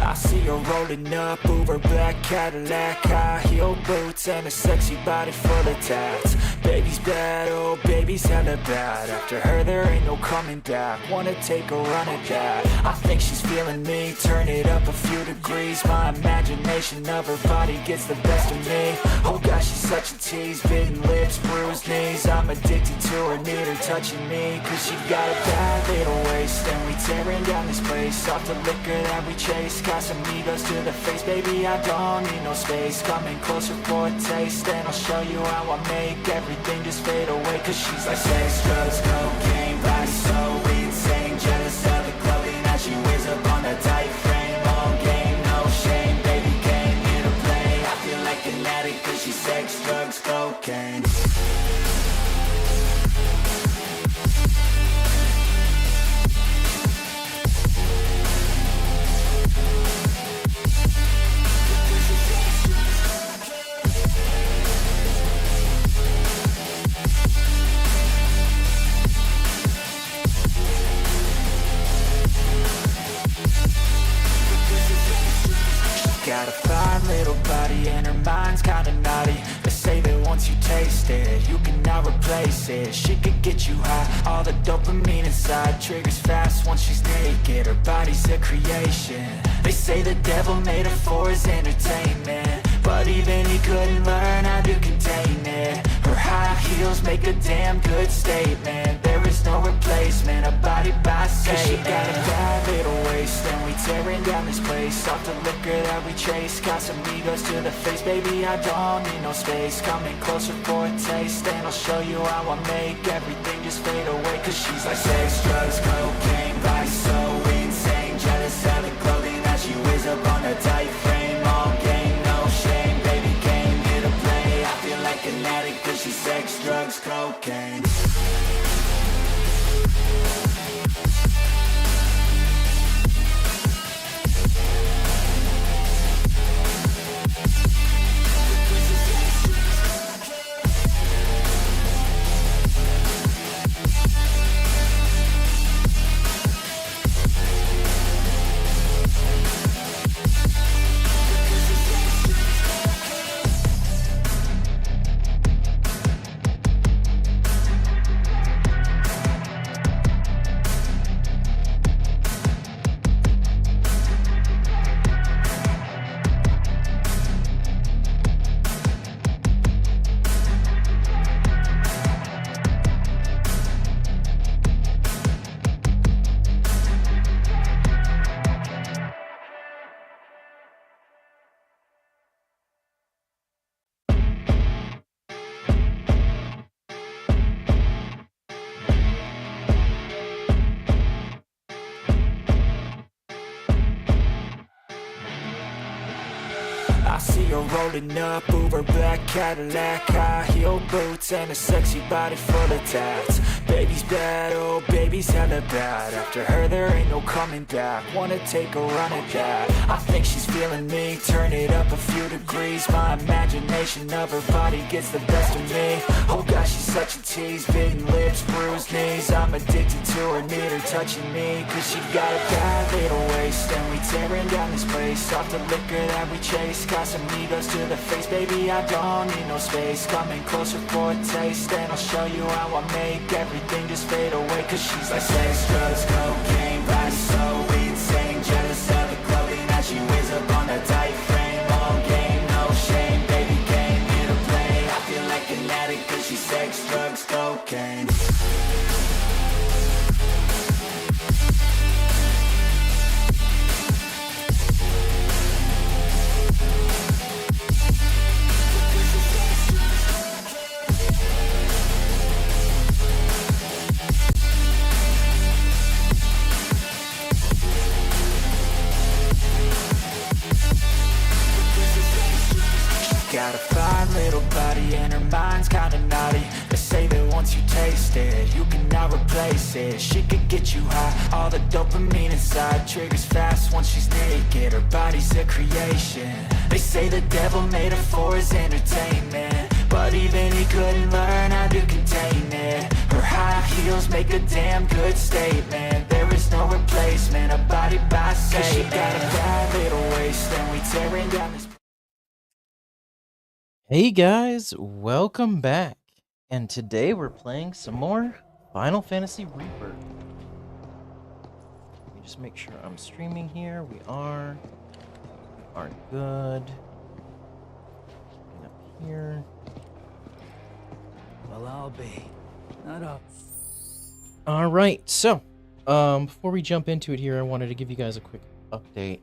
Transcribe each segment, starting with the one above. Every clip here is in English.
I see her rolling up, Uber black Cadillac, high heel boots and a sexy body full of tats. Baby's bad, oh baby's hella bad. After her there ain't no coming back. Wanna take a run at that. I think she's feeling me, turn it up a few degrees. My imagination of her body gets the best of me. Oh gosh, she's such a tease, bitten lips, bruised knees. I'm addicted to her, need her touching me. Cause she got a bad little waist, and we tearing down this place. Off the liquor that we chase, Casamigos to the face. Baby, I don't need no space. Coming closer for a taste, and I'll show you how I make everything just fade away. Cause she's like sex, drugs, cocaine, body so insane. Jealous of the clothing that she wears up on a tight frame. All game, no shame, baby came here to play. I feel like an addict cause she's sex, drugs, cocaine. Got a fine little body and her mind's kinda naughty. They say that once you taste it, you cannot replace it. She could get you high, all the dopamine inside triggers fast once she's naked. Her body's a creation. They say the devil made her for his entertainment, but even he couldn't learn how to contain it. Her high heels make a damn good statement. There is no replacement, a body by Satan. Cause she got a bad little waist, and we tearing down this place. Off the liquor that we chase, Casamigos to the face. Baby, I don't need no space. Coming closer for a taste, and I'll show you how I make everything just fade away. Cause she's like sex, drugs, cocaine, body so insane. Jealous of the clothing that she wears up on a tight frame. All game, no shame, baby came here to play. I feel like an addict cause she's sex, drugs, cocaine. I see her rolling up, Uber black Cadillac, high heel boots and a sexy body full of tats. Baby's bad, oh baby's hella bad. After her there ain't no coming back. Wanna take a run at that. I think she's feeling me, turn it up a few degrees. My imagination of her body gets the best of me. Oh gosh, she's such a tease, bitten lips, bruised knees. I'm addicted to her, need her touching me. Cause she got a bad little waist, and we tearing down this place. Off the liquor that we chase, Casamigos to the face. Baby, I don't need no space. Coming closer for a taste, and I'll show you how I make everything just fade away. Cause she's like sex, drugs, cocaine, body so insane. Jealous of the clothing that she wears up on a tight frame. All game, no shame, baby came here to play. I feel like an addict cause she's sex, drugs, cocaine. Got a fine little body and her mind's kinda naughty. They say that once you taste it, you cannot replace it. She could get you high, all the dopamine inside triggers fast once she's naked. Her body's a creation. They say the devil made her for his entertainment, but even he couldn't learn how to contain it. Her high heels make a damn good statement. There is no no replacement, a body by Satan. 'Cause she got a bad little waist, and we tearing down this. Hey guys, welcome back. And today we're playing some more Final Fantasy Rebirth. Let me just make sure I'm streaming here. We are. We are good. Up here. Well, I'll be. Not up. Alright, so, before we jump into it here, I wanted to give you guys a quick update.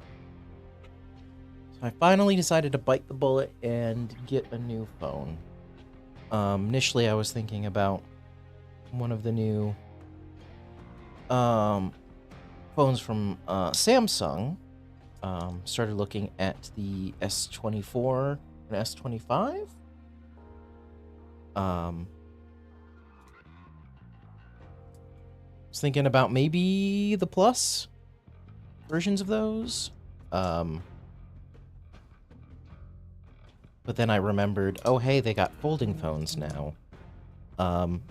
I finally decided to bite the bullet and get a new phone. Initially I was thinking about one of the new phones from Samsung. Started looking at the S24 and S25. Was thinking about maybe the Plus versions of those. But then I remembered, oh hey, they got folding phones now.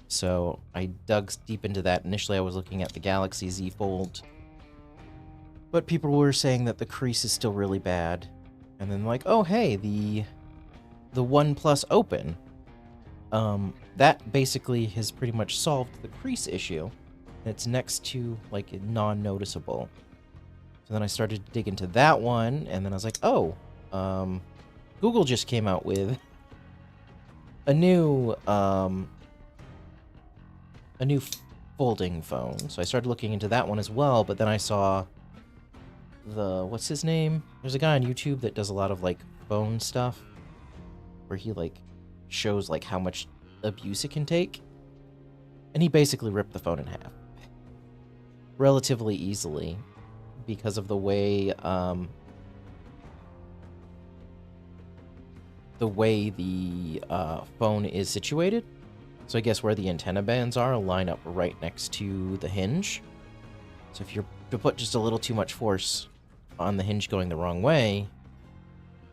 So I dug deep into that. Initially I was looking at the Galaxy Z Fold, but people were saying that the crease is still really bad. And then like, oh hey, the OnePlus Open. That basically has pretty much solved the crease issue. It's next to like non-noticeable. So then I started to dig into that one, and then I was like, oh, Google just came out with a new folding phone. So I started looking into that one as well, but then I saw what's his name? There's a guy on YouTube that does a lot of like phone stuff where he like shows like how much abuse it can take. And he basically ripped the phone in half relatively easily because of the way the phone is situated. So I guess where the antenna bands are line up right next to the hinge. So if you're to put just a little too much force on the hinge going the wrong way,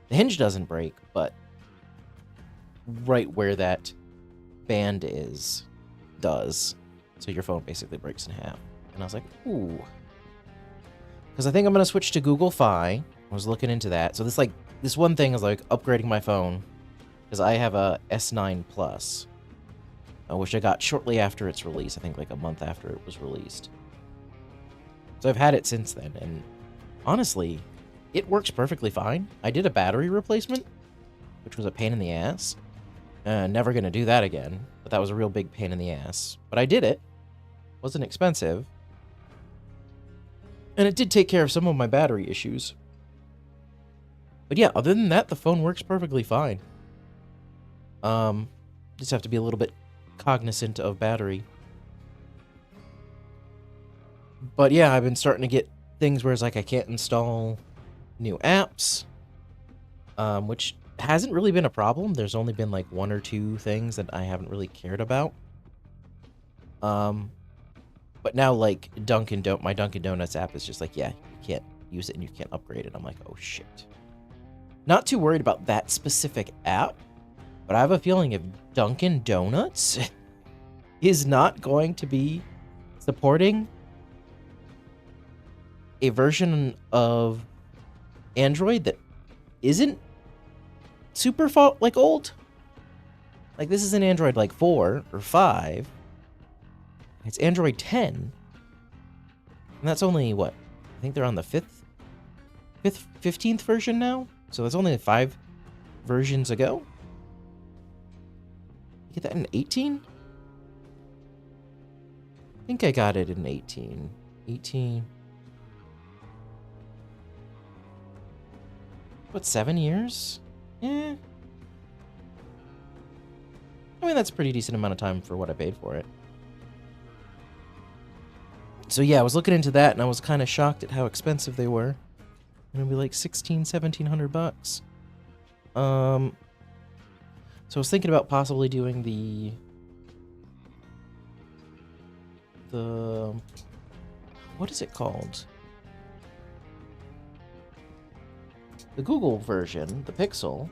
the hinge doesn't break, but right where that band is does. So your phone basically breaks in half. And I was like, ooh. Because I think I'm going to switch to Google Fi. I was looking into that. So this one thing is like upgrading my phone, because I have a S9 Plus, which I got shortly after its release. I think like a month after it was released. So I've had it since then, and honestly, it works perfectly fine. I did a battery replacement, which was a pain in the ass. Never gonna do that again, but that was a real big pain in the ass. But I did it. Wasn't expensive. And it did take care of some of my battery issues. But yeah, other than that, the phone works perfectly fine. Just have to be a little bit cognizant of battery. But yeah, I've been starting to get things where it's like I can't install new apps, which hasn't really been a problem. There's only been like one or two things that I haven't really cared about. But now like my Dunkin' Donuts app is just like, yeah, you can't use it and you can't upgrade it. I'm like, oh shit. Not too worried about that specific app, but I have a feeling if Dunkin' Donuts is not going to be supporting a version of Android that isn't super like old. Like this is an Android like 4 or 5. It's Android 10. And that's only what? I think they're on the 15th version now. So it's only 5 versions ago. You get that in 18? I think I got it in 18. 18. What, 7 years? Eh. I mean, that's a pretty decent amount of time for what I paid for it. So yeah, I was looking into that and I was kind of shocked at how expensive they were. It'd be like $1,700-1,700. So I was thinking about possibly doing the what is it called? The Google version, the Pixel.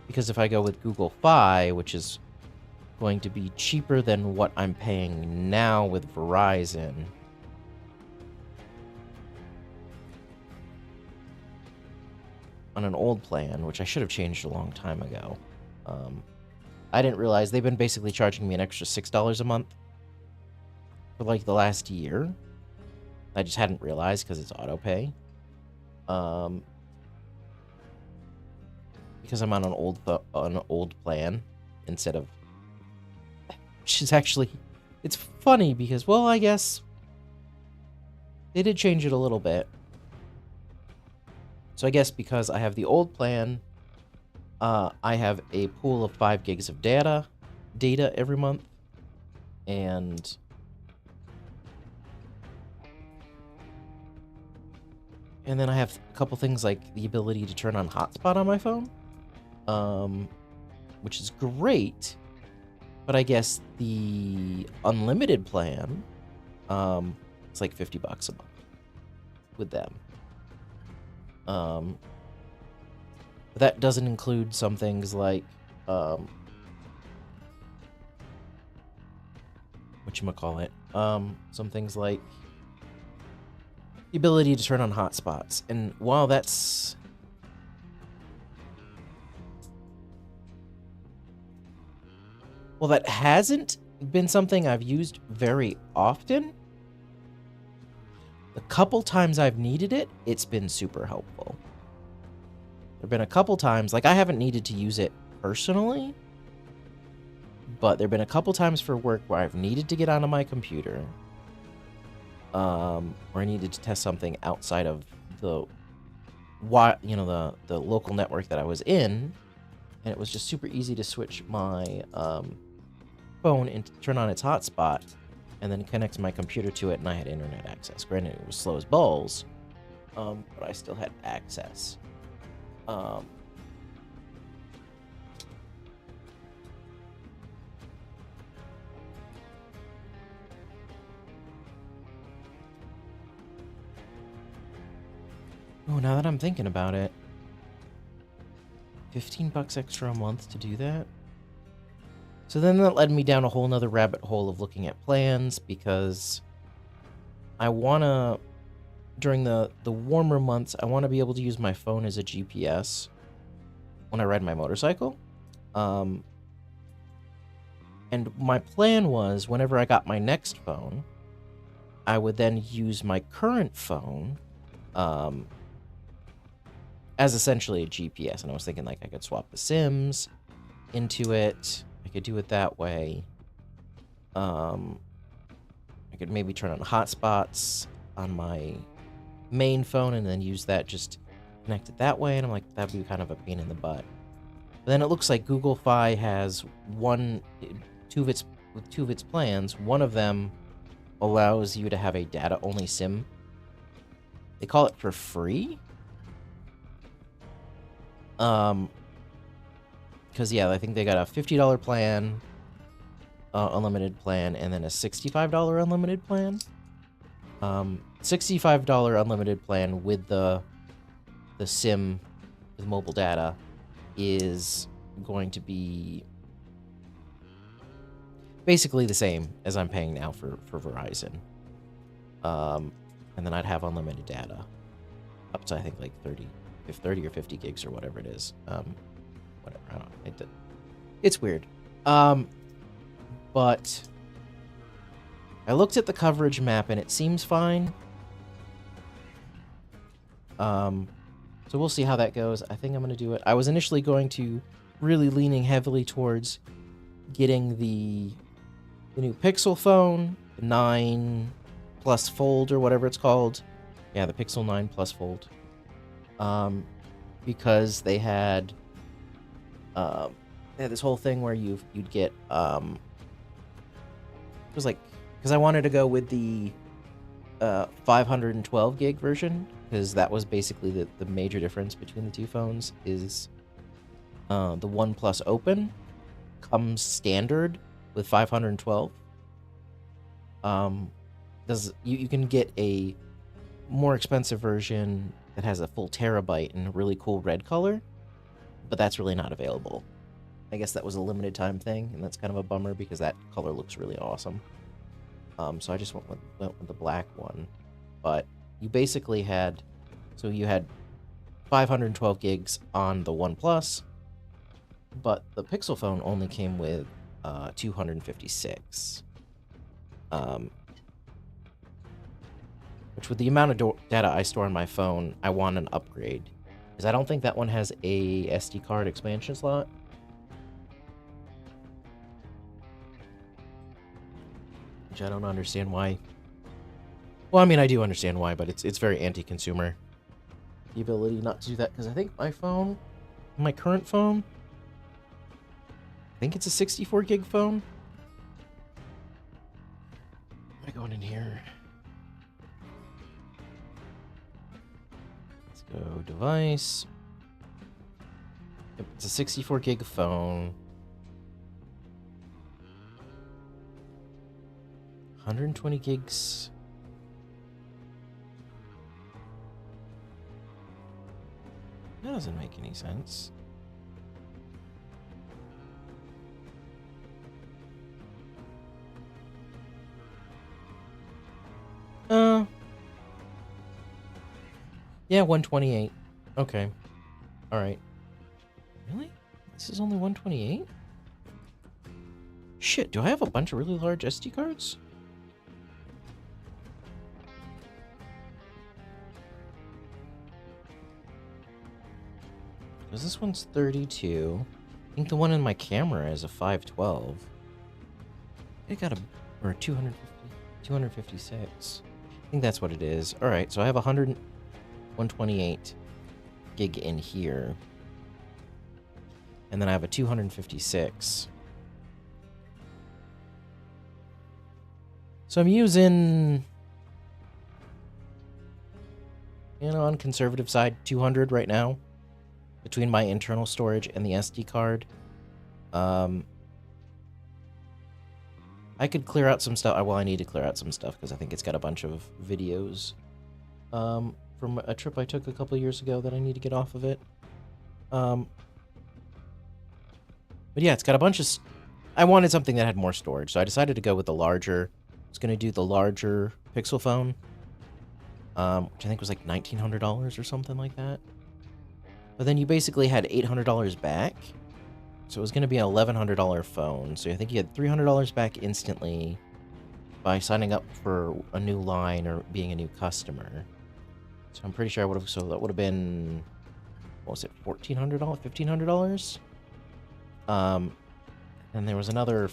Because if I go with Google Fi, which is going to be cheaper than what I'm paying now with Verizon. On an old plan, which I should have changed a long time ago. I didn't realize they've been basically charging me an extra $6 a month for like the last year. I just hadn't realized because it's auto pay. Because I'm on an old plan instead of, which is actually, it's funny because, well, I guess they did change it a little bit. So I guess because I have the old plan, I have a pool of 5 gigs of data every month, and then I have a couple things like the ability to turn on hotspot on my phone, which is great. But I guess the unlimited plan, it's like $50 a month with them. But that doesn't include some things like, whatchamacallit, some things like the ability to turn on hotspots. And while that's, well, that hasn't been something I've used very often, the couple times I've needed it, it's been super helpful. There have been a couple times, like I haven't needed to use it personally, but there have been a couple times for work where I've needed to get onto my computer, or I needed to test something outside of the local network that I was in, and it was just super easy to switch my phone and turn on its hotspot, and then connect my computer to it, and I had internet access. Granted, it was slow as balls, but I still had access. Oh, now that I'm thinking about it, $15 extra a month to do that? So then that led me down a whole nother rabbit hole of looking at plans, because I want to, during the warmer months, I want to be able to use my phone as a GPS when I ride my motorcycle. And my plan was, whenever I got my next phone, I would then use my current phone as essentially a GPS. And I was thinking, like, I could swap the SIMs into it. I could do it that way. I could maybe turn on hotspots on my main phone and then use that, just connect it that way. And I'm like, that'd be kind of a pain in the butt. But then it looks like Google Fi has two of its plans. One of them allows you to have a data-only SIM. They call it for free. Because, yeah, I think they got a $50 plan, unlimited plan, and then a $65 unlimited plan. $65 unlimited plan with the SIM with mobile data is going to be basically the same as I'm paying now for Verizon. And then I'd have unlimited data up to, I think, like 30 or 50 gigs or whatever it is. Whatever, I don't know. It's weird. But I looked at the coverage map and it seems fine. So we'll see how that goes. I think I'm going to do it. I was initially going to really leaning heavily towards getting the new Pixel phone, the 9 Plus Fold or whatever it's called. Yeah, the Pixel 9 Plus Fold. Because they had this whole thing where you'd get it was like, because I wanted to go with the 512 gig version, because that was basically the major difference between the two phones. Is the OnePlus Open comes standard with 512. You can get a more expensive version that has a full terabyte and a really cool red color, but that's really not available. I guess that was a limited time thing, and that's kind of a bummer because that color looks really awesome. So I just went with the black one. But you basically had, so you had 512 gigs on the OnePlus, but the Pixel phone only came with 256. Which with the amount of data I store on my phone, I want an upgrade. Because I don't think that one has a SD card expansion slot. Which I don't understand why. Well, I mean, I do understand why, but it's very anti-consumer. The ability not to do that, because I think my phone, my current phone, I think it's a 64 gig phone. Am I going in here? Let's go device. Yep, it's a 64 gig phone. 120 gigs. That doesn't make any sense. Yeah, 128. Okay. Alright. Really? This is only 128? Shit, do I have a bunch of really large SD cards? Because this one's 32. I think the one in my camera is a 512. It got a, or 256. I think that's what it is. Alright, so I have 128 gig in here. And then I have a 256. So I'm using, you know, on conservative side, 200 right now. Between my internal storage and the SD card. I could clear out some stuff. Well, I need to clear out some stuff because I think it's got a bunch of videos from a trip I took a couple years ago that I need to get off of it. But yeah, it's got a bunch of... I wanted something that had more storage, so I decided to go with the larger... I was going to do the larger Pixel phone, which I think was like $1,900 or something like that. But then you basically had $800 back. So it was going to be an $1,100 phone. So I think you had $300 back instantly by signing up for a new line or being a new customer. So I'm pretty sure I would have... So that would have been... What was it? $1,400? $1,500? And there was another...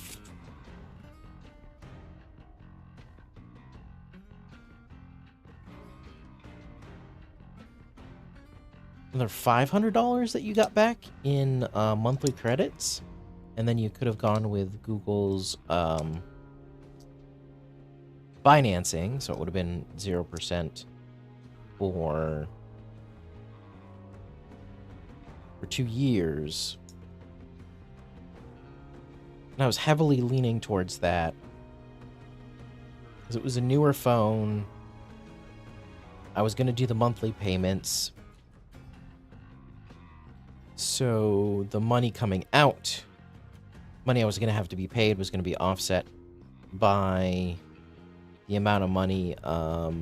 Another $500 that you got back in monthly credits, and then you could have gone with Google's financing, so it would have been 0% for 2 years. And I was heavily leaning towards that because it was a newer phone. I was going to do the monthly payments. So the money coming out, money I was going to have to be paid, was going to be offset by the amount of money I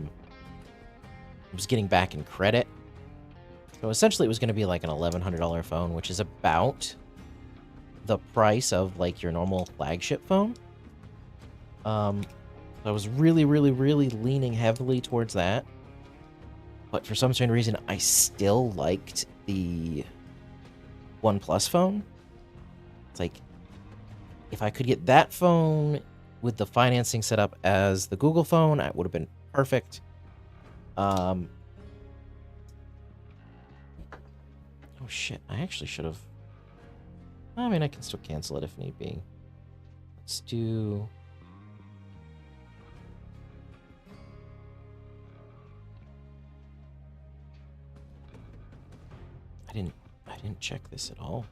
was getting back in credit. So essentially it was going to be like an $1,100 phone, which is about the price of like your normal flagship phone. So I was really leaning heavily towards that. But for some strange reason, I still liked the OnePlus phone. It's like, if I could get that phone with the financing set up as the Google phone, it would have been perfect. Oh shit, I actually should have... I mean, I can still cancel it if need be. Let's do... I didn't check this at all.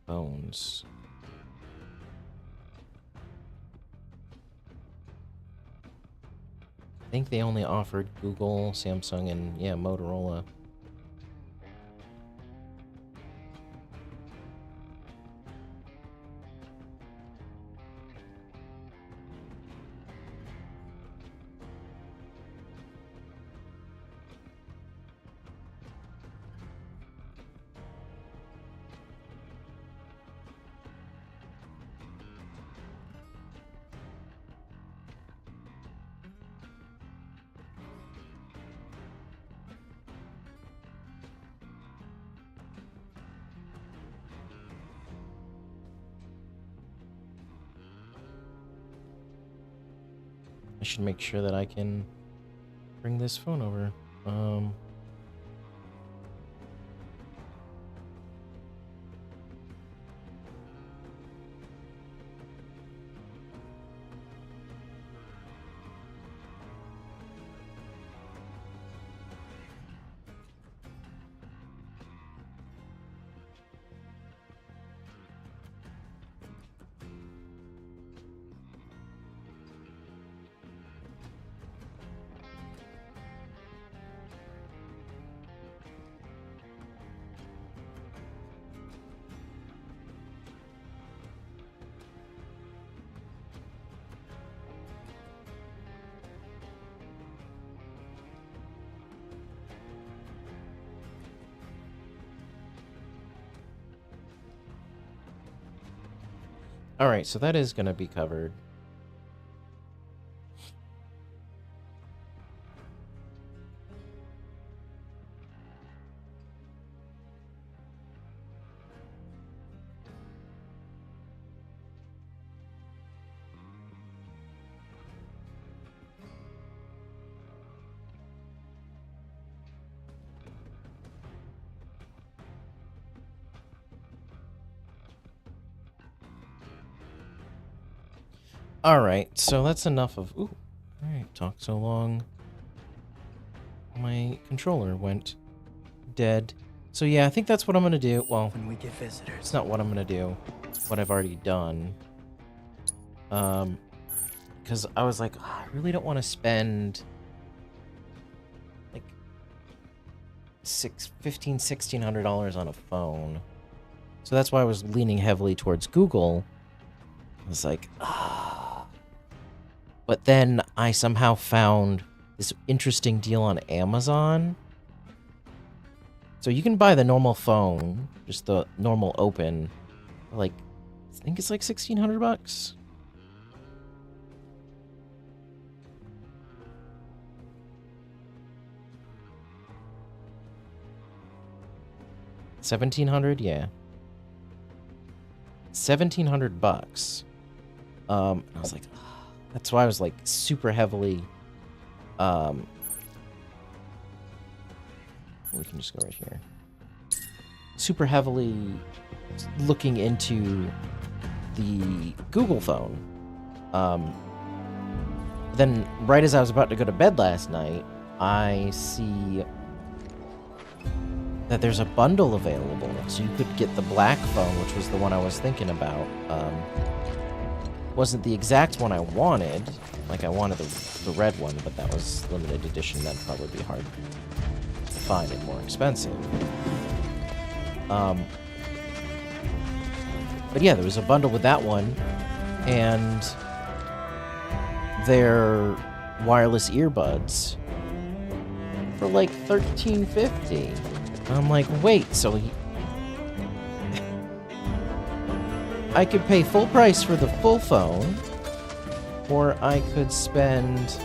Phones. I think they only offered Google, Samsung, and yeah, Motorola. should make sure that I can bring this phone over. Alright, so that is going to be covered. Alright, so that's enough of... Ooh, alright, talk so long. My controller went dead. So yeah, I think that's what I'm gonna do. Well, When we get visitors. it's not what I'm gonna do. What I've already done. Because I was like, I really don't want to spend... like... $1,500–$1,600 on a phone. So that's why I was leaning heavily towards Google. I was like, But then I somehow found this interesting deal on Amazon. So you can buy the normal phone, just the normal open, like, I think it's like $1,600 bucks. $1,700, yeah. 1,700 bucks. I was like, that's why I was like super heavily. We can just go right here. Super heavily looking into the Google phone. Then, right as I was about to go to bed last night, I see that there's a bundle available, so you could get the black phone, which was the one I was thinking about. Wasn't the exact one I wanted. Like, I wanted the red one, but that was limited edition. That'd probably be hard to find and more expensive. But yeah, there was a bundle with that one, and their wireless earbuds for like $13.50. I'm like, wait, so I could pay full price for the full phone, or I could spend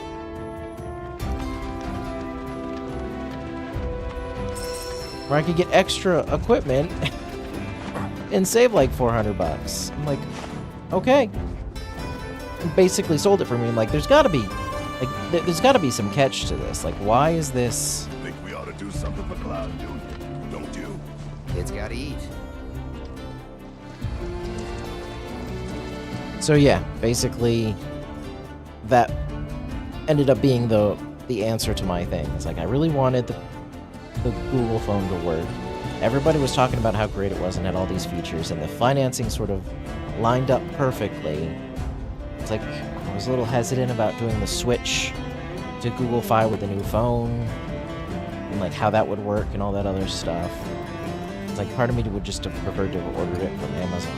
or I could get extra equipment and save like $400. I'm like, okay. Basically sold it for me. I'm like, there's gotta be some catch to this. Like, why is this? Think we ought to do something for Cloud, don't you? Kids gotta eat. So yeah, basically that ended up being the answer to my thing. It's like, I really wanted the Google phone to work. Everybody was talking about how great it was and had all these features, and the financing sort of lined up perfectly. It's like, I was a little hesitant about doing the switch to Google Fi with the new phone, and like how that would work and all that other stuff. It's like, part of me would just have preferred to have ordered it from Amazon.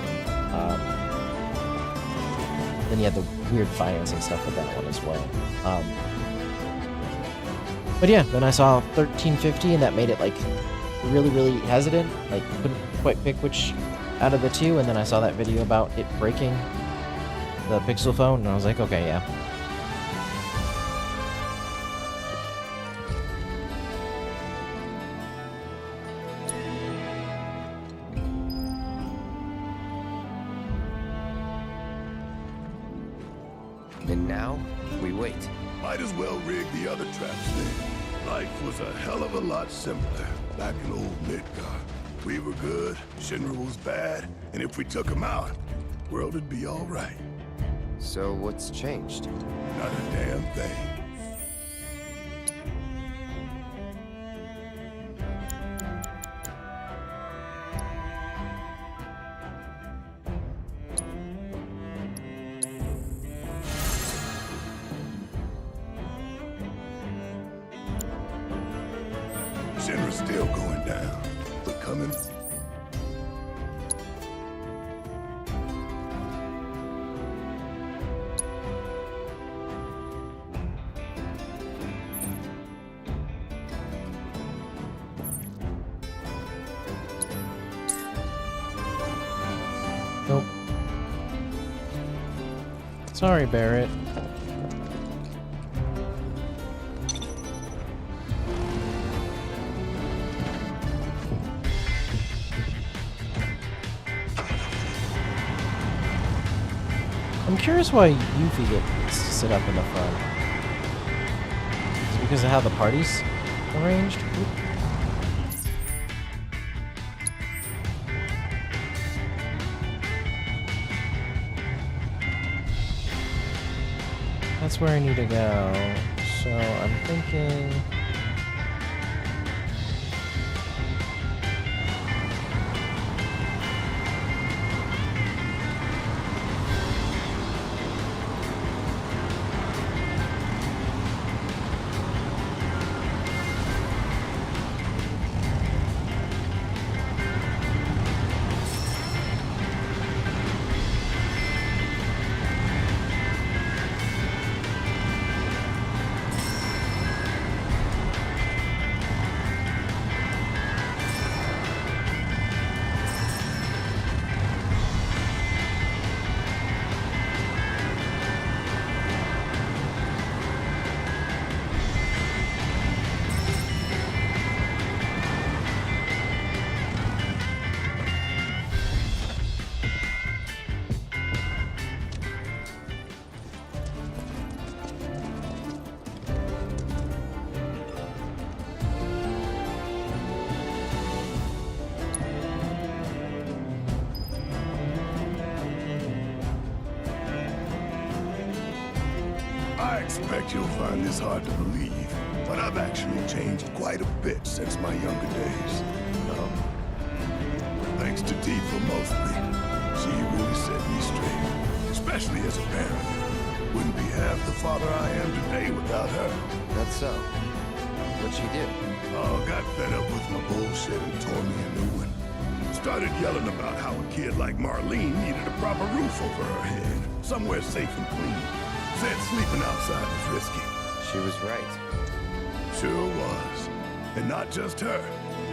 Then you had the weird financing stuff with that one as well. But yeah, then I saw $13.50, and that made it like really, really hesitant. Like, couldn't quite pick which out of the two. And then I saw that video about it breaking the Pixel phone, and I was like, okay, yeah. And now, we wait? Might as well rig the other traps then. Life was a hell of a lot simpler back in old Midgar. We were good, Shinra was bad, and if we took him out, the world would be all right. So what's changed? Not a damn thing. Shinra's still going down, but coming. Nope. Sorry, Barrett. I'm curious why Yuffie gets to sit up in the front. Is it because of how the party's arranged? Oop. That's where I need to go. So I'm thinking... I expect you'll find this hard to believe, but I've actually changed quite a bit since my younger days. Thanks to Tifa mostly. She really set me straight, especially as a parent. Wouldn't be half the father I am today without her. That's so. What'd she do? Oh, got fed up with my bullshit and tore me a new one. Started yelling about how a kid like Marlene needed a proper roof over her head, somewhere safe and clean. Said sleeping outside was risky. She was right. Sure was. And not just her.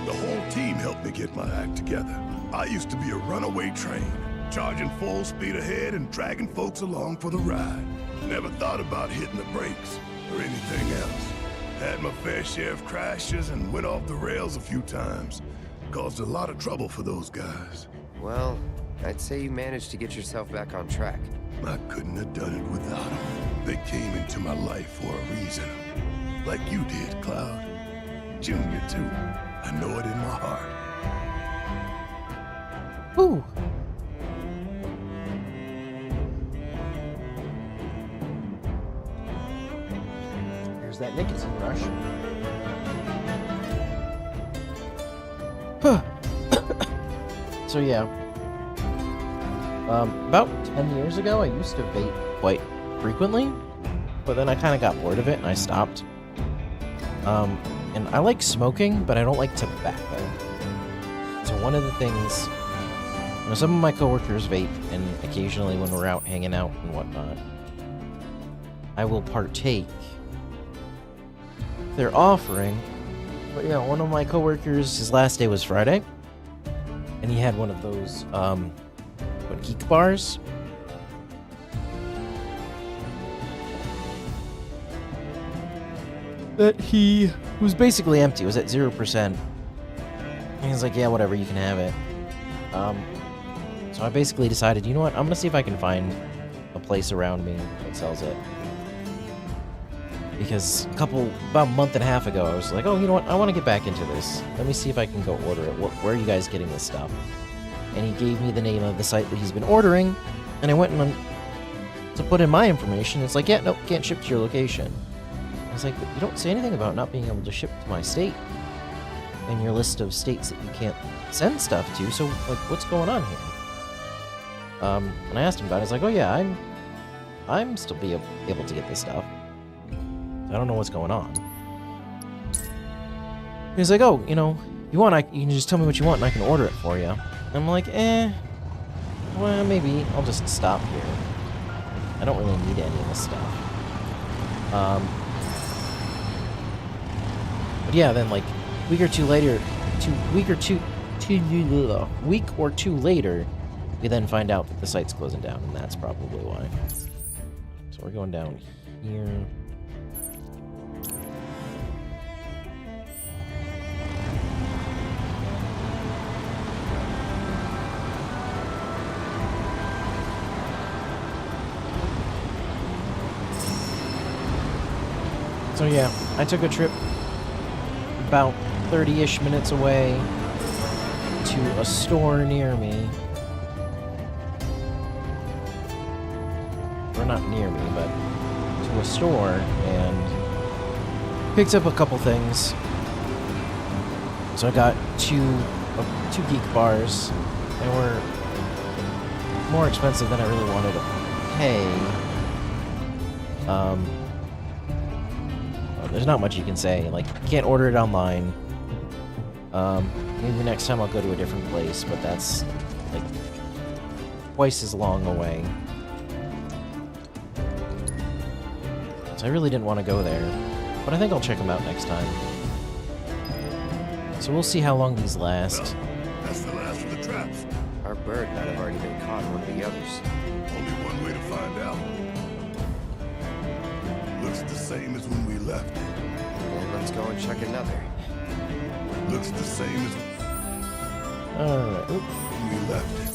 The whole team helped me get my act together. I used to be a runaway train, charging full speed ahead and dragging folks along for the ride. Never thought about hitting the brakes or anything else. Had my fair share of crashes and went off the rails a few times. Caused a lot of trouble for those guys. Well, I'd say you managed to get yourself back on track. I couldn't have done it without them. They came into my life for a reason. Like you did, Cloud. Junior, too. I know it in my heart. Whew. Here's that nicotine rush. So yeah. About 10 years ago, I used to vape quite frequently, but then I kind of got bored of it and I stopped. And I like smoking, but I don't like tobacco. So one of the things, you know, some of my coworkers vape, and occasionally when we're out hanging out and whatnot, I will partake. They're offering, but yeah, one of my coworkers, his last day was Friday, and he had one of those, geek bars. That he was basically empty. It was at 0%. And he's like, yeah, whatever, you can have it. So I basically decided, you know what, I'm gonna see if I can find a place around me that sells it. Because about a month and a half ago, I was like, oh, you know what? I want to get back into this. Let me see if I can go order it. Where are you guys getting this stuff? And he gave me the name of the site that he's been ordering, and I went to put in my information. It's like, yeah, nope, can't ship to your location. I was like, but you don't say anything about not being able to ship to my state in your list of states that you can't send stuff to, so, like, what's going on here? And I asked him about it. I was like, oh yeah, I'm still able to get this stuff. I don't know what's going on. He's like, oh, you know, you can just tell me what you want and I can order it for you. And I'm like, well, maybe I'll just stop here. I don't really need any of this stuff. But yeah, then like week or two later, week or two later, we then find out that the site's closing down, and that's probably why. So we're going down here. So yeah, I took a trip about 30-ish minutes away to a store near me. Or not near me, but to a store, and picked up a couple things. So I got two geek bars. They were more expensive than I really wanted to pay. There's not much you can say. Like, you can't order it online. Maybe next time I'll go to a different place, but that's, like, twice as long away. So I really didn't want to go there, but I think I'll check them out next time. So we'll see how long these last. Well, that's the last of the traps. Our bird might have already been caught in one of the others. Only one way to find out. Looks the same as when we left it. Then let's go and check another. Looks the same as Alright, when we left it.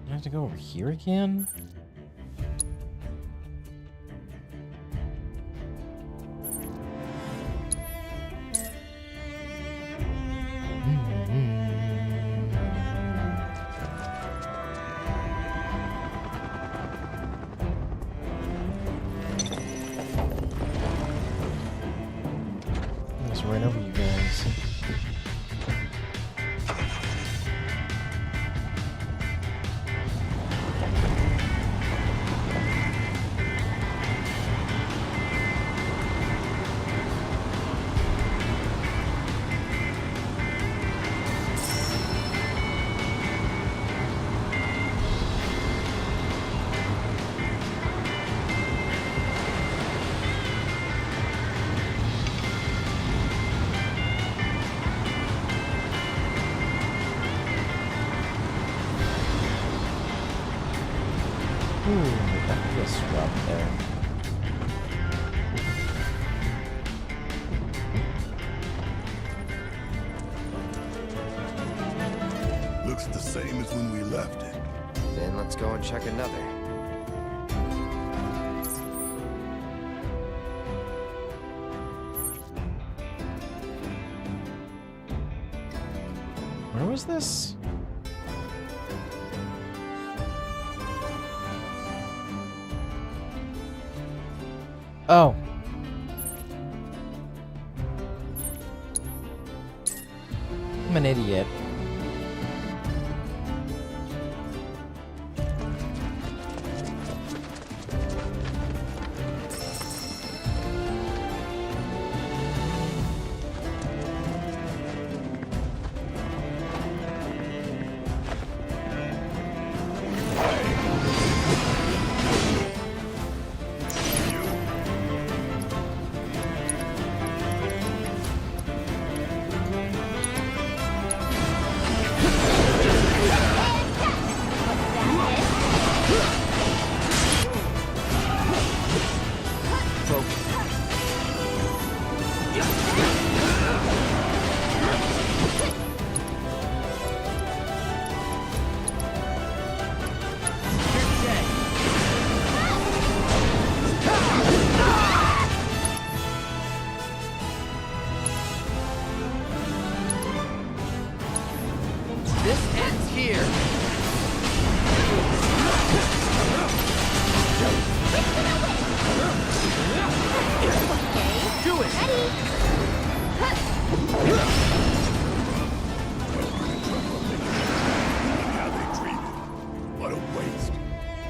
I have to go over here again? Just right over you guys. That feels rough there. Looks the same as when we left it. Then let's go and check another. Where was this? Oh. I'm an idiot.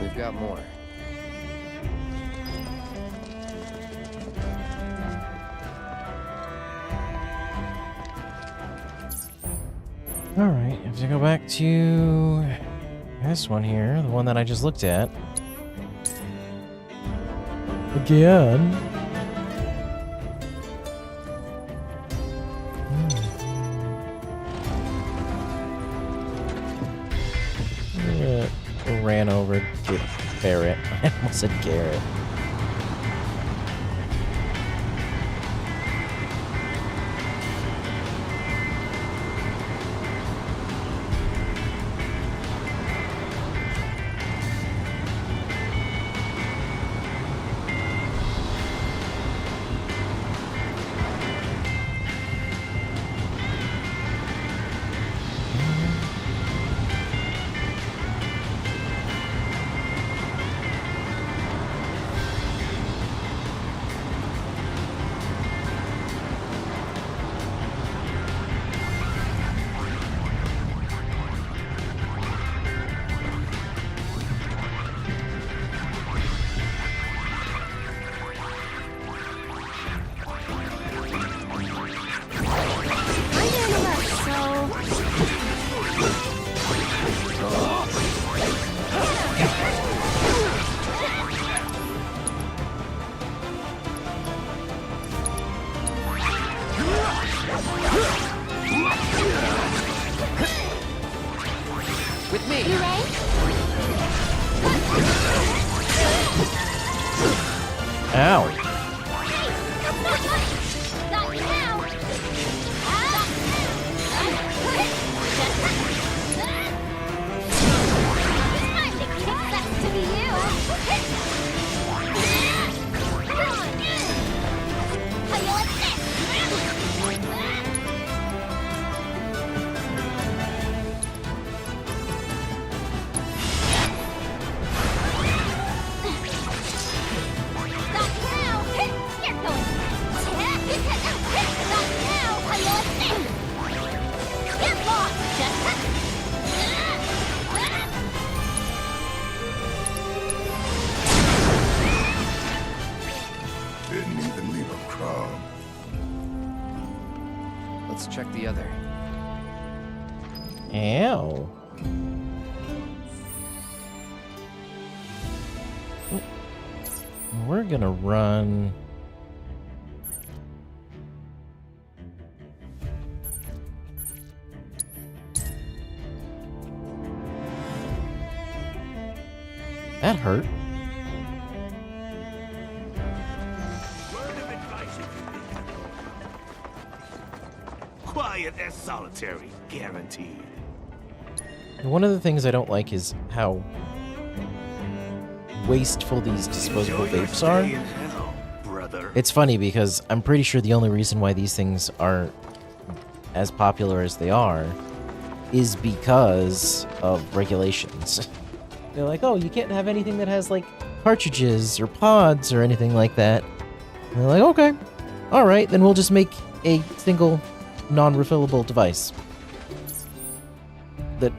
We've got more. Alright, if you go back to this one here, the one that I just looked at. Again. Yeah, ran over to Barrett. I almost said Garrett. With me! You ready? Ow. Not now! Time to kick that to be you! How you like this? Not now! You're going! Not now! How you like this? Get lost! Didn't even leave a crumb. Let's check the other. Ow. We're gonna run. That hurt. Word of advice if you need it. Quiet as solitary, guaranteed. One of the things I don't like is how wasteful these disposable Enjoy your vapes are. stay in hell, brother. It's funny because I'm pretty sure the only reason why these things are as popular as they are is because of regulations. They're like, oh, you can't have anything that has like cartridges or pods or anything like that. And they're like, okay, all right, then we'll just make a single non-refillable device that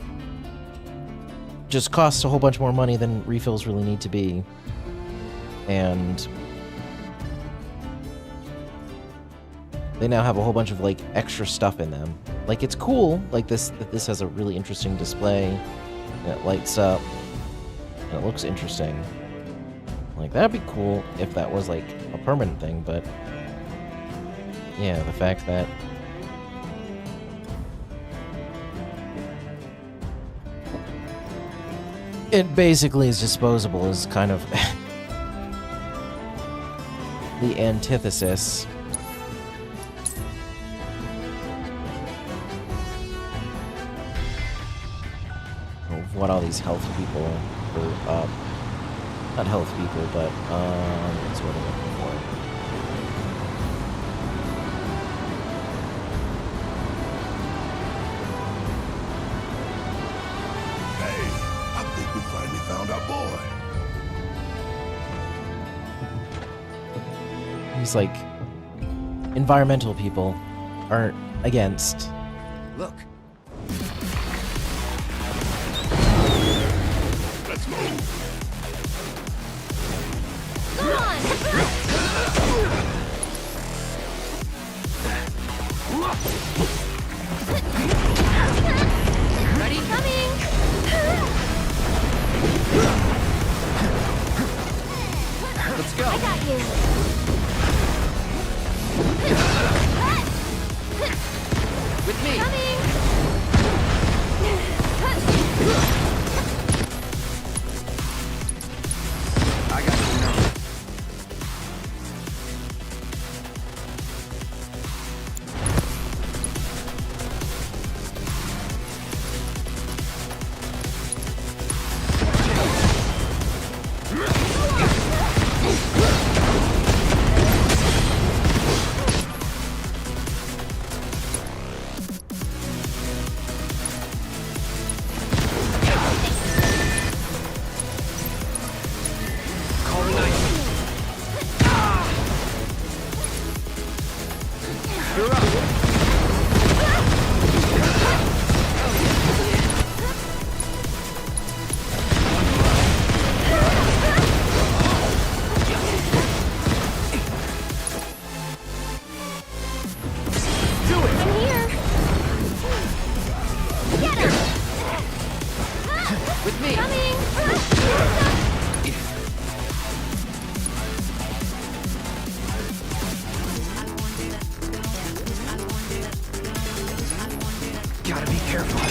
just costs a whole bunch more money than refills really need to be. And they now have a whole bunch of like extra stuff in them. Like it's cool, like this that this has a really interesting display and it lights up and it looks interesting. Like that'd be cool if that was like a permanent thing, but yeah, the fact that it basically is disposable is kind of the antithesis. Of what all these health people, or not health people, but what's what I'm looking for? Hey, I think we finally found our boy. These like environmental people aren't against. Look, Let's move. Go on! Ready? Coming! Let's go. I got you! With me. Coming! I got you now. You're up. I'm here! Get him! With me. Coming! Gotta be careful.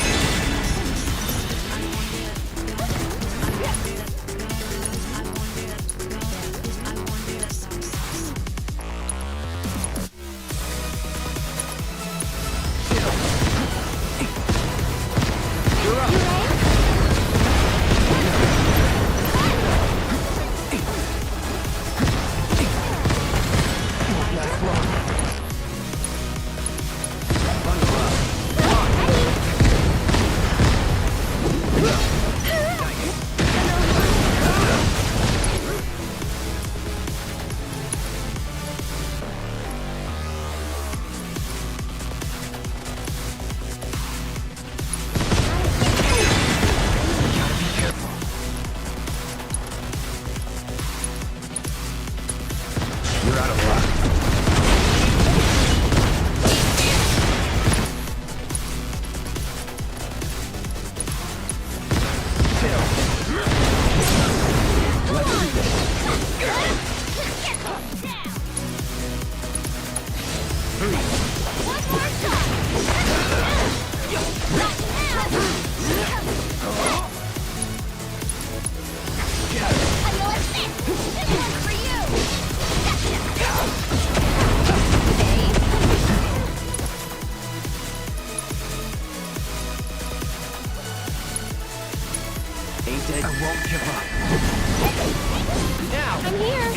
You're up. Won't last long. Bundle up. Gotta be careful. You're out of luck. One more shot! Not now! I know what's this! This one's for you! Ain't dead. I won't give up. Now. I'm here!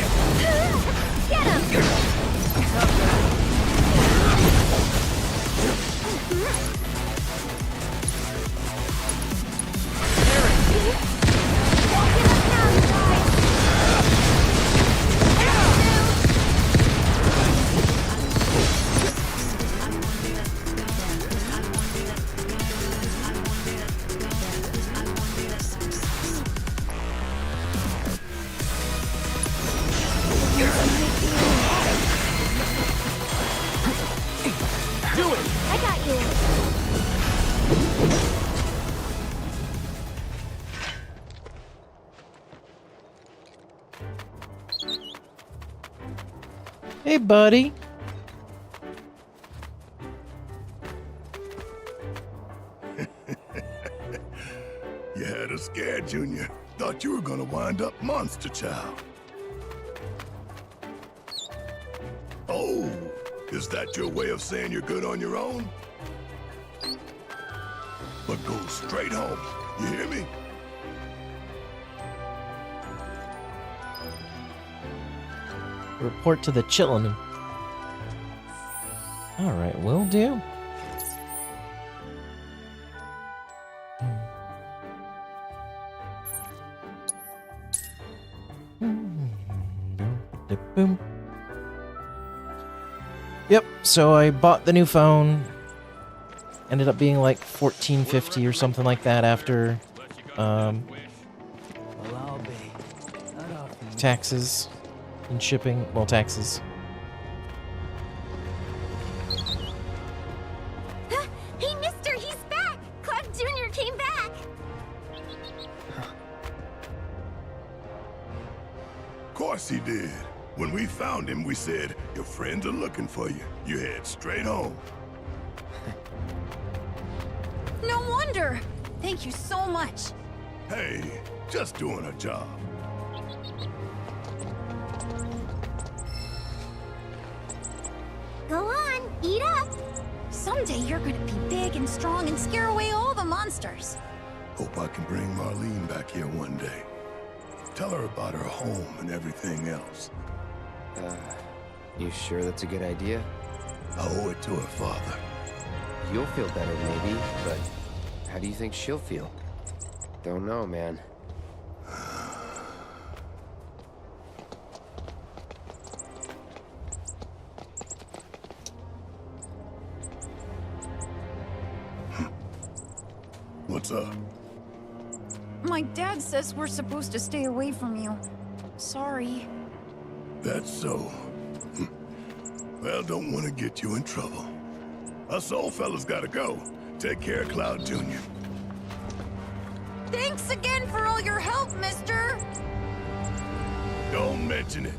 Get him! Won't give up now, you guys! Do it. I got you! Hey, buddy. You had us scared, Junior. Thought you were gonna wind up Monster Child. Oh, is that your way of saying you're good on your own? But go straight home. You hear me? Report to the chillin'. Alright, will do. Boom. Yep, so I bought the new phone. Ended up being like $14.50 or something like that after Well, I'll be. Not often. taxes. in shipping, well, taxes. Hey, mister, he's back! Cloud Jr. came back! Of course he did. When we found him, we said, your friends are looking for you. You head straight home. No wonder! Thank you so much. Hey, just doing a job. Go on, eat up! Someday you're gonna be big and strong and scare away all the monsters. Hope I can bring Marlene back here one day. Tell her about her home and everything else. You sure that's a good idea? I owe it to her father. You'll feel better maybe, but how do you think she'll feel? Don't know, man. What's up? My dad says we're supposed to stay away from you. Sorry. That's so. Well, don't want to get you in trouble. Us old fellas gotta go. Take care of Cloud Jr. Thanks again for all your help, mister! Don't mention it.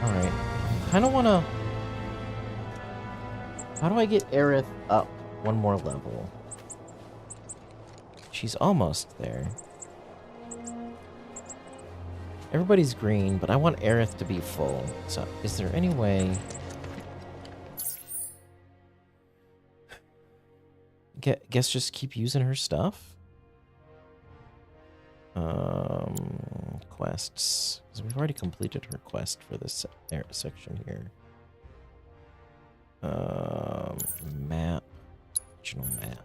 Alright. I don't wanna... How do I get Aerith up one more level? She's almost there. Everybody's green, but I want Aerith to be full. So, is there any way... Guess just keep using her stuff? Quests. Because we've already completed her quest for this section here. Map. Regional map.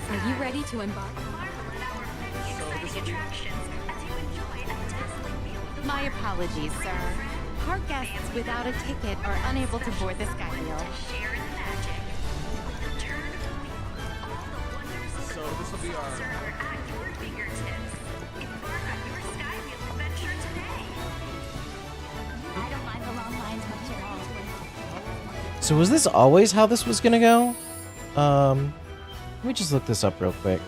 Are you ready to embark? My apologies, sir. Park guests without a ticket are unable to board the Skywheel. So this will be our... I don't mind the long lines much at all. So was this always how this was gonna go? Let me just look this up real quick.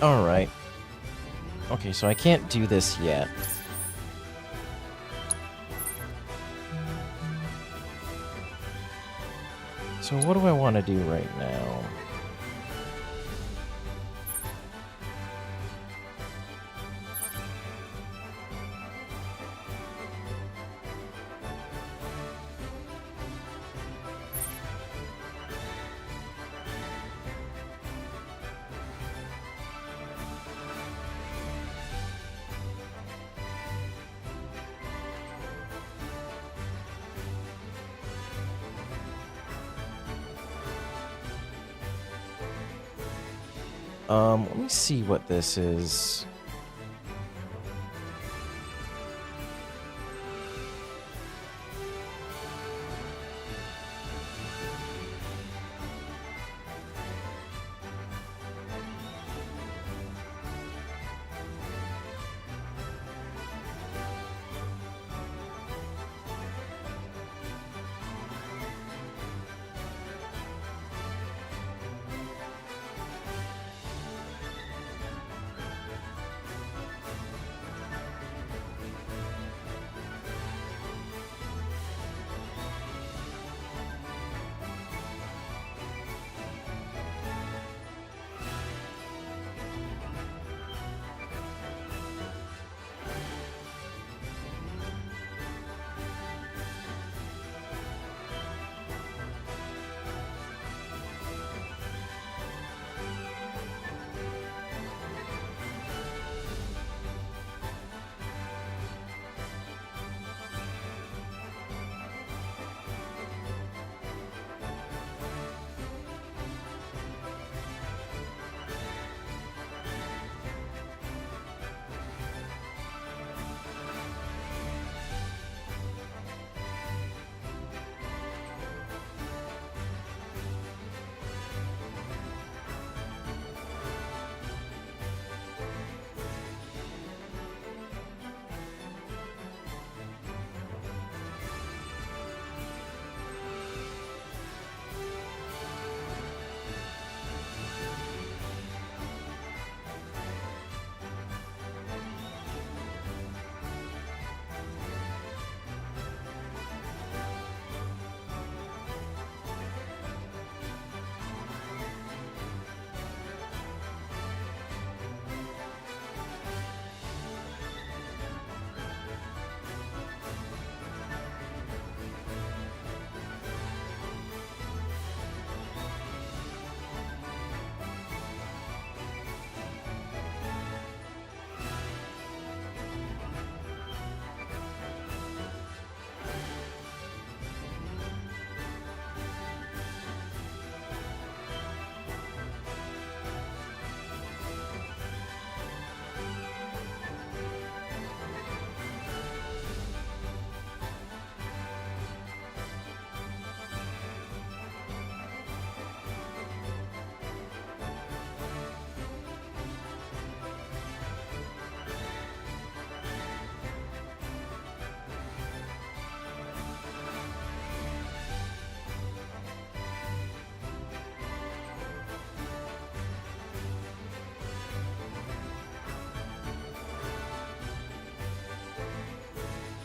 Alright. Okay, so I can't do this yet. So what do I want to do right now? Let me see what this is.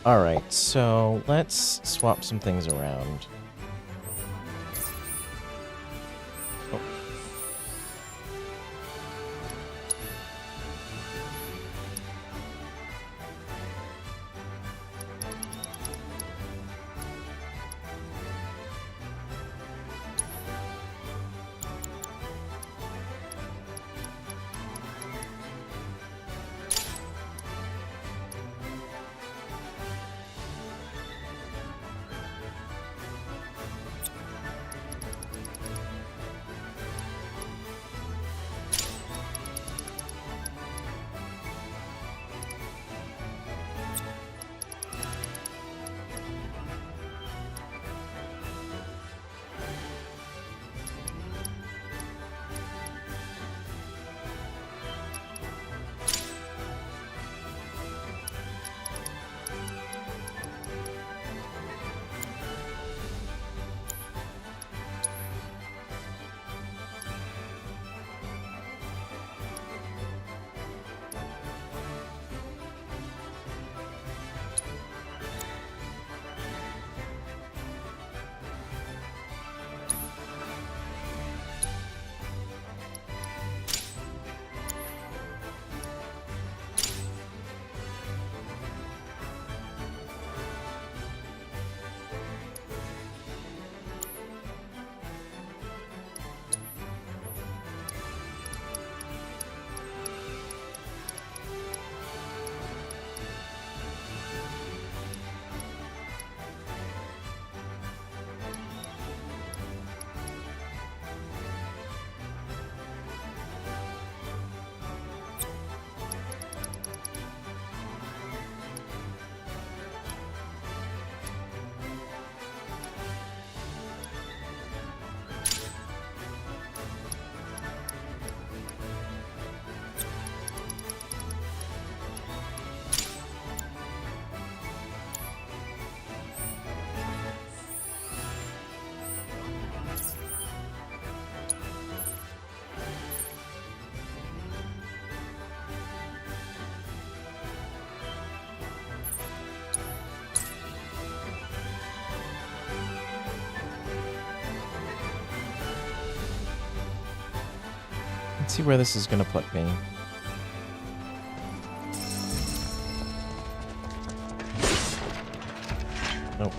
Alright, so let's swap some things around. Oh. Let's see where this is gonna put me. Nope.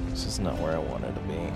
This is not where I wanted to be.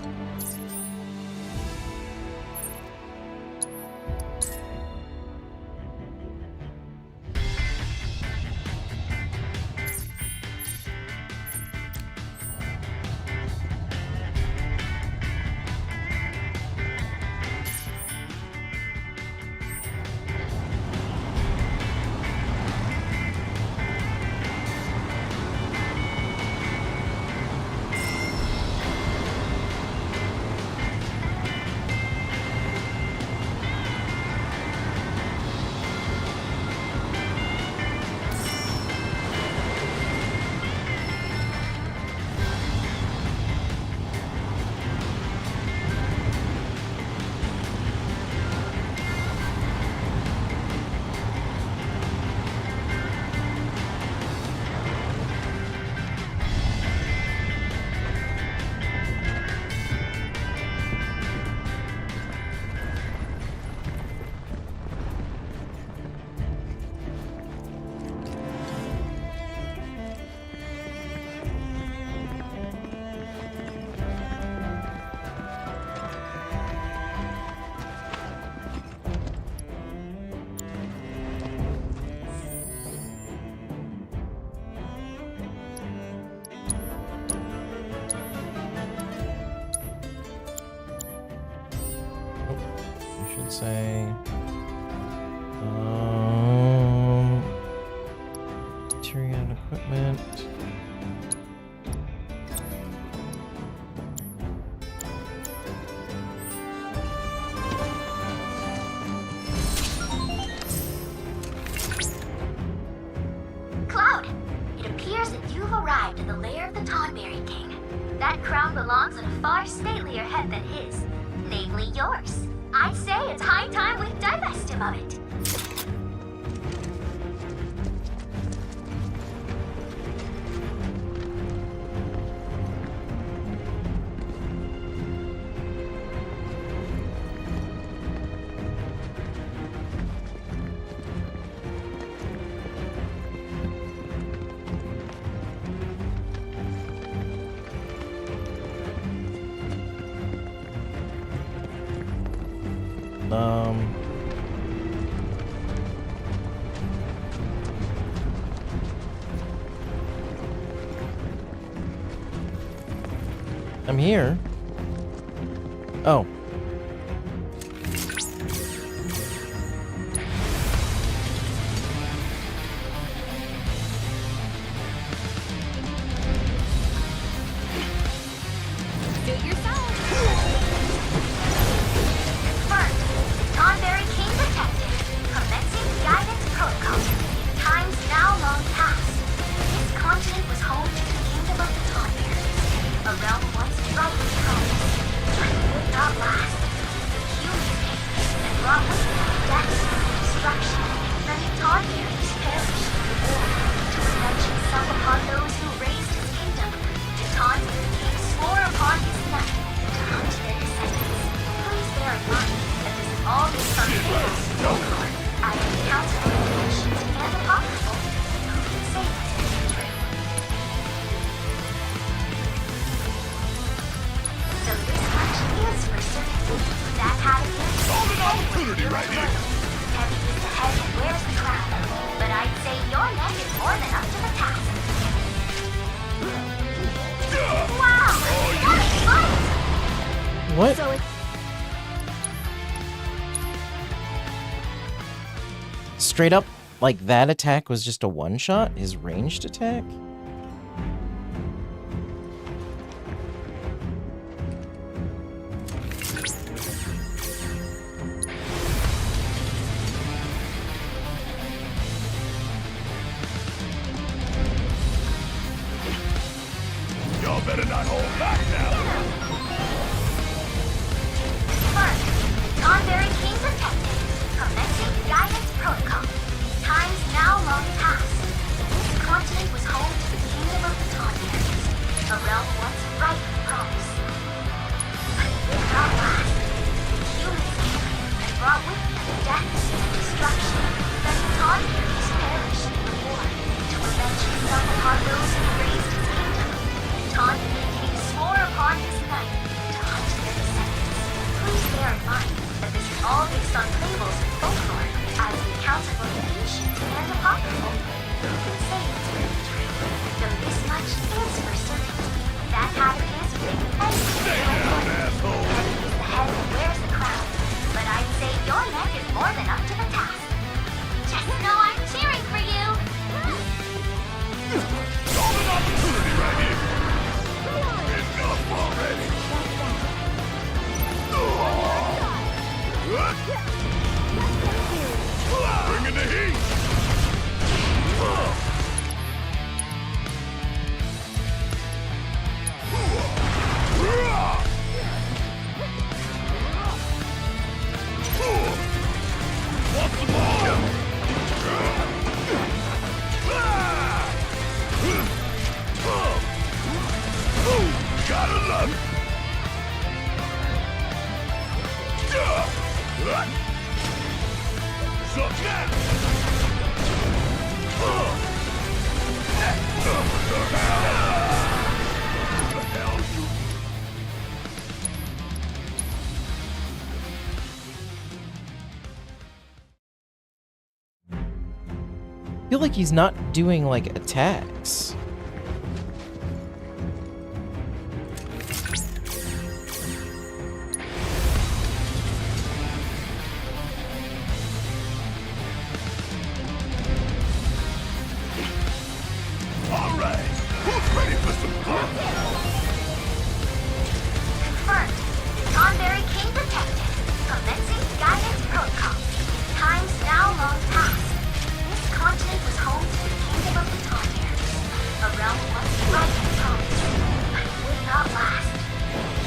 Say material and equipment. Cloud, it appears that you've arrived at the lair of the Tonberry King. That crown belongs on a far statelier head than his, namely yours. I'd say it's high time we divest him of it. I'm here. Oh. Suit yourself. Confirmed. Tonberry King detected. Commencing guidance protocol. Times now long past. This continent was home to the kingdom of the Tonberries, a realm once brightly promised, but it would not last. The humans came and brought with them death and destruction. Many Tonberries perished in the war, to avenge himself upon those who raised his kingdom. The Tonberry King swore upon his neck to hunt their descendants. Please bear in mind that this is all based on chaos folklore. I have counted the ancient and apocryphal. Who can say this isn't true? So this much is for certain. That had it is Golden opportunity right here. heavy is the head and wears the crown. But I'd say your neck is more than up to the task. Wow! What a fight! What? So it's Straight up, like that attack was just a one-shot? His ranged attack? Y'all better not hold back now. first. Tonberry King protected. Commencing guidance protocol. Times now long past. This continent was home to the kingdom of the Tonberries, a realm once brightly promised. But it did not last. The humans came and Tonberries perish in the war to avenge himself upon those who raised his kingdom. Tonberry King swore upon his knight to hunt their descendants. Please bear in mind that this is all based on fables and folklore, as the accounts are both ancient and apocryphal. Who can say it's really true? Though this much is for certain. That had an answer, and Stay down, asshole! is the head that wears the crown. But I'd say your neck is more than up to the task. Just know I'm cheering for you! Golden opportunity right here! Enough already! Bring in the heat! What's the ball? Gotta love it! Suck now! The hell you... I feel like he's not doing like attacks. All right, who's ready for some fun? Confirmed. Tonberry King detected. Commencing guidance protocol. Times now long past. This continent was home to the kingdom of the Tonberries. A realm once bright and promised, but it would not last.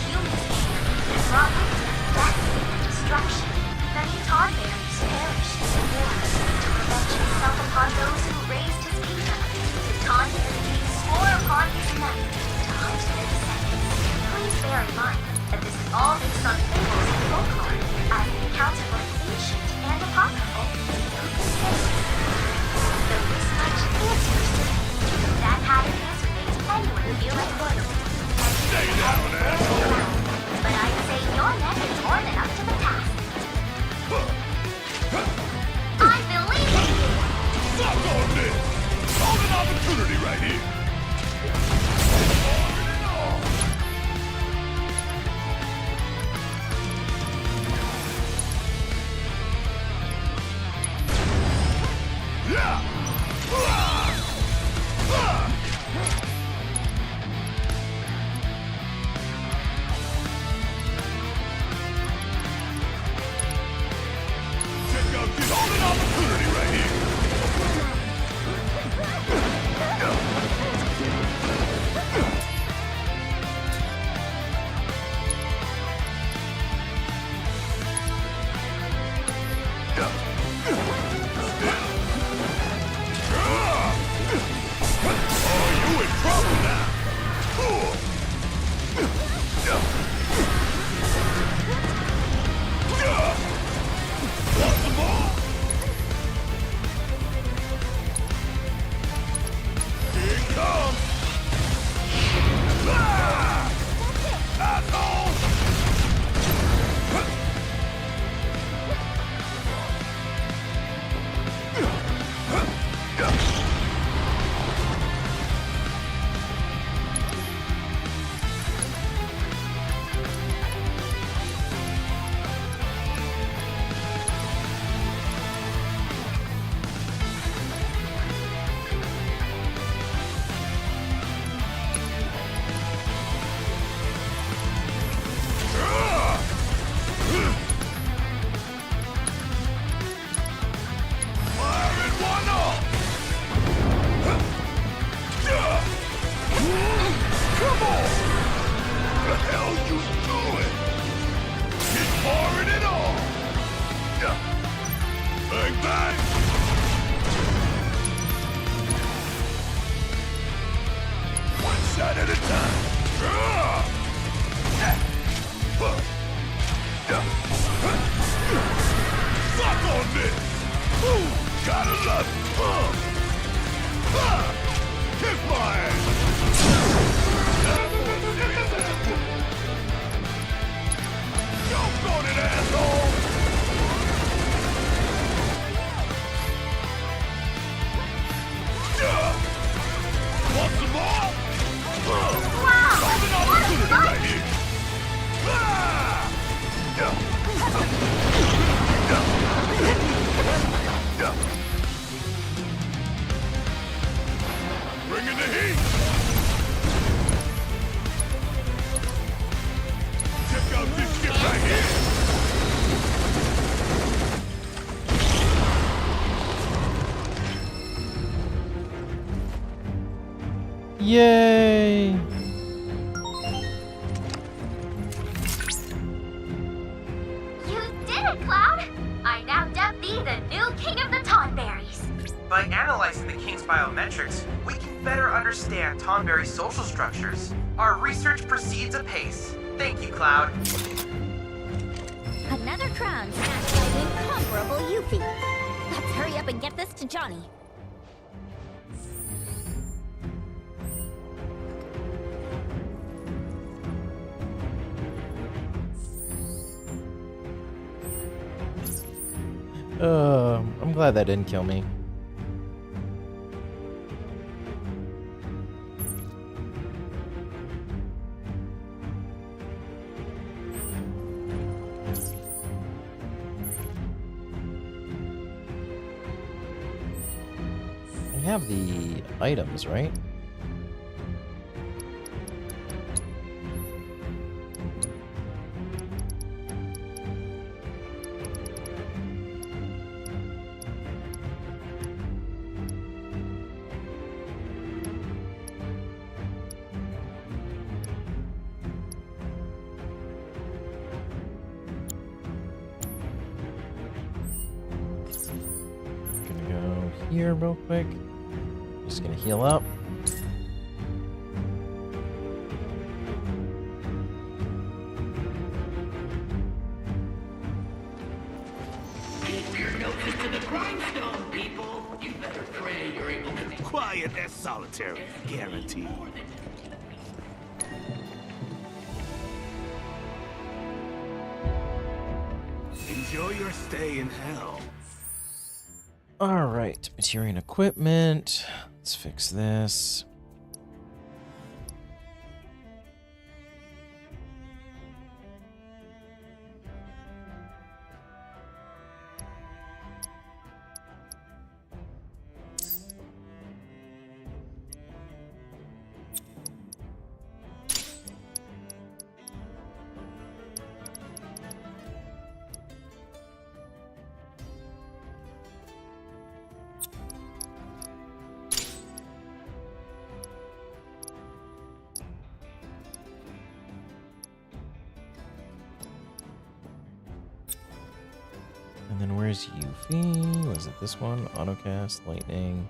Humans came and brought with them death and destruction. Many Tonberries perished in the war to revenge himself upon those who raised his kingdom. The Tonberry King swore upon his knight to hunt their descendants. Please bear in mind that this is all based on fables and folklore, as the accounts are both ancient and apocryphal. Who can say? Though this much is for certain, that had an answer makes anyone feel like loyalty. Stay down, asshole! But I'd say your neck is more than up to the task. I believe in you! Suck on this! Golden opportunity right here! Yeah! Check out this golden opportunity right here! Oh, you in trouble now! What's the ball? Here it comes! Ah! Asshole! Kiss my ass! Jump on it, asshole! Want some more? Golden opportunity right here! Bringing the heat! Check out this shit right here! Yay! You did it, Cloud! I now dub thee the new king of the Tonberries. By analyzing the King's biometrics, we can better understand Tonberry's social structures. Our research proceeds apace. Thank you, Cloud. Another crown snatched by the incomparable Yuffie. Let's hurry up and get this to Johnny. I'm glad that didn't kill me. I have the items, right? Gonna go here real quick. Just gonna heal up. Keep your noses to the grindstone, people. You better pray you're able to be Quiet as solitary, guaranteed. Enjoy your stay in hell. Alright, material and equipment. Let's fix this. And then where's Yuffie? Was it this one? Autocast, lightning.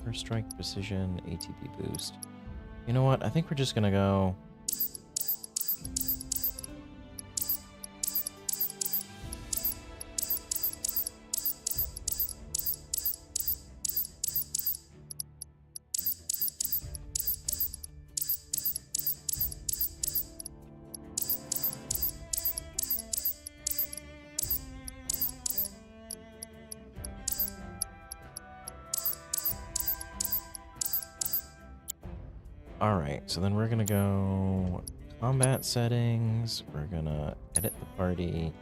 First strike, precision, ATP boost. You know what? I think we're just gonna go. Alright, so then we're gonna go combat settings. We're gonna edit the party.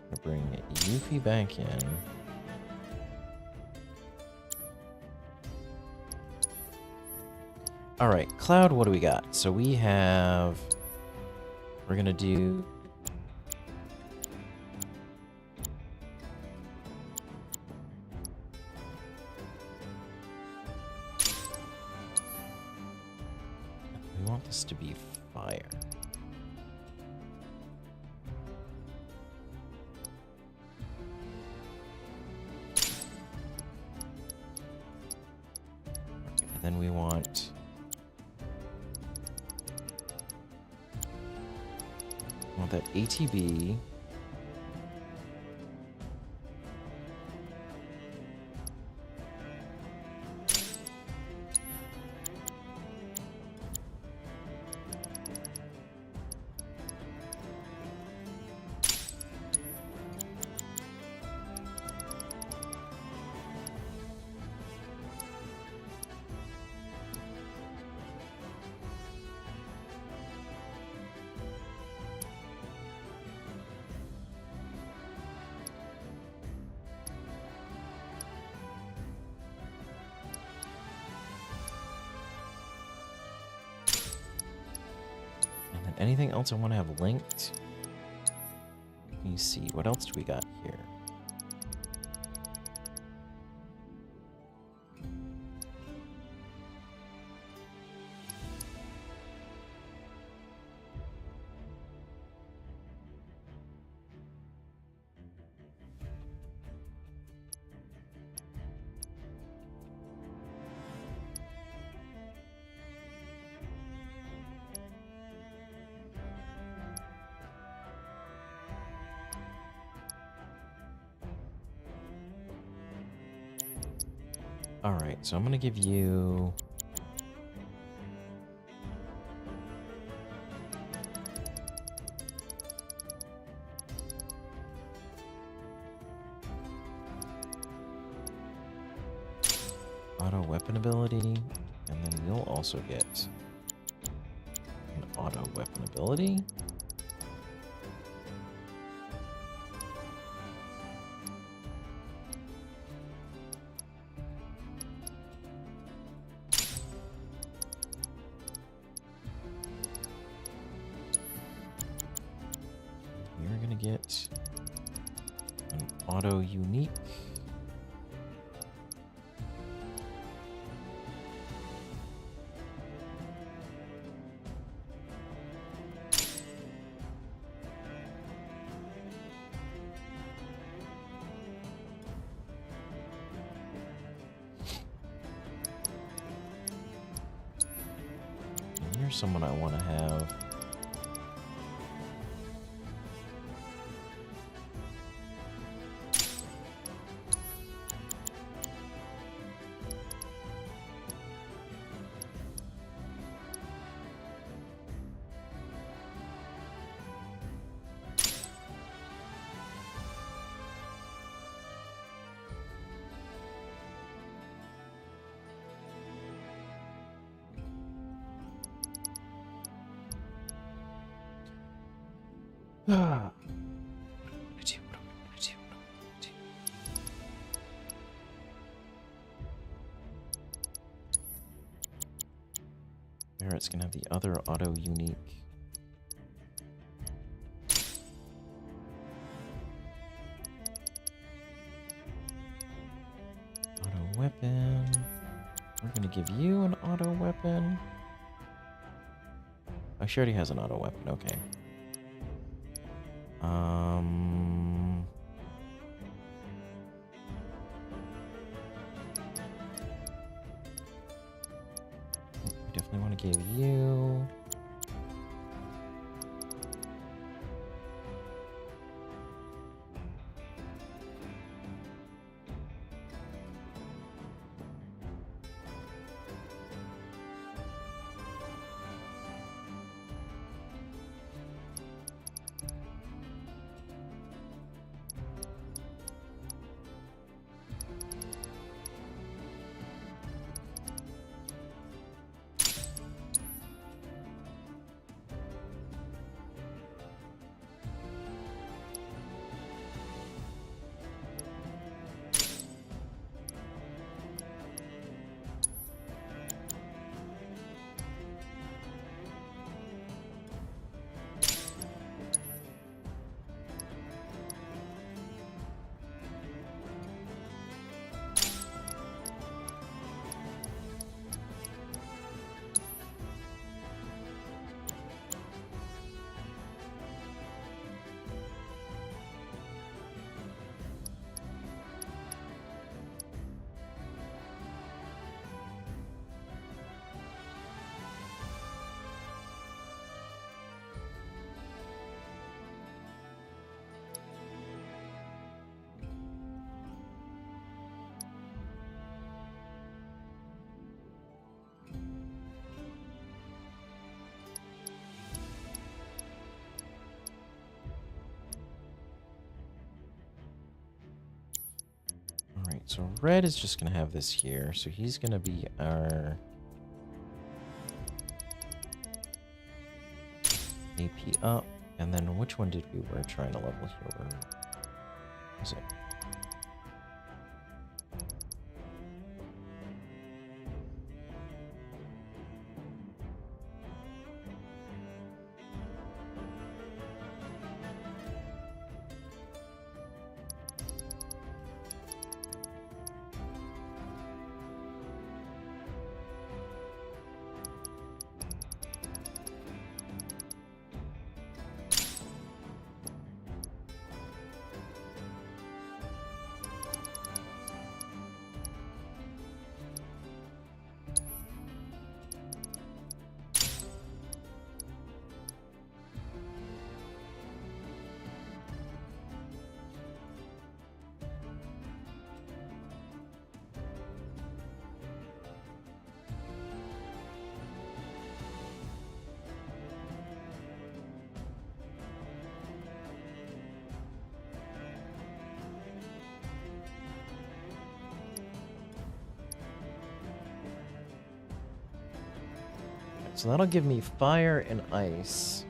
We're gonna bring Yuffie back in. Alright, Cloud, what do we got? So we have... We're gonna do... We want this to be fire. Okay, and then we want that ATB. Anything else I want to have linked? Let me see. What else do we got here? Alright, so I'm gonna give you... auto weapon ability, and then you'll also get an auto weapon ability. You're gonna get an auto unique. And you're someone I want to have. Barrett's gonna have the other auto unique. Auto weapon. We're gonna give you an auto weapon. Oh, she already has an auto weapon, okay. We definitely want to give you... So red is just going to have this here. So he's going to be our AP up. And then which one did we were trying to level here? Where was it? So that'll give me fire and ice.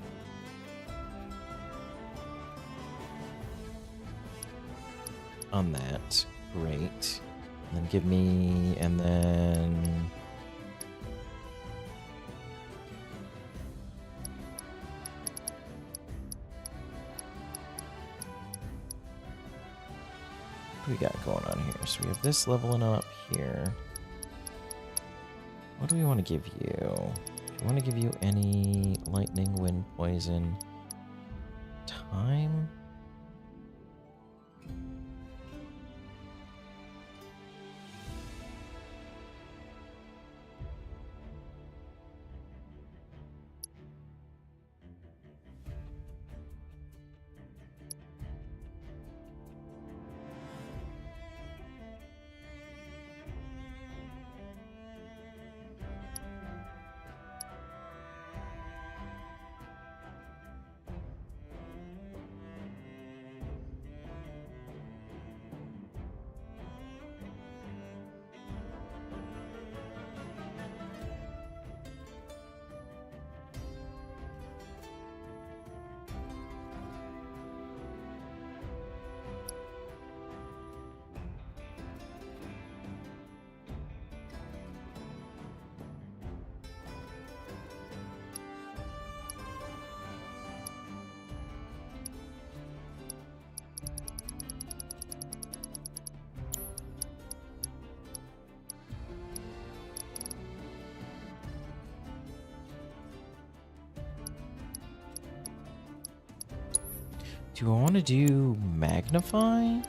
On that. Great. And then give me... and then... what do we got going on here? So we have this leveling up here. What do we want to give you? Do we want to give you any lightning, wind, poison, time? Do I want to do magnify?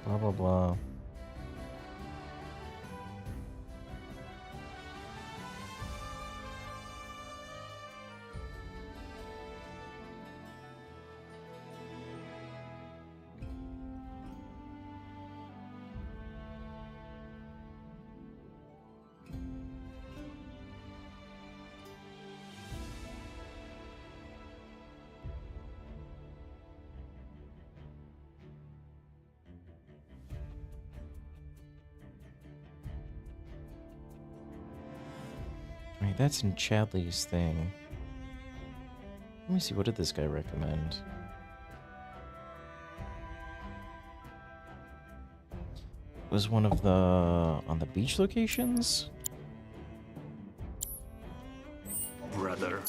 Blah, blah, blah. Right, that's in Chadley's thing. Let me see, what did this guy recommend? Was one of the on the beach locations? Brother.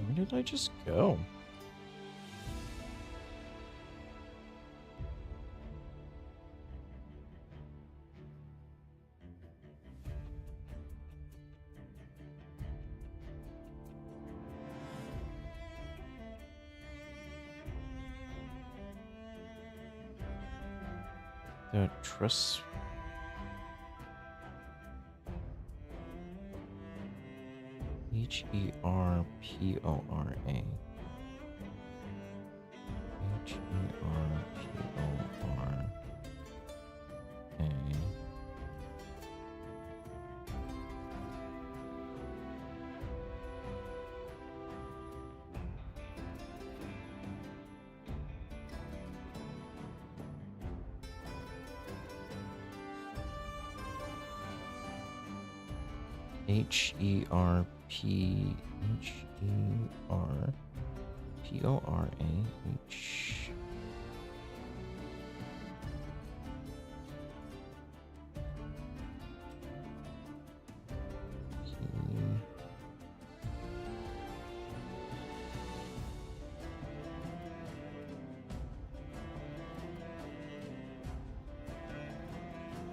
Where did I just go? The trust. H-E-R-P-O-R-A. H-E-R-P-O-R-A. H-E-R-P-O-R-A-H.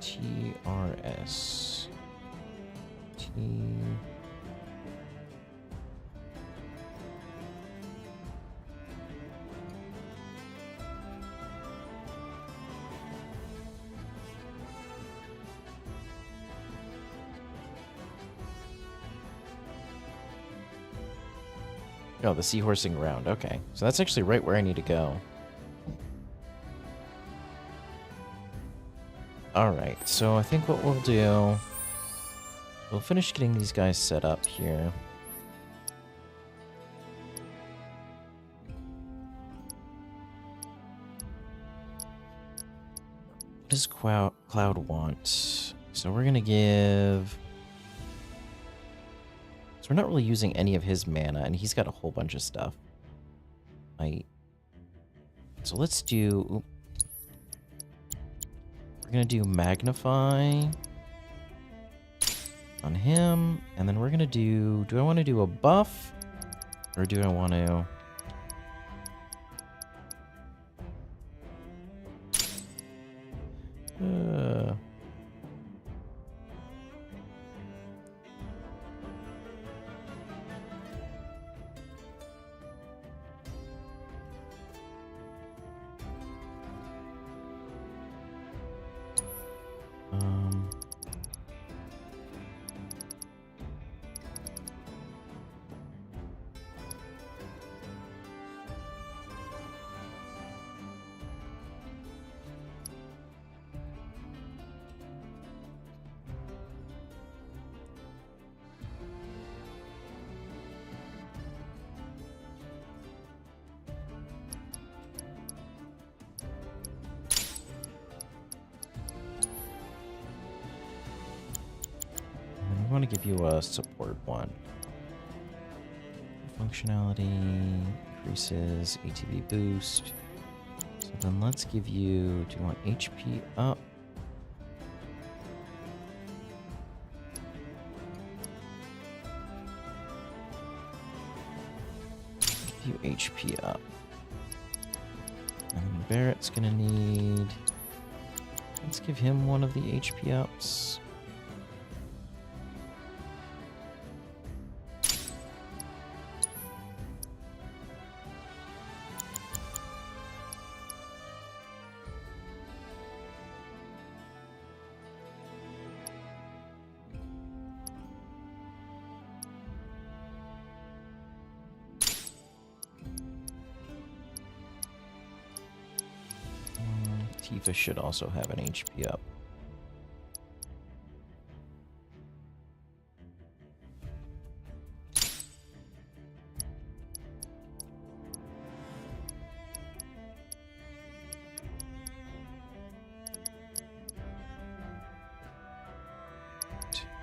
T-R-S. T. Oh, the seahorsing ground. Okay. So that's actually right where I need to go. Alright, so I think what we'll do... We'll finish getting these guys set up here. What does Cloud want? So we're gonna give... So we're not really using any of his mana, and he's got a whole bunch of stuff. So let's do... Oop. We're gonna do Magnify on him, and then we're gonna do... Do I want to do a buff? Or do I want to... I want to give you a support one. Functionality increases, ATB boost. So then let's give you, do you want HP up? Give you HP up. And then Barrett's gonna need, let's give him one of the HP ups. Tifa should also have an HP up.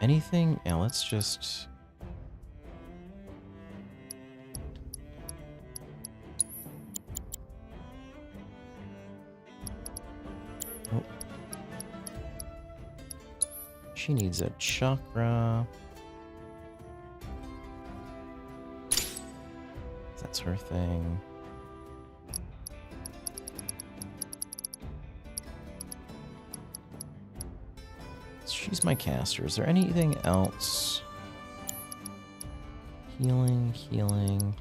Anything? Yeah, let's just... Oh. She needs a chakra. That's her thing. She's my caster. Is there anything else? Healing, healing.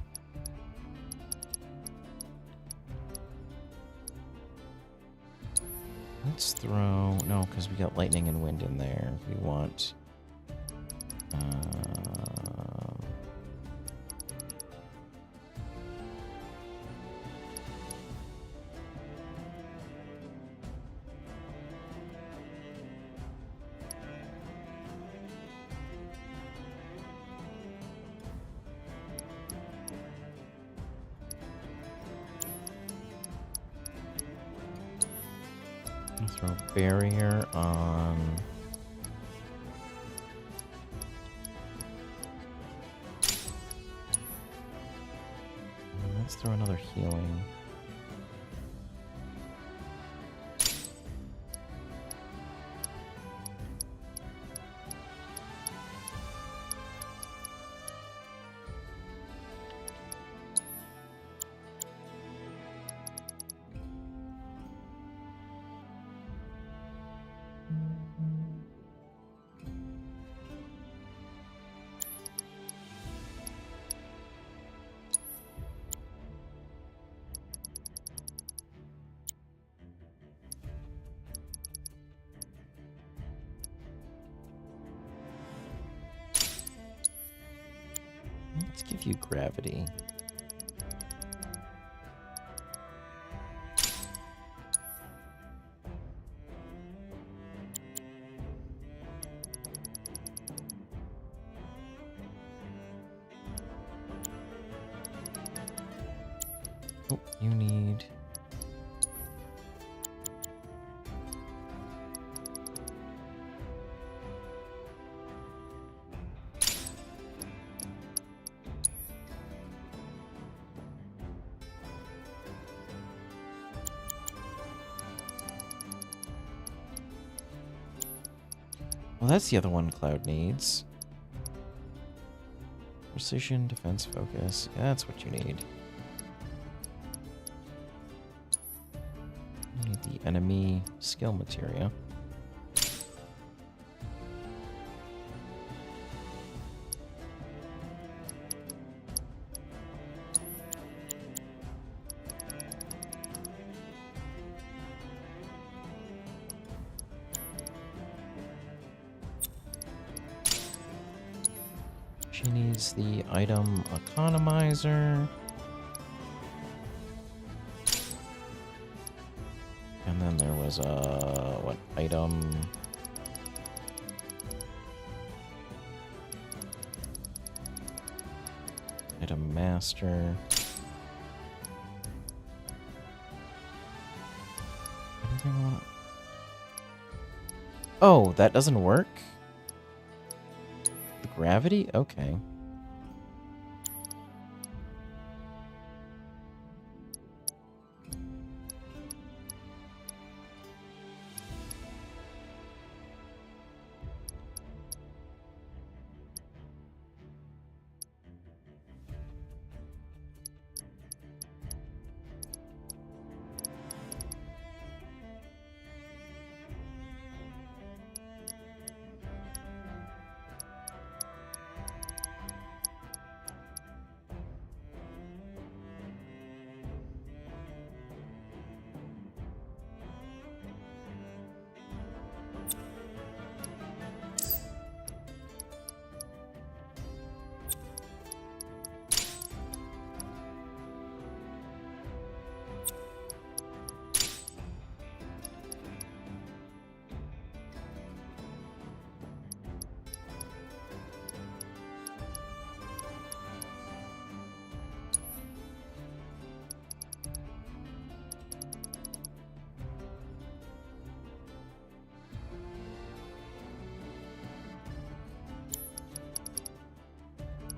Let's throw... No, because we got lightning and wind in there. We want... throw barrier on... Let's throw another healing. Let's give you gravity. Oh, you need... Well, that's the other one Cloud needs. Precision, defense, focus. Yeah, that's what you need. You need the enemy skill materia. She needs the item economizer. And then there was a, what, item? Item master. Anything I want? Oh, that doesn't work? The gravity? Okay.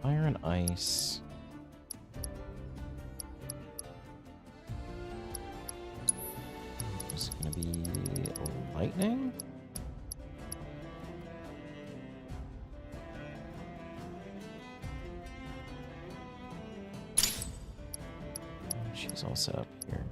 Fire and ice. Is it gonna be lightning? She's all set up here.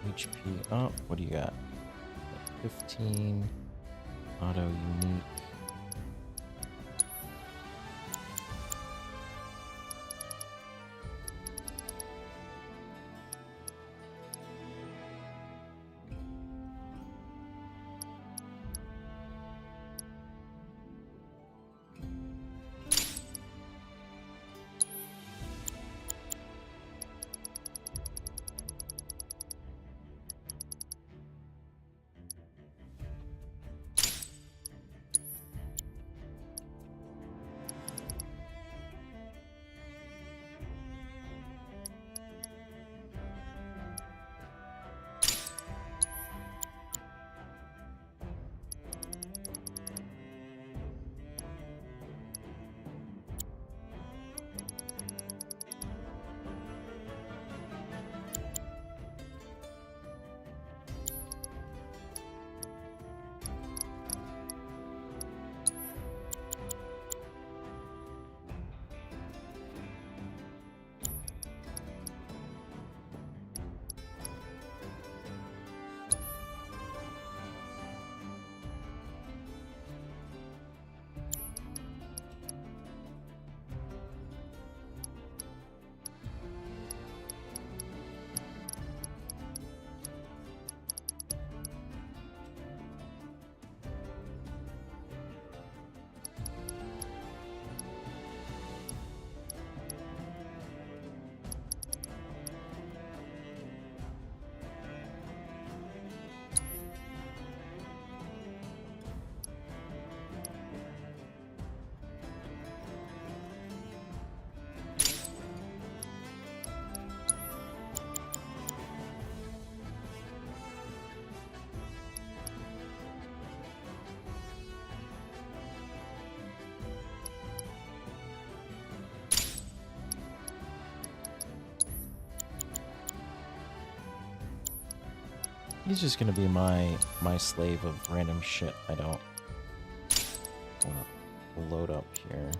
HP up. What do you got? 15. Auto unique. He's just gonna be my slave of random shit. I don't want to load up here.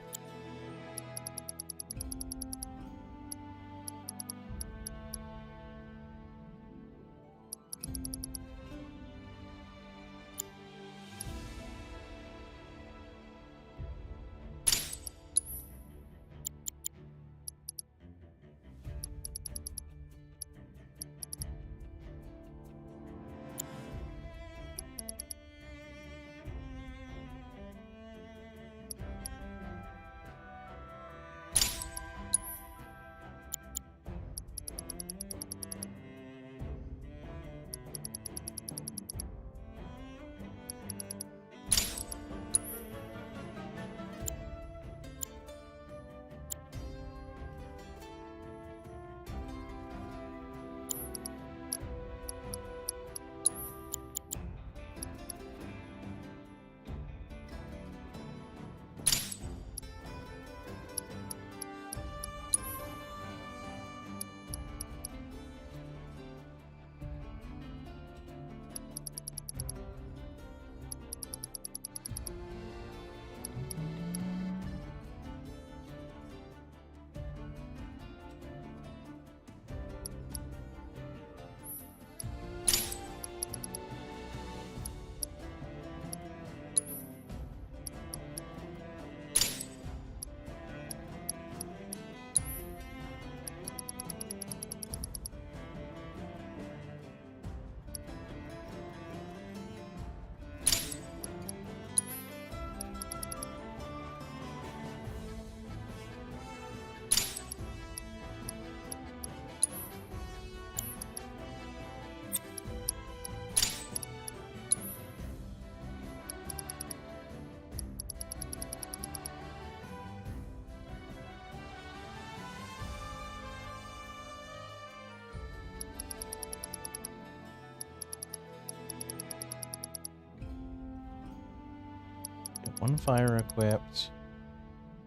One fire equipped,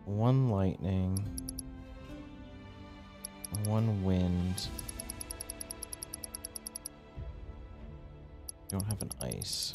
one lightning, one wind. Don't have an ice.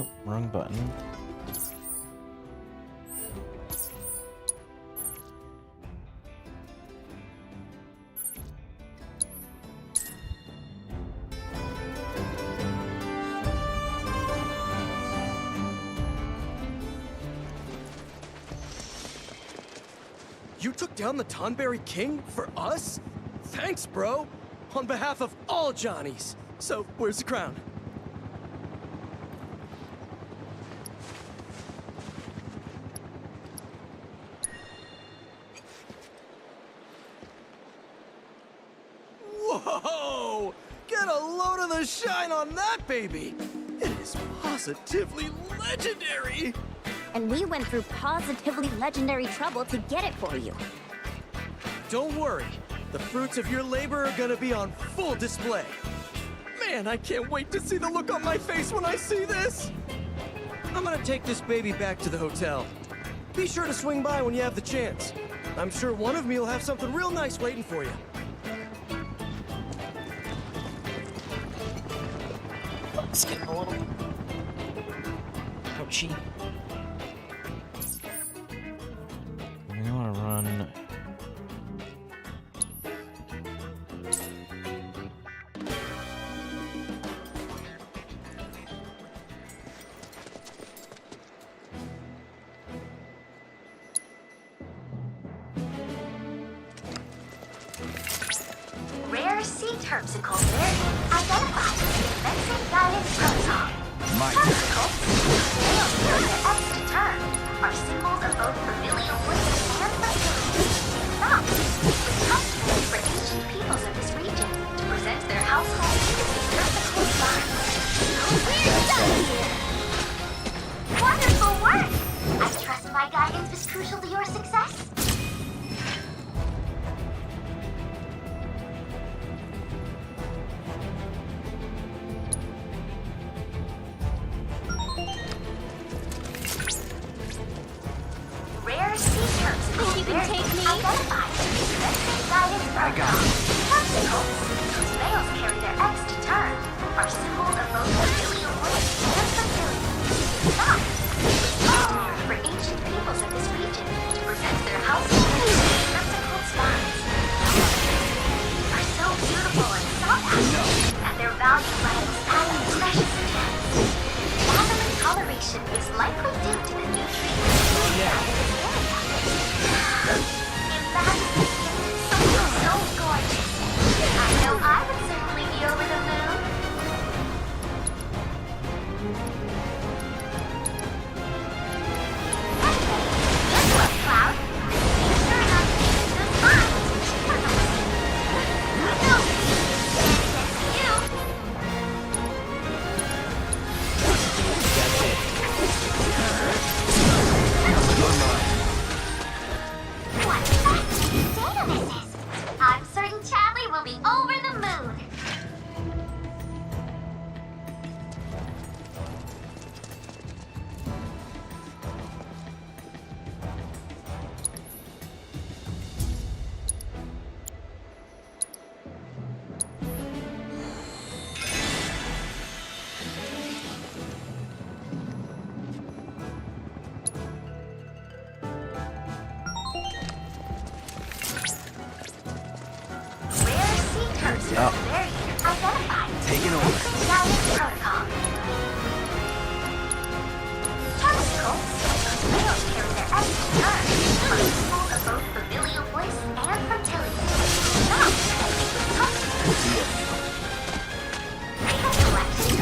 Oh, wrong button. You took down the Tonberry King for us? Thanks, bro! On behalf of all Johnnies. So, where's the crown? Whoa! Get a load of the shine on that baby! It is positively legendary! And we went through positively legendary trouble to get it for you. Don't worry. The fruits of your labor are gonna be on full display. Man, I can't wait to see the look on my face when I see this! I'm gonna take this baby back to the hotel. Be sure to swing by when you have the chance. I'm sure one of me will have something real nice waiting for you. It's getting a little ouchy. We want to run. Rare sea terpsichore variant identified with the Invention Guidance Protocol. Terpsichore, males carry their X to term, are symbols of both familial bliss and fertility. Not with customary for ancient peoples of this region to present their household with terpsichore signs. We're done here! Wonderful work! I trust my guidance was crucial to your success. Rare sea terpsichore You can take me? identified with the Invention Guidance Protocol. Terpsichores, whose males carry their X to term, are symbols of both familial bliss and fertility. Not for ancient peoples of this region to present their household with terpsichore spines. Are so beautiful and sought after that their value rivals that of precious gems. Gathering coloration is likely due to the new treatment in this area. Imagine something so gorgeous. I know I would certainly be over the moon. Anyway, good luck, Cloud. Make sure not to use those lines for the No, and you. What fascinating data this is! I'm certain Chadley will be over the moon! Rare sea terpsichore variant identified. Take it over. Guidance protocol. Terpsichores, whose males carry their X to term, are symbols of both familial bliss and fertility. Not Data collection.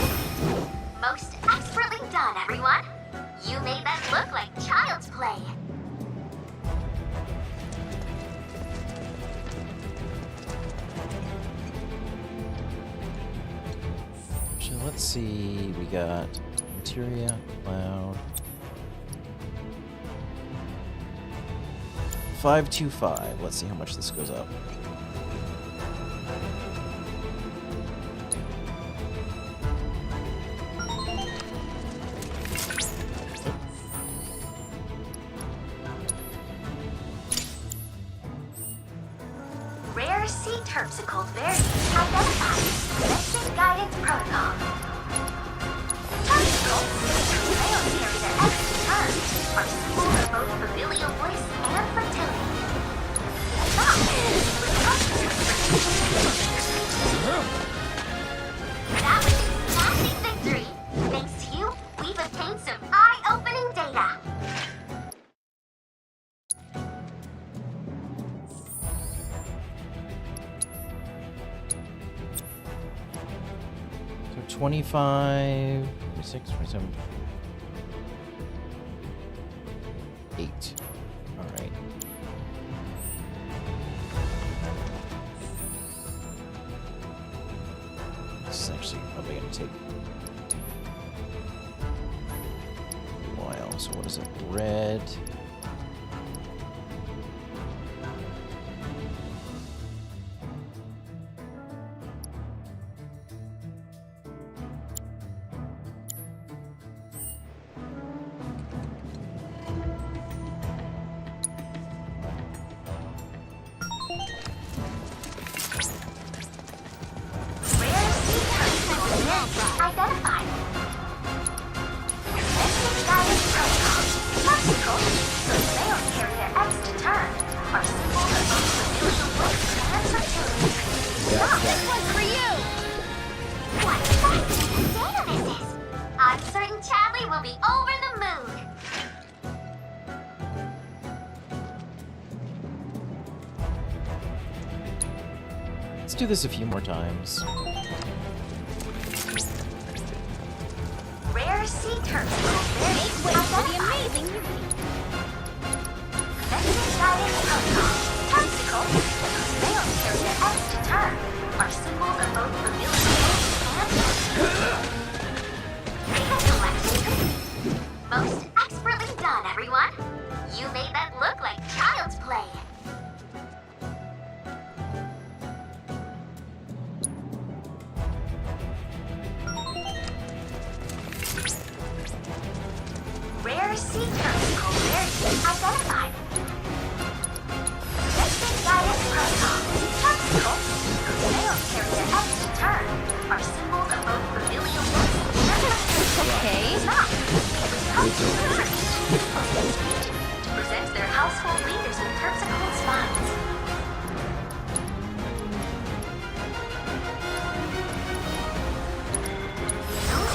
Most expertly done, everyone. You made that look like child's play. So let's see. We got Materia, Cloud. 525. Let's see how much this goes up. Rare sea terpsichore variant identified. Invention Guidance Protocol. Terpsichore, That was a smashing victory! Thanks to you, we've obtained some eye-opening data! So 25, 26, 27, 8. Alright. This is actually probably going to take a while. So what is it? Red. Identified. Message guidance protocol. Toxical. Mail carrier X to turn. Our symbol of both familial voice and fertility. This one's for you! What fascinating data this is! I'm certain Chadley will be over the moon. Let's do this a few more times. Rare sea turtles. Make way for the amazing Yuki! Message guidance protocol. Toxical. Mail carrier X to turn. Our symbols of both familial voice and fertility. Data collection. Most expertly done, everyone. You made that look like child's play. Rare sea turtle rarity identified. Message guidance protocol. Toxical. Mail carrier X to turn. Our symbols of both familial voice and fertility. Okay. Stop. It was custom presents their household leaders with terpsichore spines.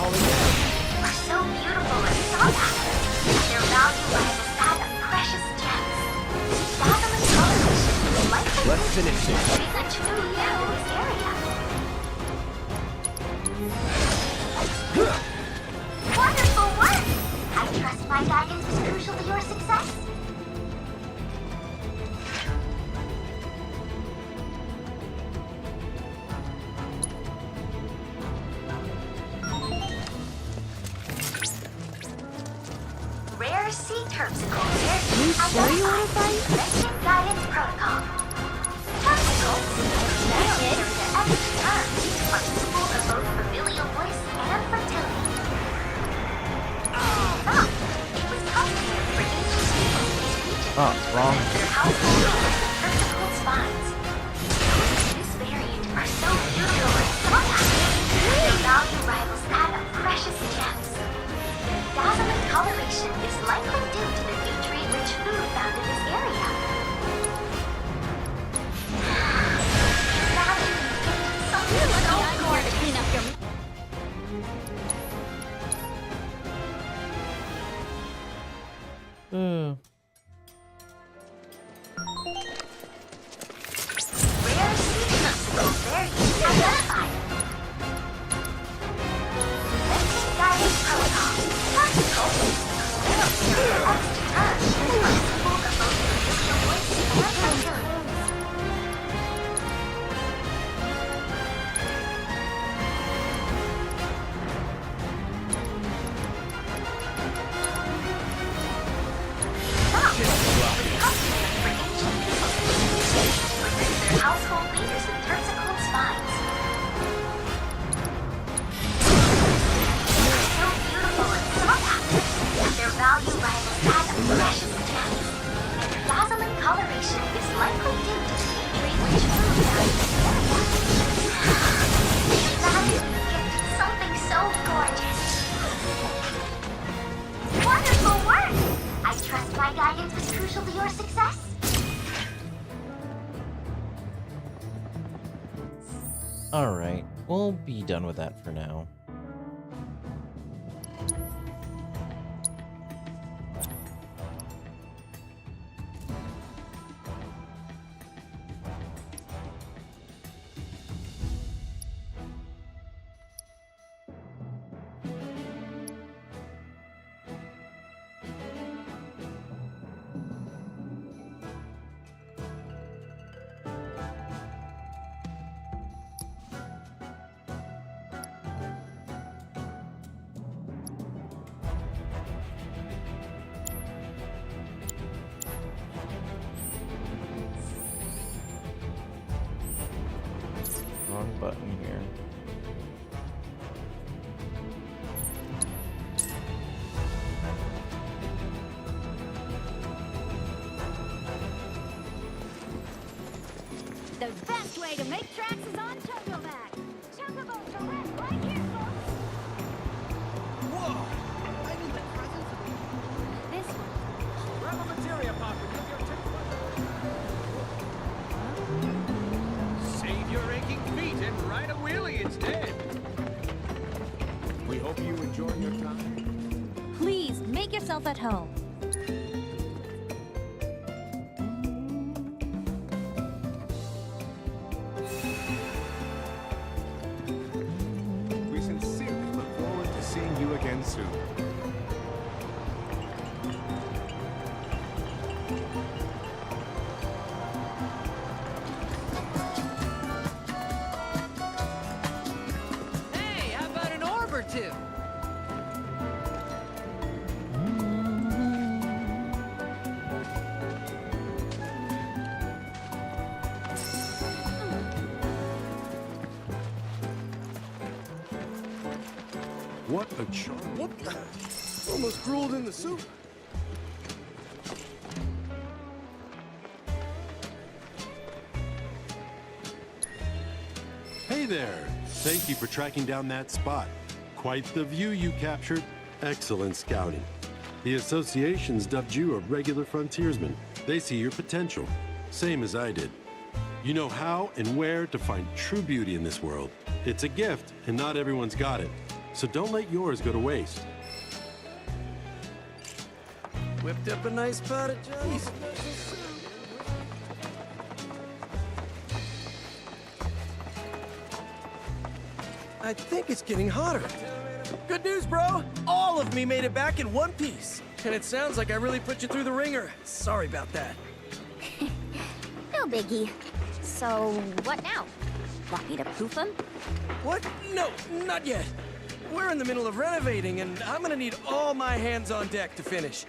Are so beautiful and sought after. Their value rivals that of precious gems. Dazzling coloration is likely Let's finish it. a true hero in this area. Wonderful work! I trust my guidance was crucial to your success. Rare sea terpsichore rarity. You sure you want to fight? Message guidance protocol. Terpsichore. Mail carrier X to turn. Our symbol of both familial voice and fertility. It was customary for ancient peoples in this region Oh, wrong. to their household leaders with terpsichore spines. This variant are so beautiful and sought after. Their value rivals that of precious gems. Their dazzling coloration is likely due to the nutrient-rich food found in this area. Now you've gifted something so gorgeous. To clean up your... Rare sea terpsichore variant identified. Message guidance protocol. Toxical. Mail carrier X to turn. Our symbol of both familial voice and fertility. Their household leaders with terpsichore spines. So beautiful and sought after, and their value rivals that of precious gems. Their dazzling coloration is likely due to the nutrient-rich food found in this area. Now you've gifted something so gorgeous. to your success? Alright, we'll be done with that for now. Wrong button here. The best way to make tracks is on Chocoback. Chocobo's the left right here, folks. Whoa! I need the presence of This one. Grab a materia pop and give your Save your aching feet and ride a wheelie instead. We hope you enjoy your time. Please make yourself at home. We sincerely look forward to seeing you again soon. Hey, how about an orb or two? What a charm. What? Almost drooled in the soup. Hey there! Thank you for tracking down that spot. Quite the view you captured. Excellent scouting. The association's dubbed you a regular frontiersman. They see your potential, same as I did. You know how and where to find true beauty in this world. It's a gift, and not everyone's got it. So don't let yours go to waste. Whipped up a nice pot of Johnny's. I think it's getting hotter. Good news, bro! All of me made it back in one piece. And it sounds like I really put you through the ringer. Sorry about that. No biggie. So, what now? Want me to poof him? What? No, not yet. We're in the middle of renovating, and I'm gonna need all my hands on deck to finish.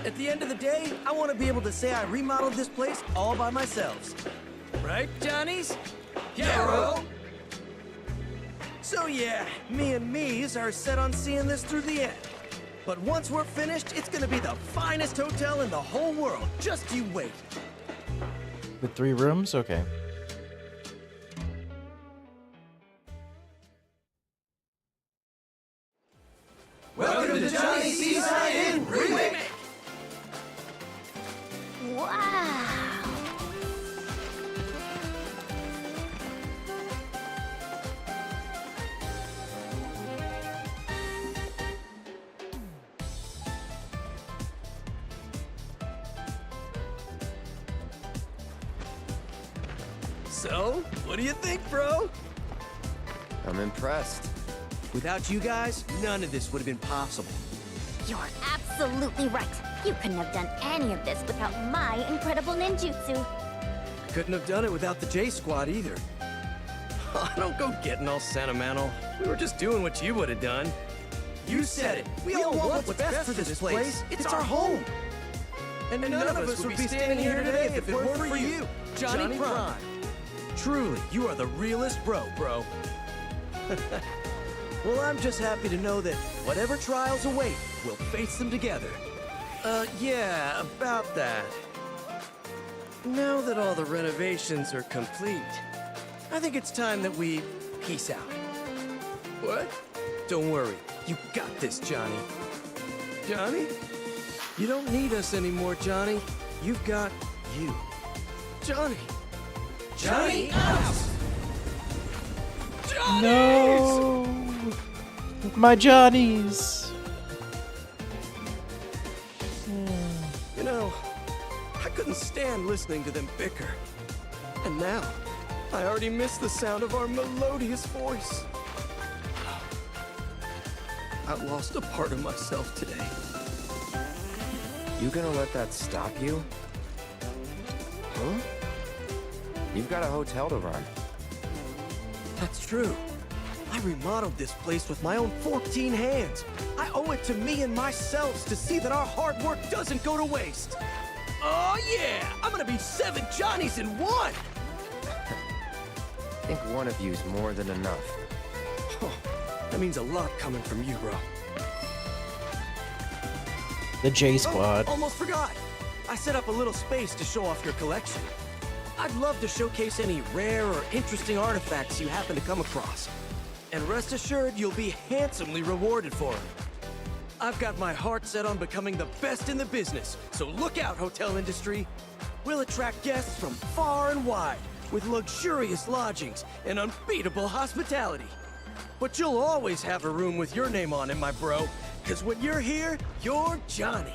At the end of the day, I want to be able to say I remodeled this place all by myself. Right, Johnnies? Yeah, bro! So yeah, me and me's are set on seeing this through the end. But once we're finished, it's gonna be the finest hotel in the whole world. Just you wait. With 3 rooms? Okay. Welcome to Johnny Seaside Inn Remake! Wow. So, what do you think, bro? I'm impressed. Without you guys, none of this would have been possible. You're absolutely right. You couldn't have done any of this without my incredible ninjutsu. Couldn't have done it without the J Squad either. Oh, don't go getting all sentimental. We were just doing what you would have done. You said it. We all want what's best for this place. It's our home. And none of us would be standing here today if it weren't for you, Johnny Prime. Truly, you are the realest bro. Well, I'm just happy to know that whatever trials await, we'll face them together. Yeah, about that. Now that all the renovations are complete, I think it's time that we peace out. What? Don't worry. You got this, Johnny. Johnny? You don't need us anymore, Johnny. you've got you. Johnny! Johnny out! Johnny! No! My Johnnies! You know, I couldn't stand listening to them bicker. And now, I already miss the sound of our melodious voice. I lost a part of myself today. You gonna let that stop you? Huh? You've got a hotel to run. That's true. I remodeled this place with my own 14 hands. I owe it to me and myself to see that our hard work doesn't go to waste. Oh yeah! I'm gonna be 7 Johnnies in one! I think one of you's more than enough. Oh, that means a lot coming from you, bro. The J Squad. Oh, almost forgot. I set up a little space to show off your collection. I'd love to showcase any rare or interesting artifacts you happen to come across. And rest assured, you'll be handsomely rewarded for it. I've got my heart set on becoming the best in the business, so look out, hotel industry. We'll attract guests from far and wide, with luxurious lodgings and unbeatable hospitality. But you'll always have a room with your name on it, my bro, because when you're here, you're Johnny.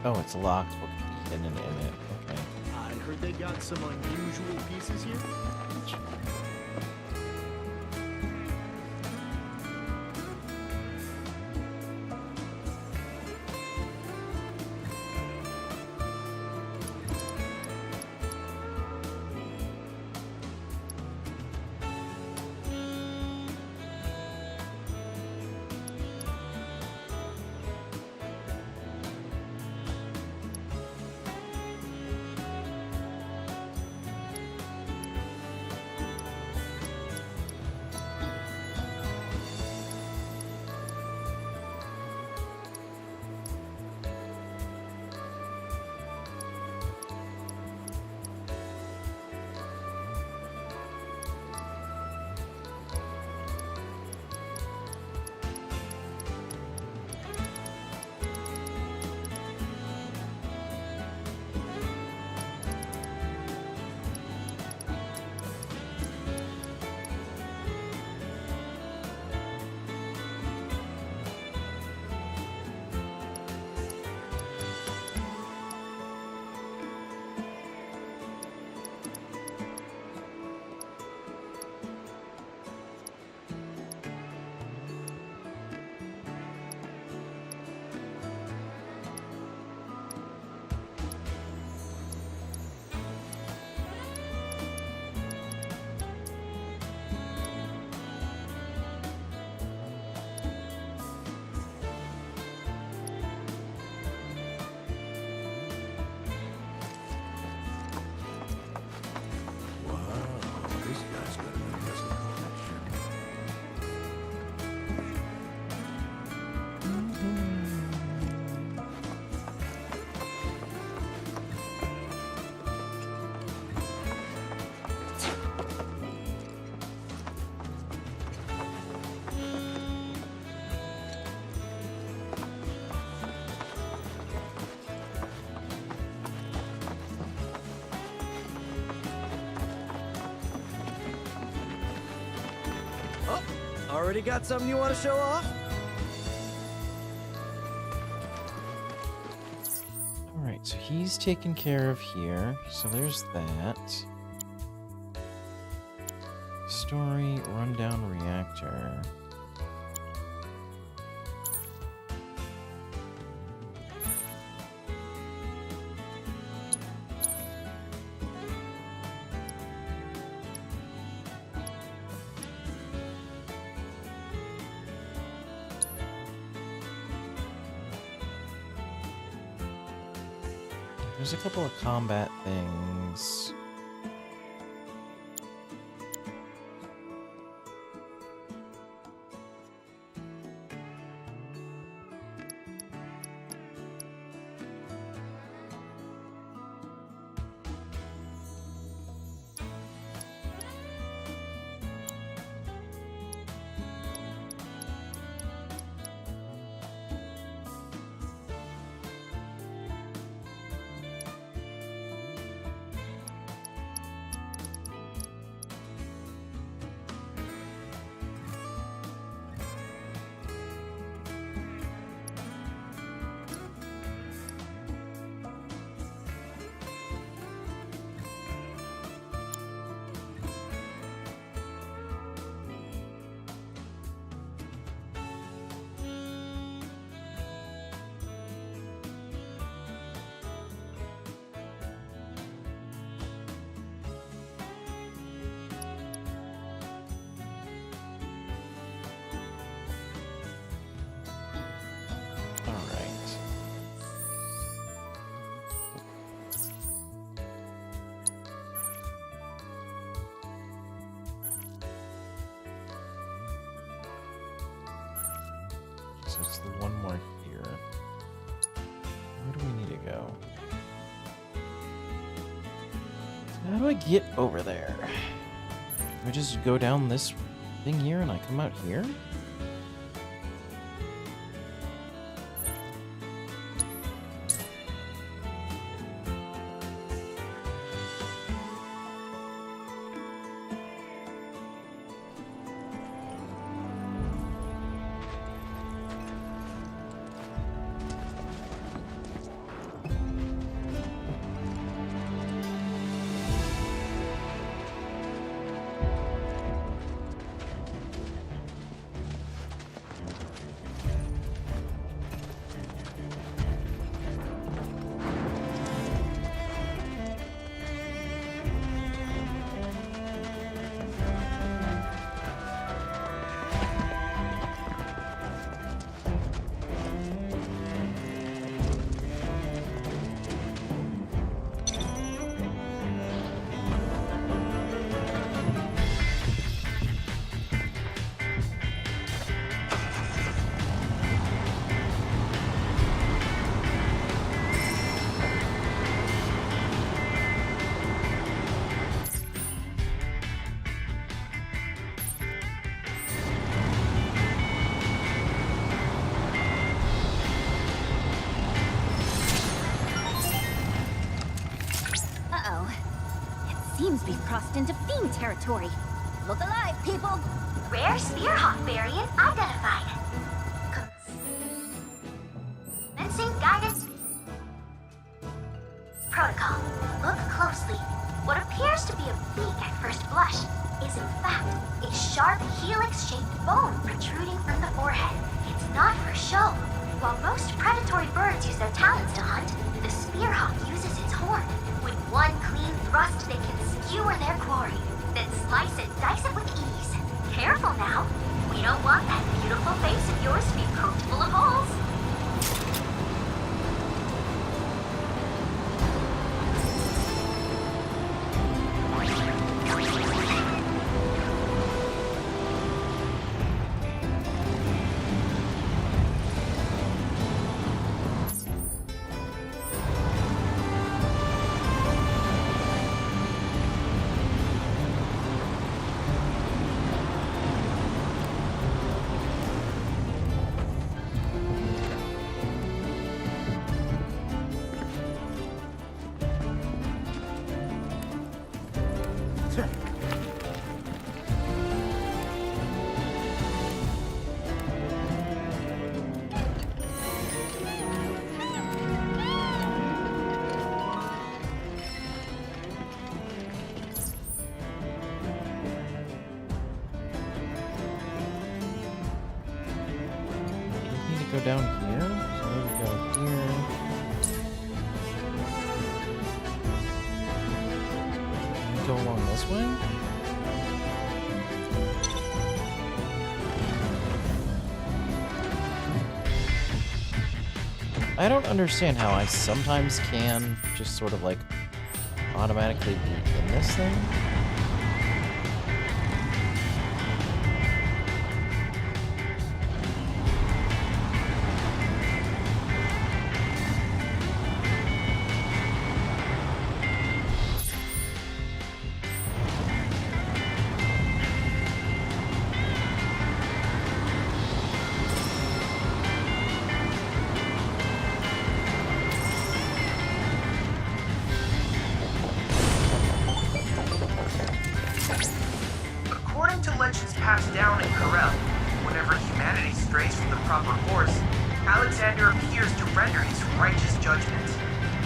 Oh, it's locked. What could be hidden in it? Okay. I heard they got some unusual pieces here. Already got something you want to show off? Alright, so he's taken care of here. So there's that. Story, rundown reactor. There's a couple of combat things. So it's the one more here. Where do we need to go? How do I get over there? Do I just go down this thing here and I come out here? Seems we've crossed into fiend territory. Look alive, people! Rare Spearhawk variant identified. Commencing guidance protocol. Look closely. What appears to be a beak at first blush is in fact a sharp helix-shaped bone protruding from the forehead. It's not for show. While most predatory birds use their talons to hunt, the Spearhawk uses its horn. With one clean thrust, they can skewer their quarry, then slice and dice it with ease. Careful now. We don't want that beautiful face of yours to be poked full of holes. Go down here. So we go here. Go along this way. I don't understand how I sometimes can just sort of like automatically be in this thing. According to legends passed down in Corel, whenever humanity strays from the proper course, Alexander appears to render his righteous judgment.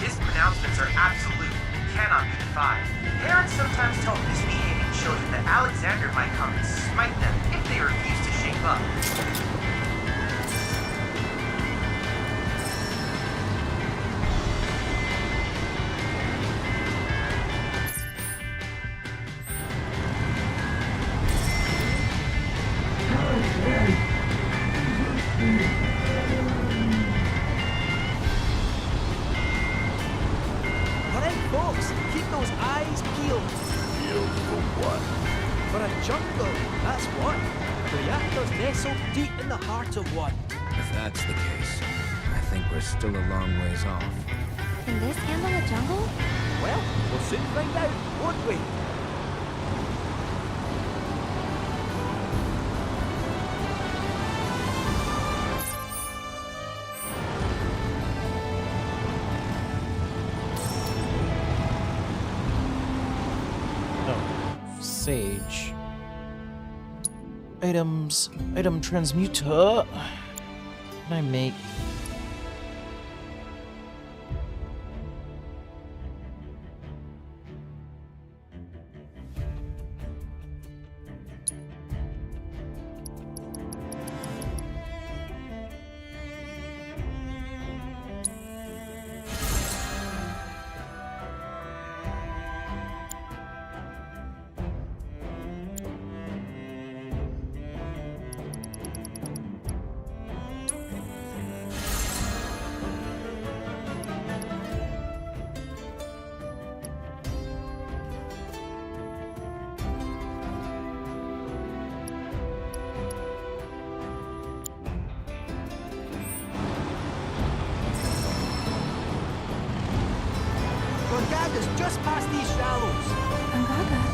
His pronouncements are absolute and cannot be defied. Parents sometimes tell misbehaving children that Alexander might come and smite them if they refuse to shape up. Alright, folks, keep those eyes peeled. Peeled for what? For a jungle, that's what. The reactor's nestled deep in the heart of one. If that's the case, I think we're still a long ways off. Can this handle a jungle? Well, we'll soon find out, won't we? Sage. Items. Item transmuter. Can I make... Gorgaga's just past these shallows. Angaga.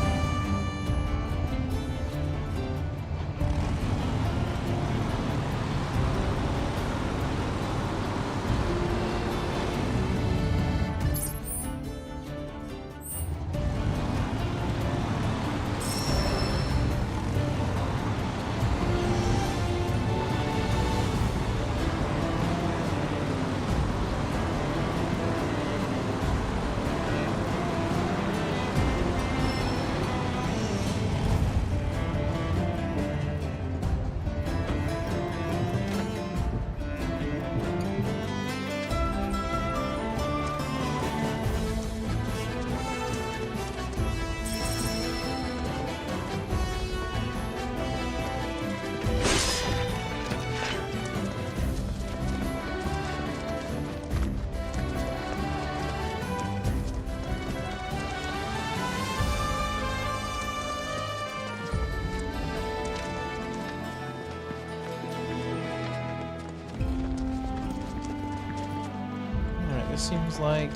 It seems like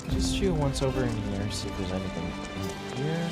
just shoot once over in here, see if there's anything in here.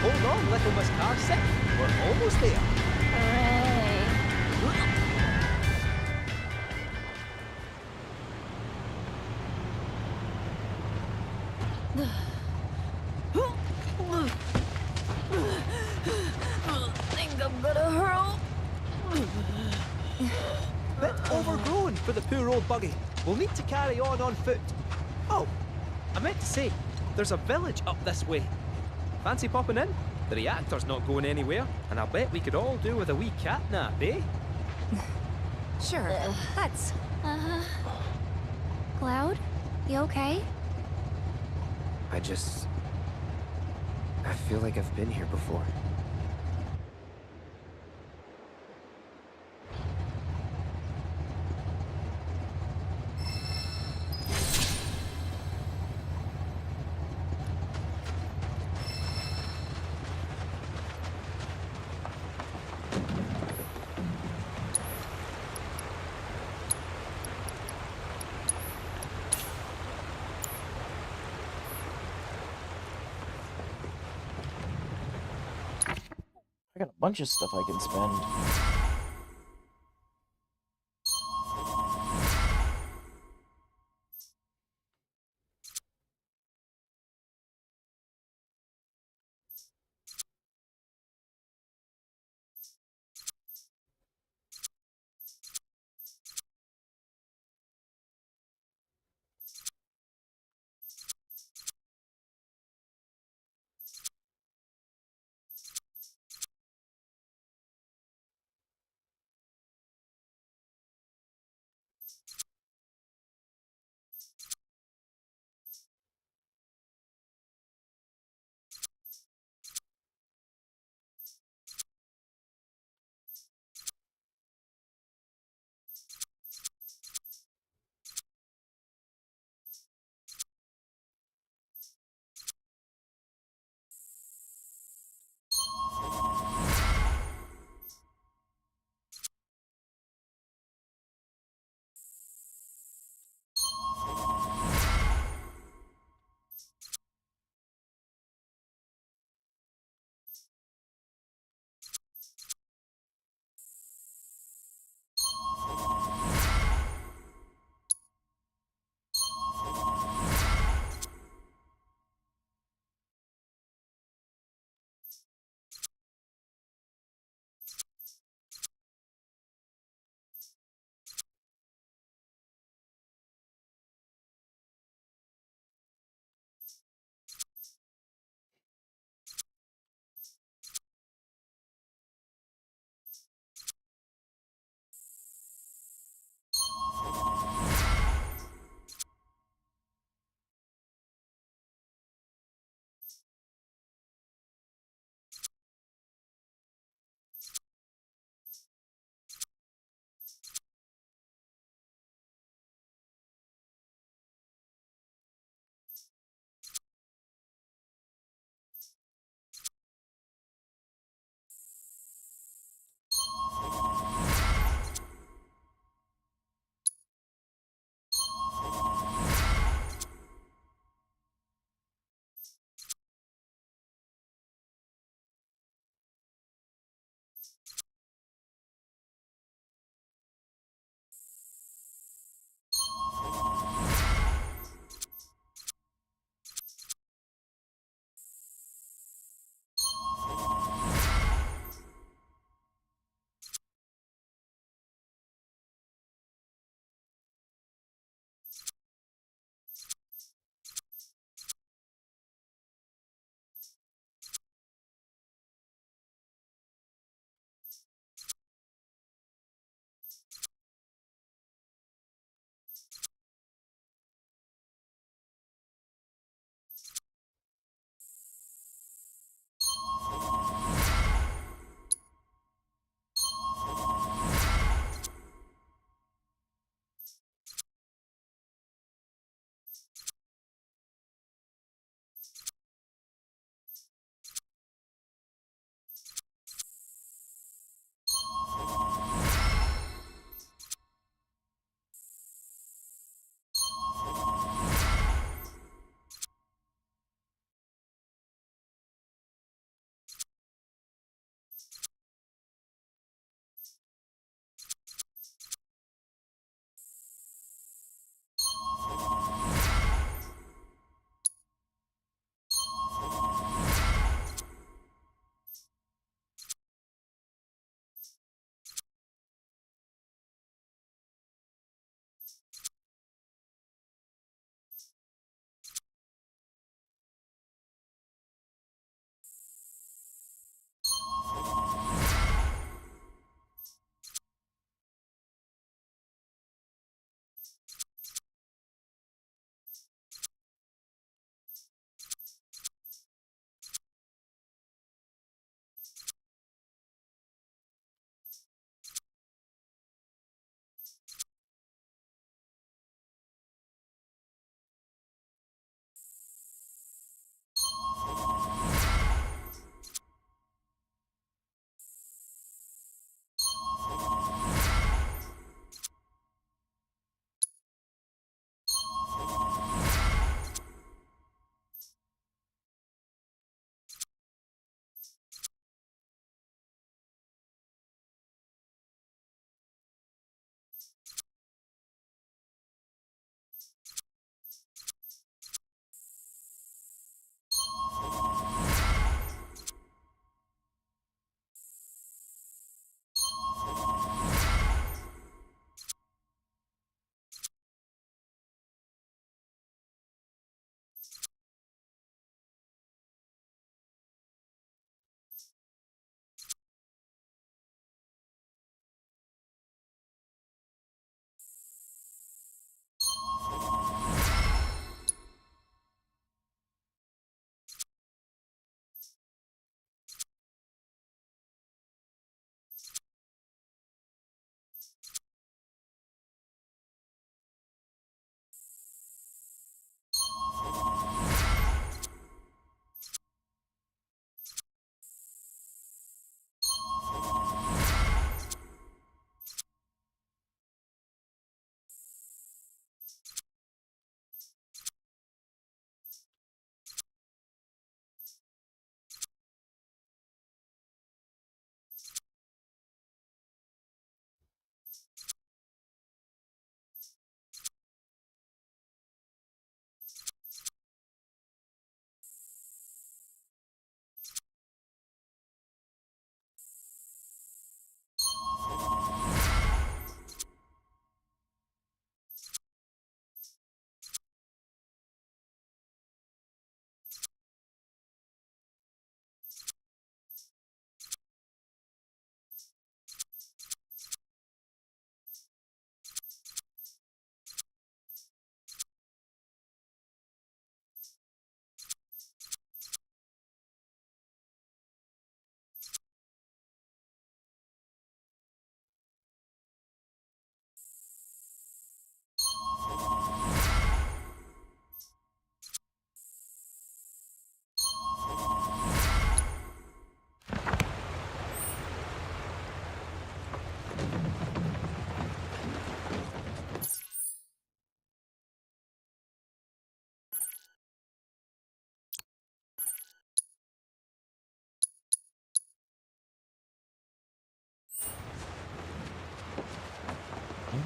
Hold on, little Miss Carsick. We're almost there. Think I'm gonna hurl. Bit overgrown for the poor old buggy. We'll need to carry on foot. Oh, I meant to say, there's a village up this way. Fancy popping in? The reactor's not going anywhere, and I bet we could all do with a wee cat nap, eh? Sure, let's. Cloud? You okay? I feel like I've been here before. I got a bunch of stuff I can spend.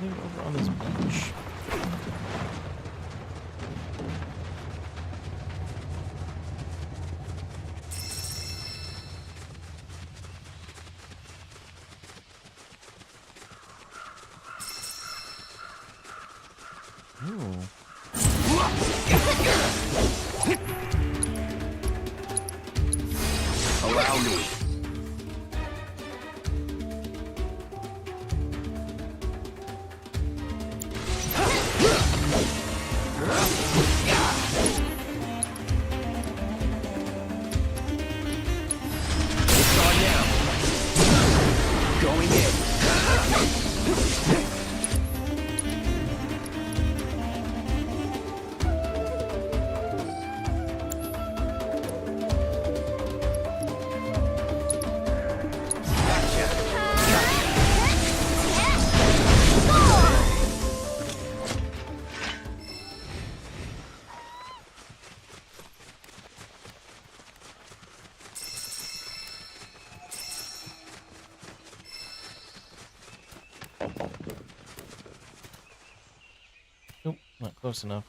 loot over on this beach? Ooh. Allow me. It's on now. Going in. Nope, not close enough.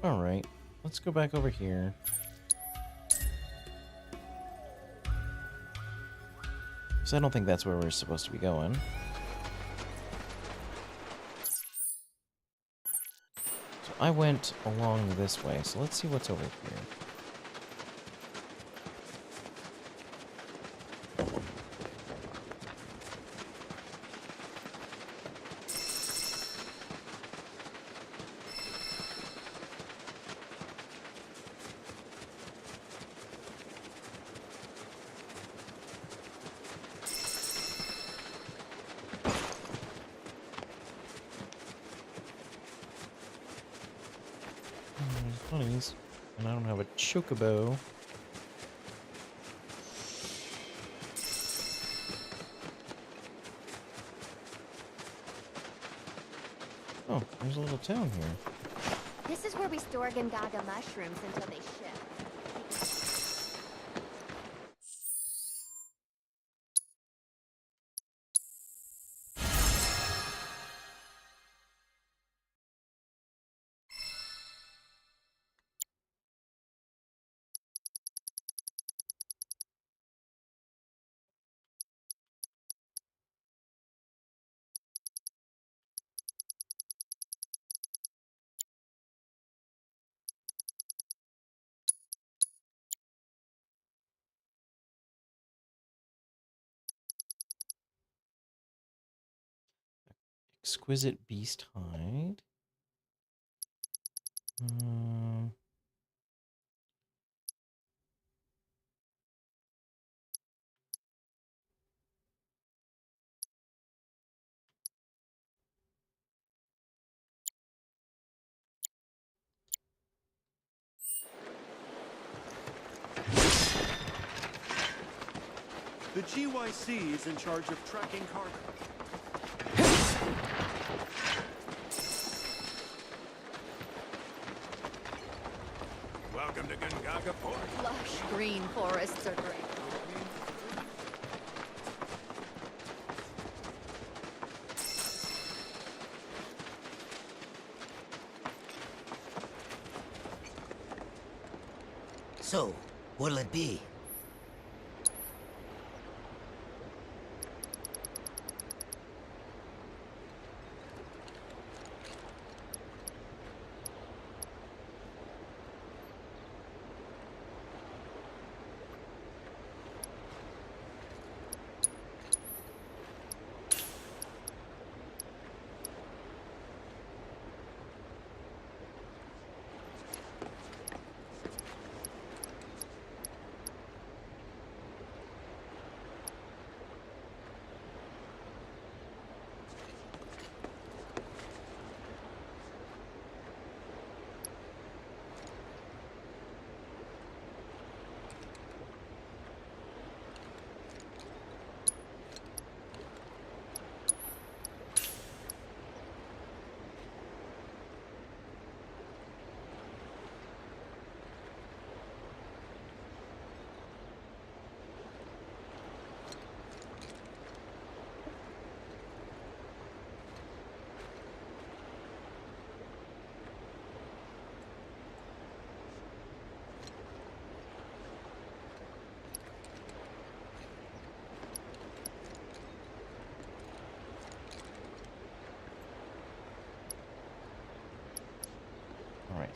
Alright, let's go back over here. So I don't think that's where we're supposed to be going. So I went along this way, so let's see what's over here. Bunnies, and I don't have a chocobo. Oh, there's a little town here. This is where we store Gungaga mushrooms until they ship. Exquisite beast hide. The GYC is in charge of tracking cargo. Welcome to Gungaga Port. Lush green forests are great. So, what'll it be?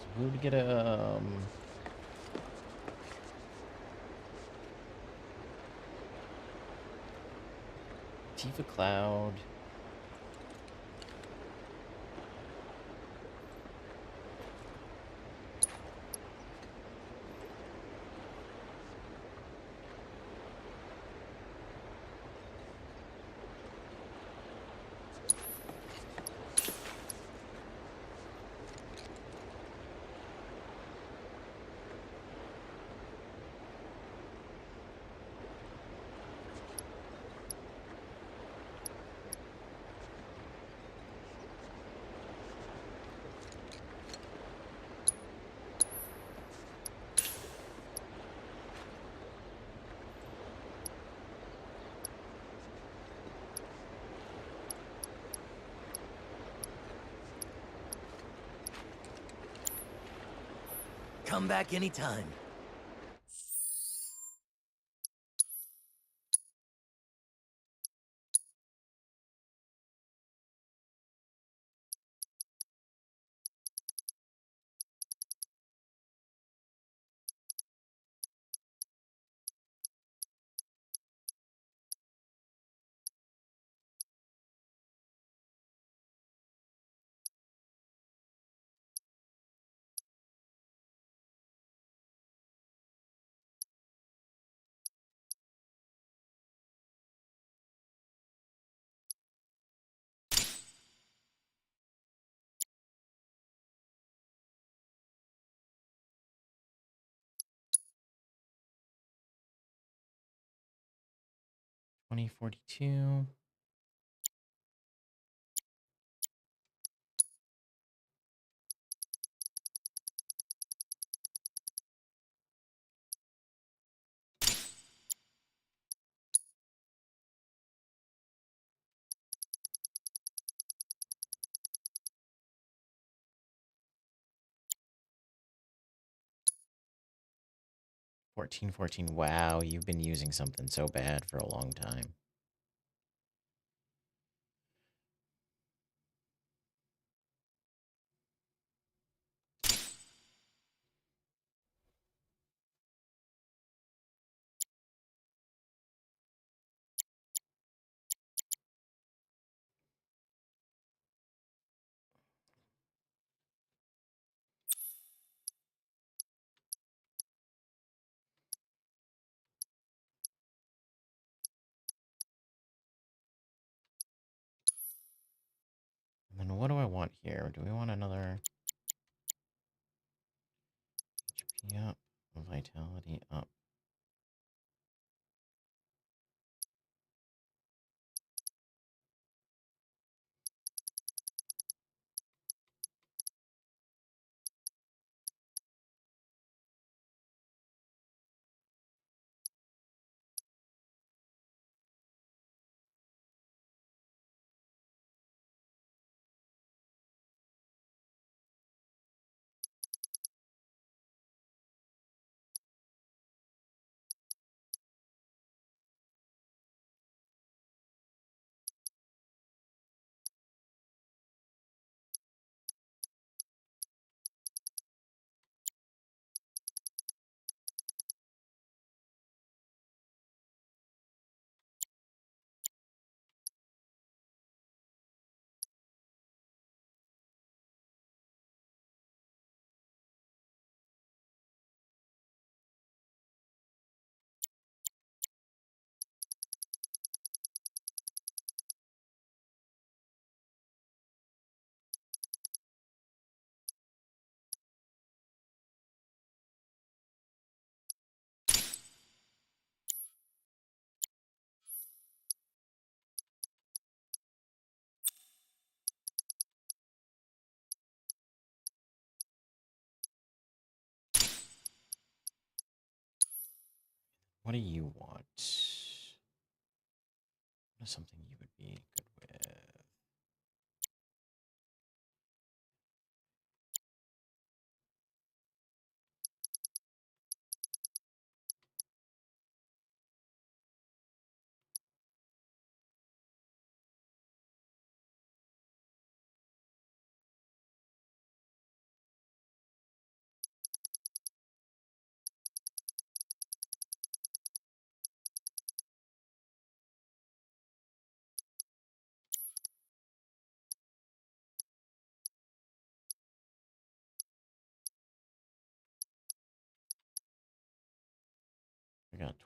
So who would get a Tifa Cloud? Come back anytime. $20.42. $14.14. Wow, you've been using something so bad for a long time. And then what do I want here? Do we want another HP up, vitality up? What do you want? What is something you would be good with?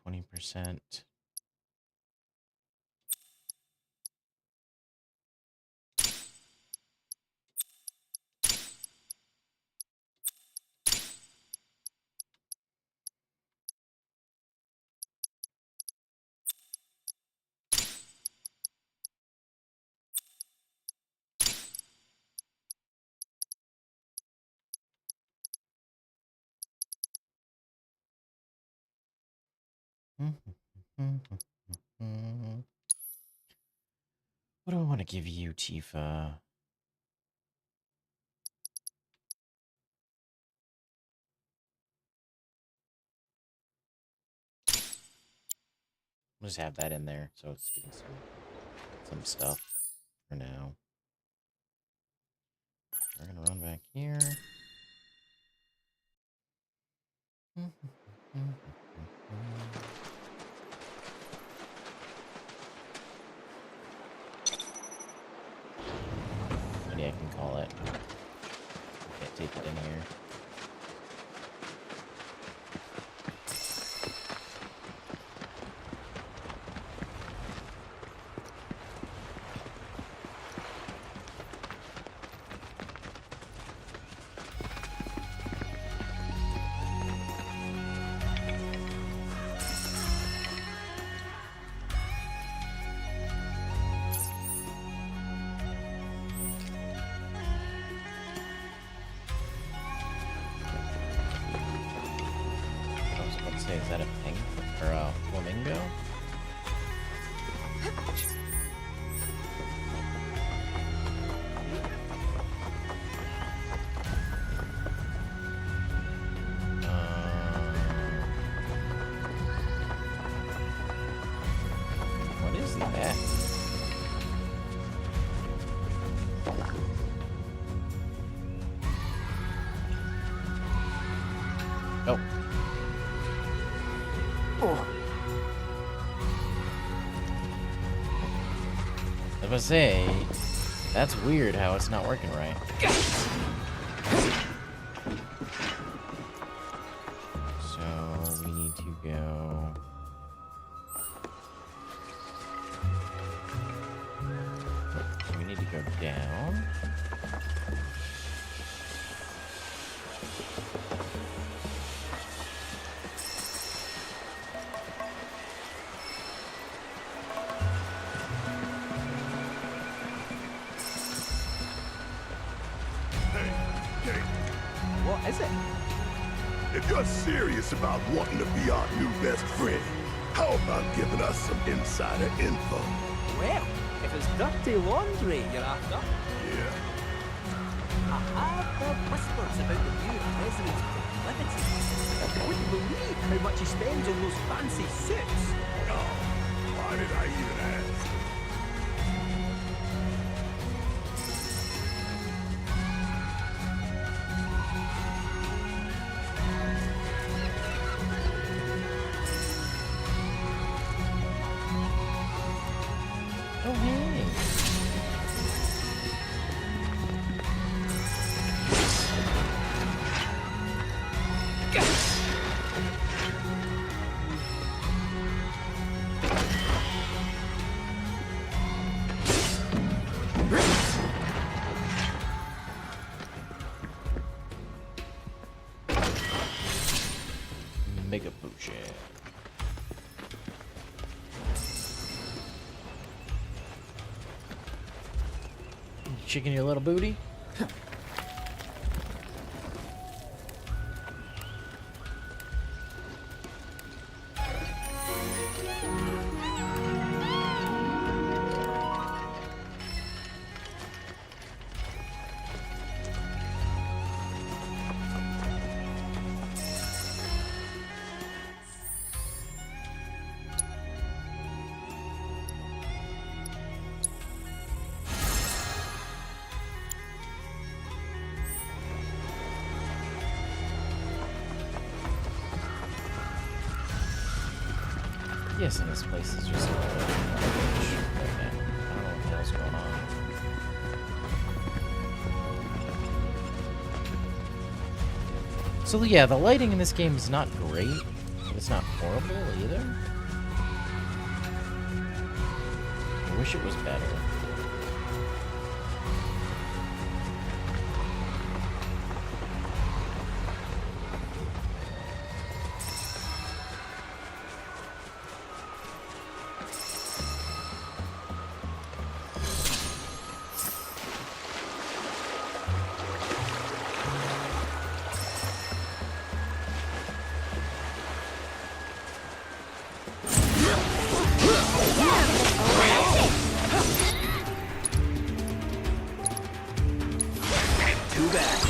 20%. What do I want to give you, Tifa? We'll just have that in there, so it's getting some stuff for now. We're gonna run back here. Maybe I can call it. Can't take it in here. Is that a pink or a flamingo? What is that? Oh. I was gonna say, that's weird how it's not working right. So we need to go. So we need to go down. What is it? If you're serious about wanting to be our new best friend, how about giving us some insider info? Well, if it's dirty laundry you're after. Yeah. I have heard whispers about the new president's proclivities. I wouldn't believe how much he spends on those fancy suits. Oh, why did I even ask? Oh, hey. Mega potion. Chicken your little booty? Yes, and this place is just right now. I don't know what the hell's going on. So yeah, the lighting in this game is not great, but it's not horrible either. I wish it was better. Too bad.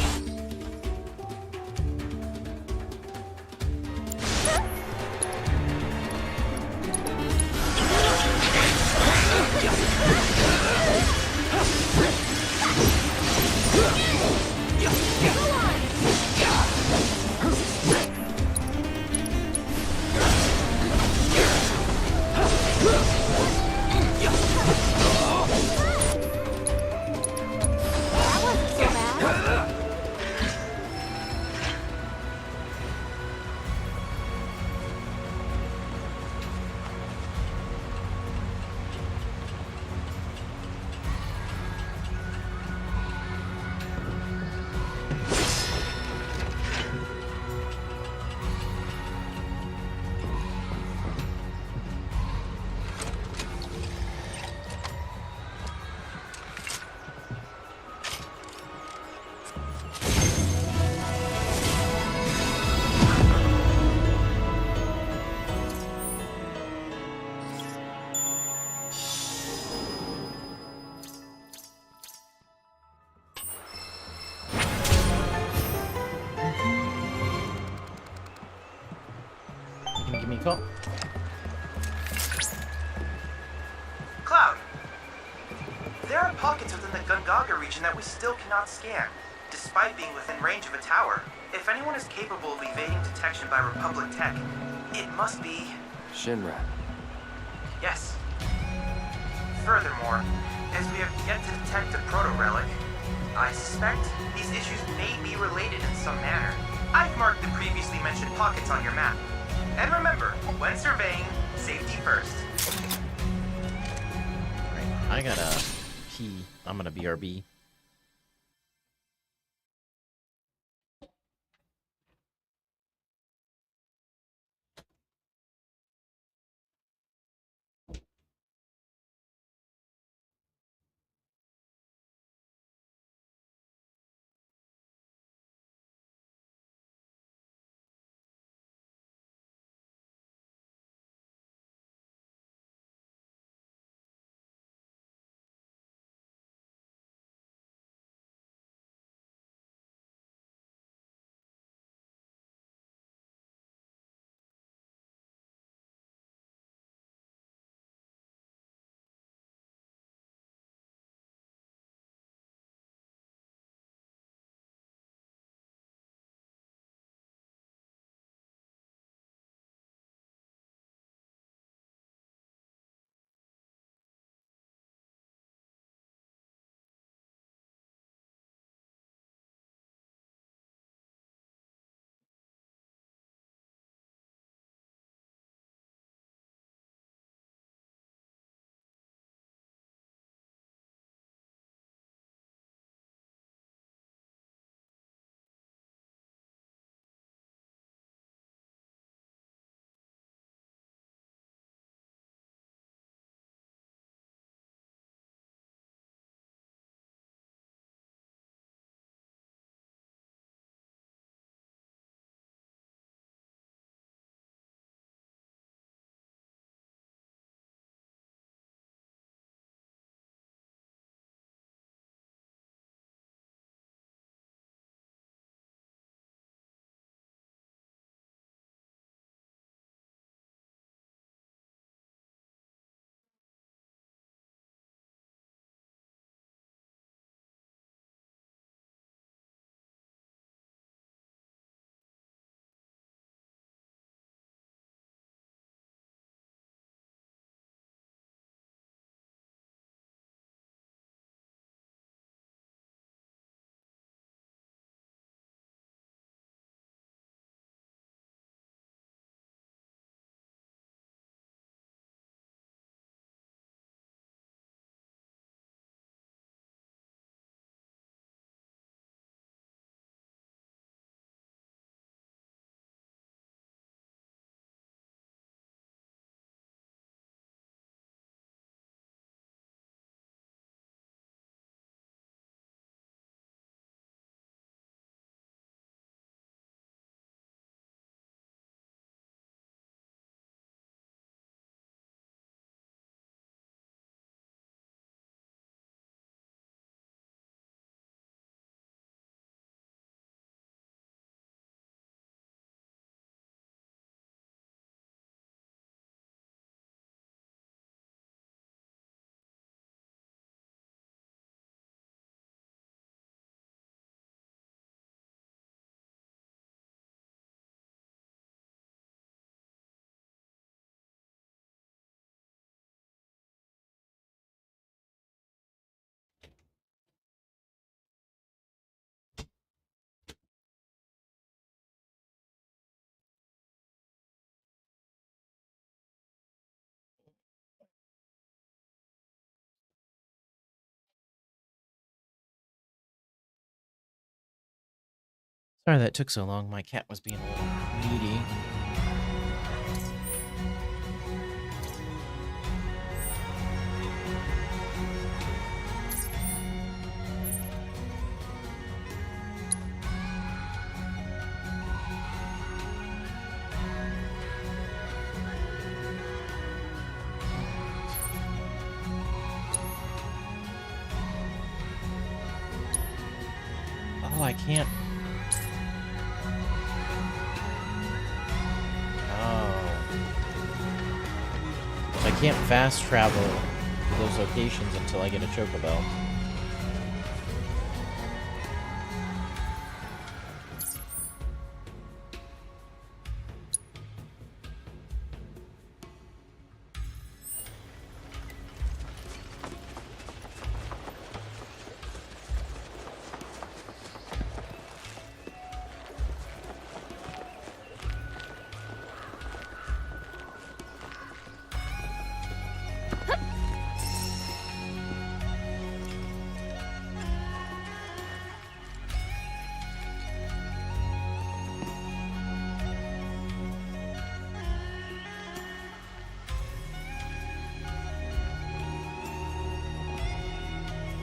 Give me a call. Cloud! There are pockets within the Gungaga region that we still cannot scan, despite being within range of a tower. If anyone is capable of evading detection by Republic tech, it must be... Shinra. Yes. Furthermore, as we have yet to detect a proto-relic, I suspect these issues may be related in some manner. I've marked the previously mentioned pockets on your map. And remember, when surveying, safety first. Right, I gotta pee. I'm gonna BRB. Sorry that took so long. My cat was being a little needy. Oh, I can't. I can't fast travel to those locations until I get a chocobo.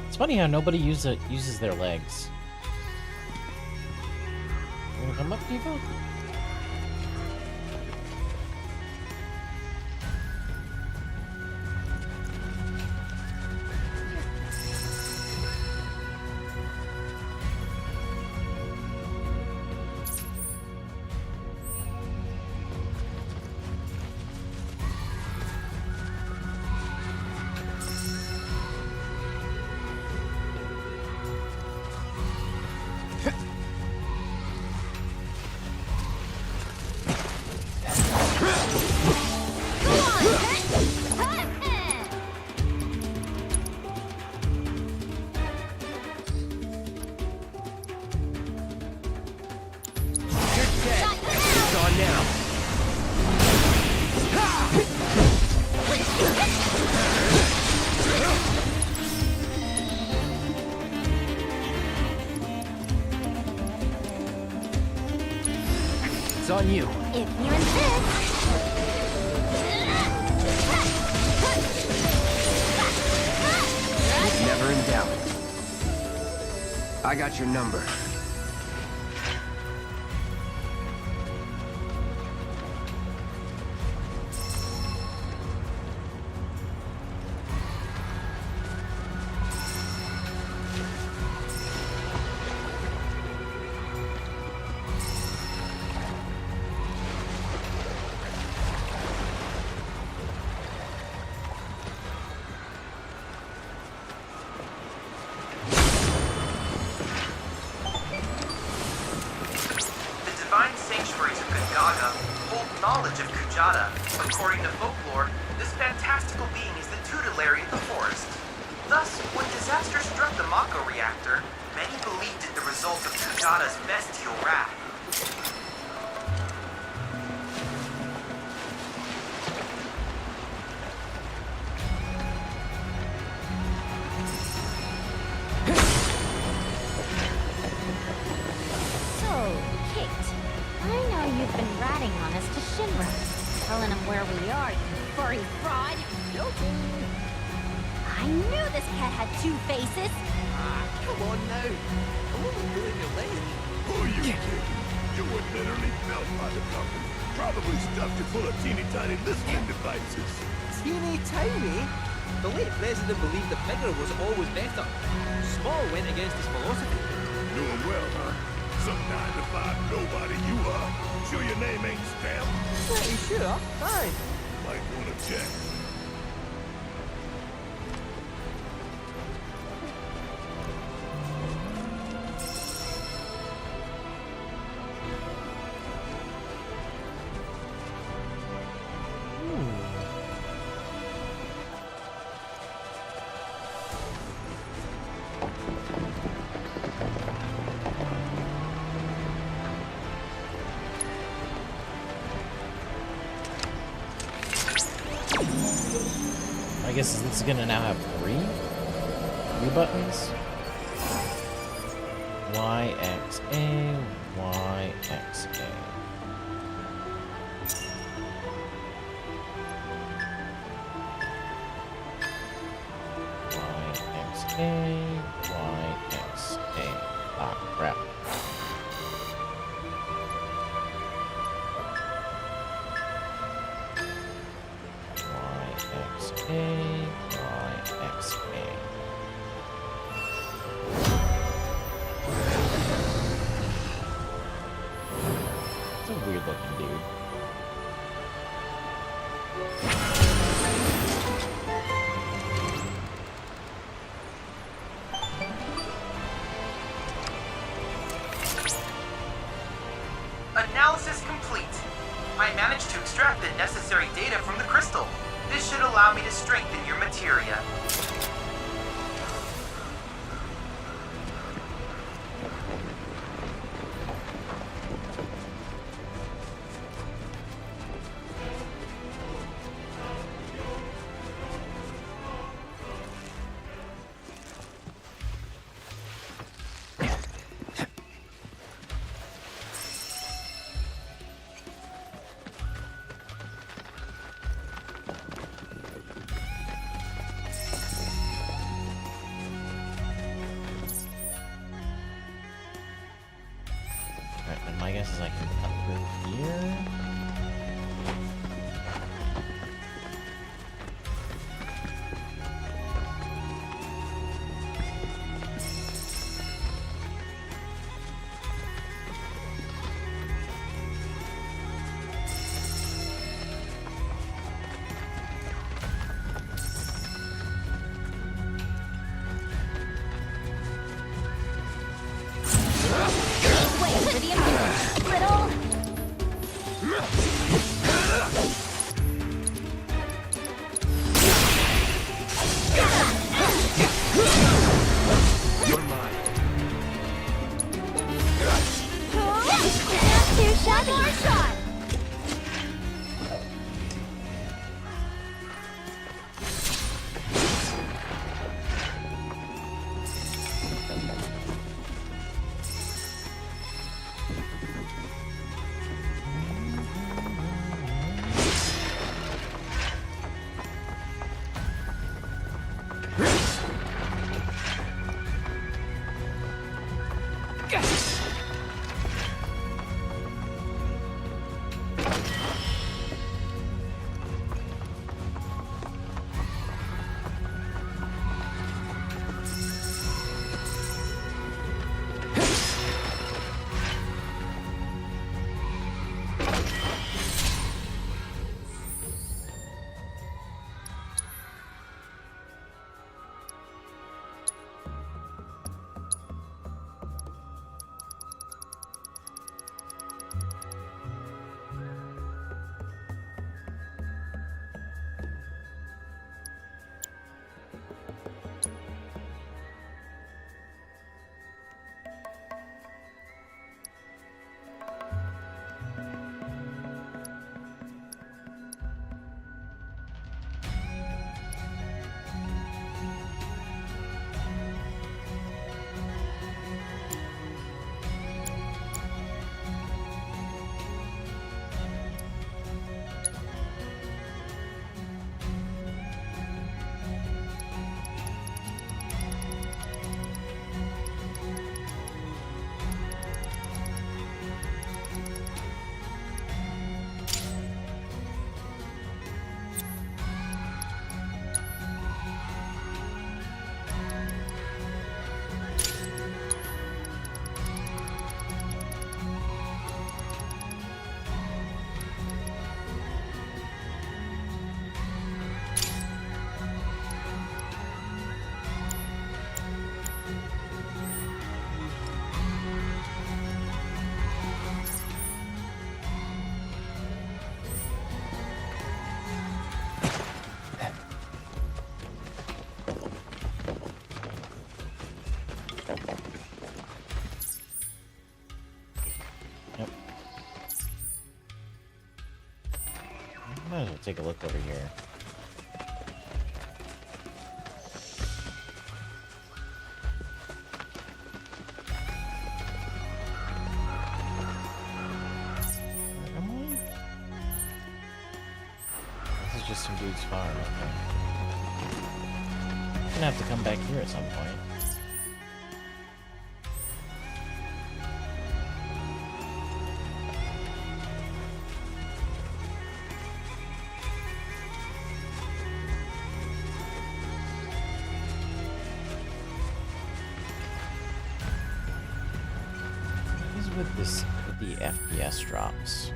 It's funny how nobody uses their legs. You wanna come up, Diva? On you. If you insist. Never in doubt. I got your number. According to folklore, this fantastical being is the tutelary of the forest. Thus, when disaster struck the Mako reactor, many believed it the result of Kujata's bestial wrath. So, Kate, I know you've been ratting on us to Shinra. Telling him where we are, you furry fraud. Nope. I knew this cat had two faces. Ah, come on now. I'm only pulling your leg. Who are you kidding? You were literally built by the company. Probably stuffed you full of teeny tiny listening devices. Teeny tiny? The late president believed that bigger was always better. Small went against his philosophy. Knew him well, huh? Some 9-to-5 nobody you are. Sure your name ain't stamped? Pretty sure. Aye. Might wanna check. I guess this is gonna now have three buttons. Y, X, A. YXA. YXA. Ah, crap. YXA. It's a weird looking dude. Analysis complete. I managed to extract the necessary data from the crystal. This should allow me to strengthen your materia. And my guess is I can cut through here. Wait for the appearance, little. You're mine. Not too shabby. More shot. Might as well take a look over here. just some dude's farm, okay. I'm gonna have to come back here at some point. What is with this, with the FPS drops?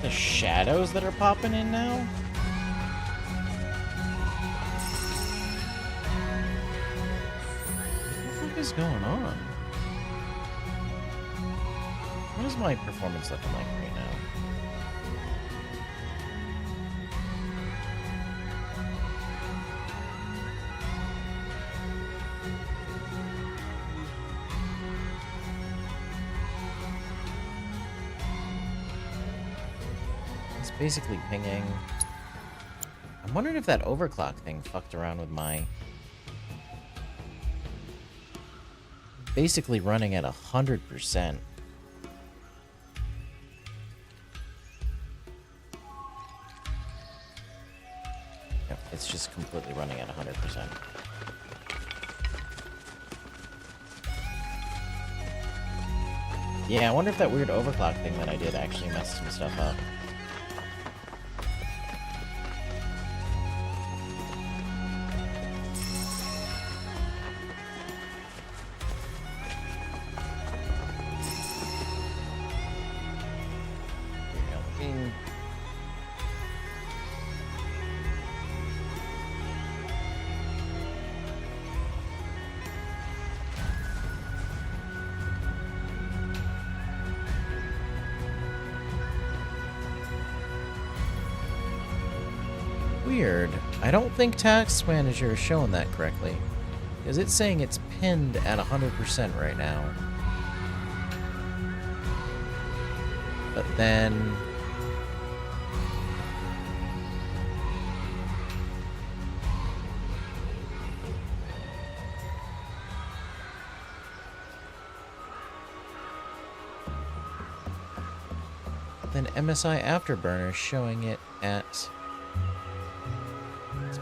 The shadows that are popping in now? What the fuck is going on? What is my performance looking like right now? Basically pinging. I'm wondering if that overclock thing fucked around with my... Basically running at 100%. Yep, it's just completely running at 100%. Yeah, I wonder if that weird overclock thing that I did actually messed some stuff up. Weird. I don't think Task Manager is showing that correctly. Because it's saying it's pinned at 100% right now. But then... Then MSI Afterburner is showing it at...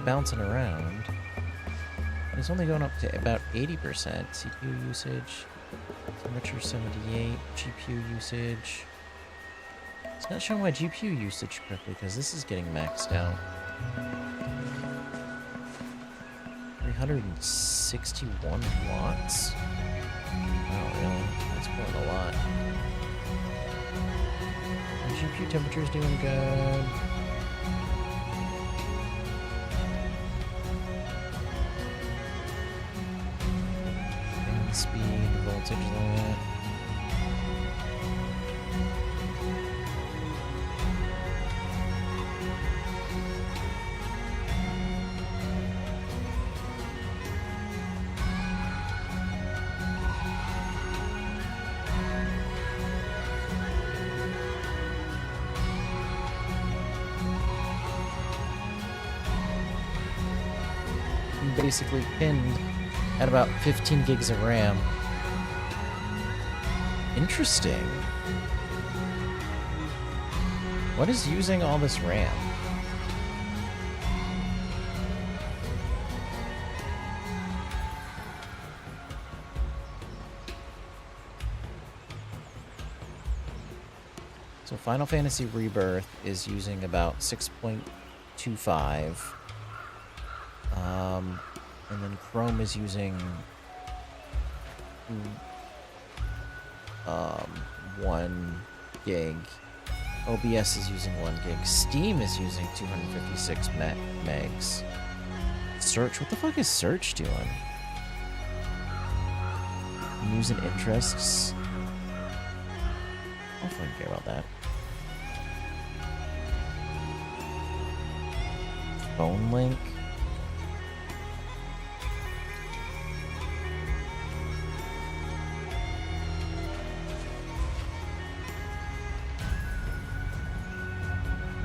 bouncing around. And it's only going up to about 80%. CPU usage, temperature 78, GPU usage. It's not showing my GPU usage correctly because this is getting maxed out. 361 watts? Wow, really? That's quite a lot. The GPU temperature's doing good. Speed, voltage limit. I'm basically pinned at about 15 gigs of RAM. Interesting. What is using all this RAM? So Final Fantasy Rebirth is using about 6.25. And then Chrome is using 1 gig. OBS is using 1 gig. Steam is using 256 megs. Search, what the fuck is Search doing? News and interests. I don't fucking care about that. Phone link.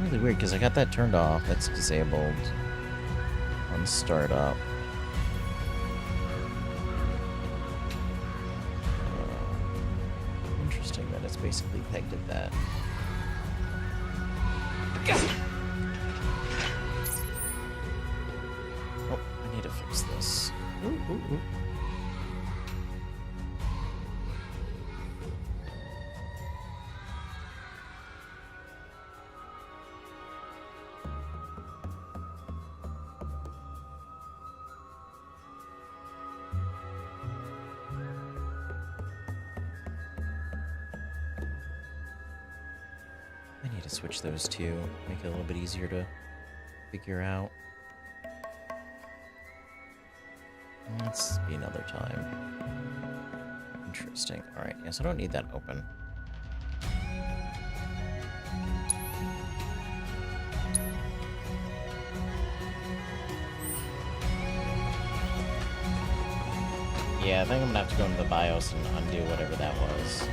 Really weird because I got that turned off. That's disabled on startup. Interesting that it's basically pegged at that. Oh, I need to fix this. Ooh, ooh, ooh. I need to switch those two, make it a little bit easier to figure out. Let's be another time. Interesting. Alright, yes, I don't need that open. Yeah, I think I'm gonna have to go into the BIOS and undo whatever that was.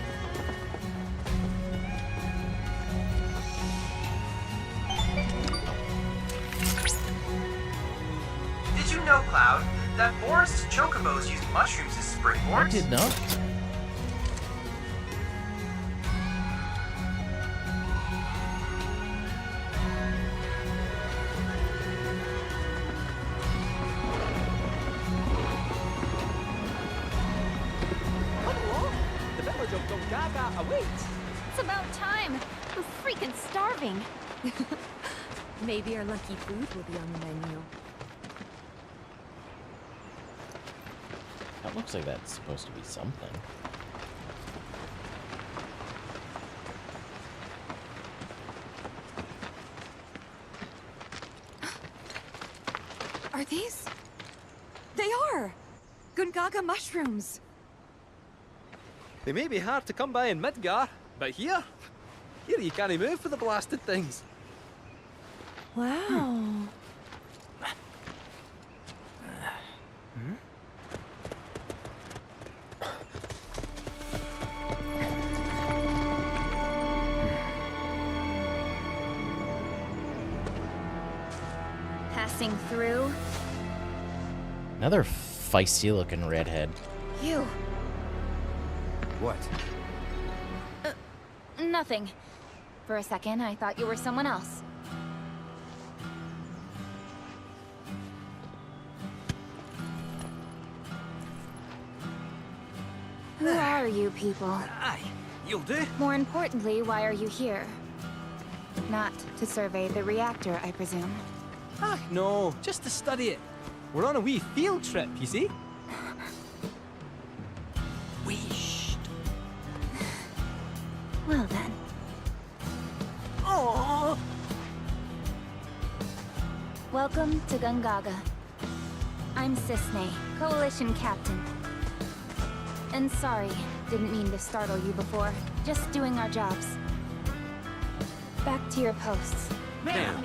Did you know, Cloud, that forest chocobos use mushrooms as springboards? I did not. Hello? The village of Gongaga awaits. It's about time. We're freaking starving. Maybe our lucky food will be on the menu. That looks like that's supposed to be something. Are these? They are! Gungaga mushrooms! They may be hard to come by in Midgar, but here you can't move for the blasted things. Wow. Passing through. Another feisty looking redhead. You. What? Nothing. For a second, I thought you were someone else. Who are you people? Aye, you'll do. More importantly, why are you here? Not to survey the reactor, I presume. Ah, no, just to study it. We're on a wee field trip, you see? Wheesht. Well then. Aww. Welcome to Gungaga. I'm Cisne, Coalition Captain. And sorry, didn't mean to startle you before. Just doing our jobs. Back to your posts. Ma'am.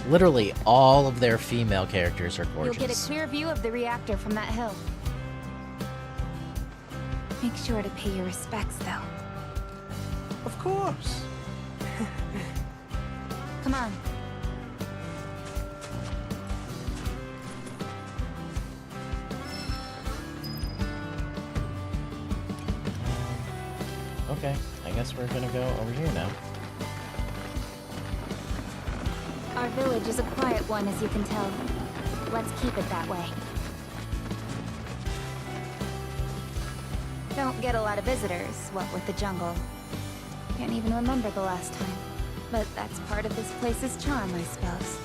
Literally all of their female characters are gorgeous. You'll get a clear view of the reactor from that hill. Make sure to pay your respects, though. Of course. Come on. guess we're gonna go over here now. Our village is a quiet one, as you can tell. Let's keep it that way. Don't get a lot of visitors, what with the jungle. Can't even remember the last time. But that's part of this place's charm, I suppose.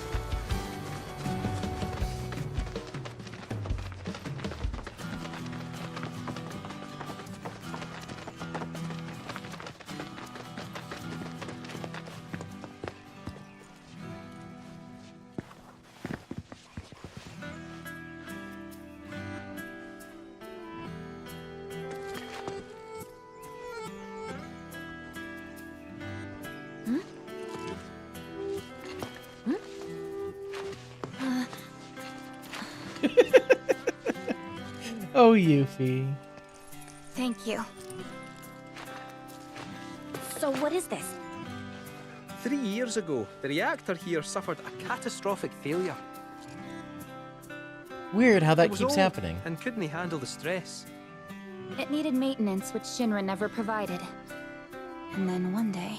Oh, Yuffie. Thank you. So what is this? 3 years ago, the reactor here suffered a catastrophic failure. Weird how It that was keeps old happening. And couldn't handle the stress. It needed maintenance, which Shinra never provided. And then one day...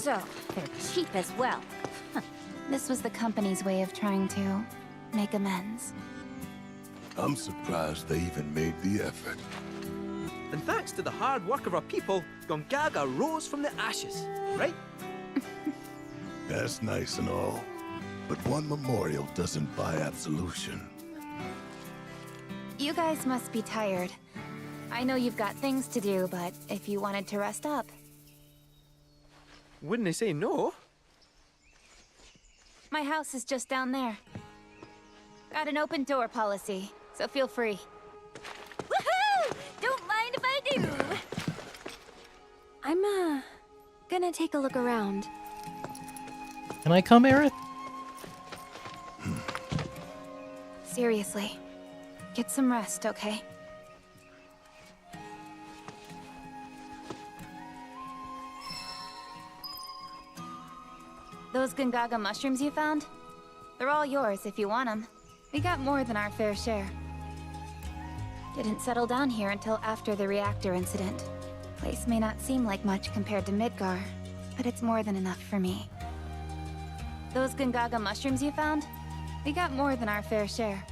So, they're cheap as well. This was the company's way of trying to make amends. I'm surprised they even made the effort. And thanks to the hard work of our people, Gongaga rose from the ashes, right? That's nice and all, but one memorial doesn't buy absolution. You guys must be tired. I know you've got things to do, but if you wanted to rest up... Wouldn't they say no? My house is just down there. Got an open door policy, so feel free. Woohoo! Don't mind if I do! I'm, gonna take a look around. Can I come, Aerith? Seriously. Get some rest, okay? Those Gongaga mushrooms you found? They're all yours if you want them. We got more than our fair share. Didn't settle down here until after the reactor incident. Place may not seem like much compared to Midgar, but it's more than enough for me. Those Gongaga mushrooms you found? We got more than our fair share.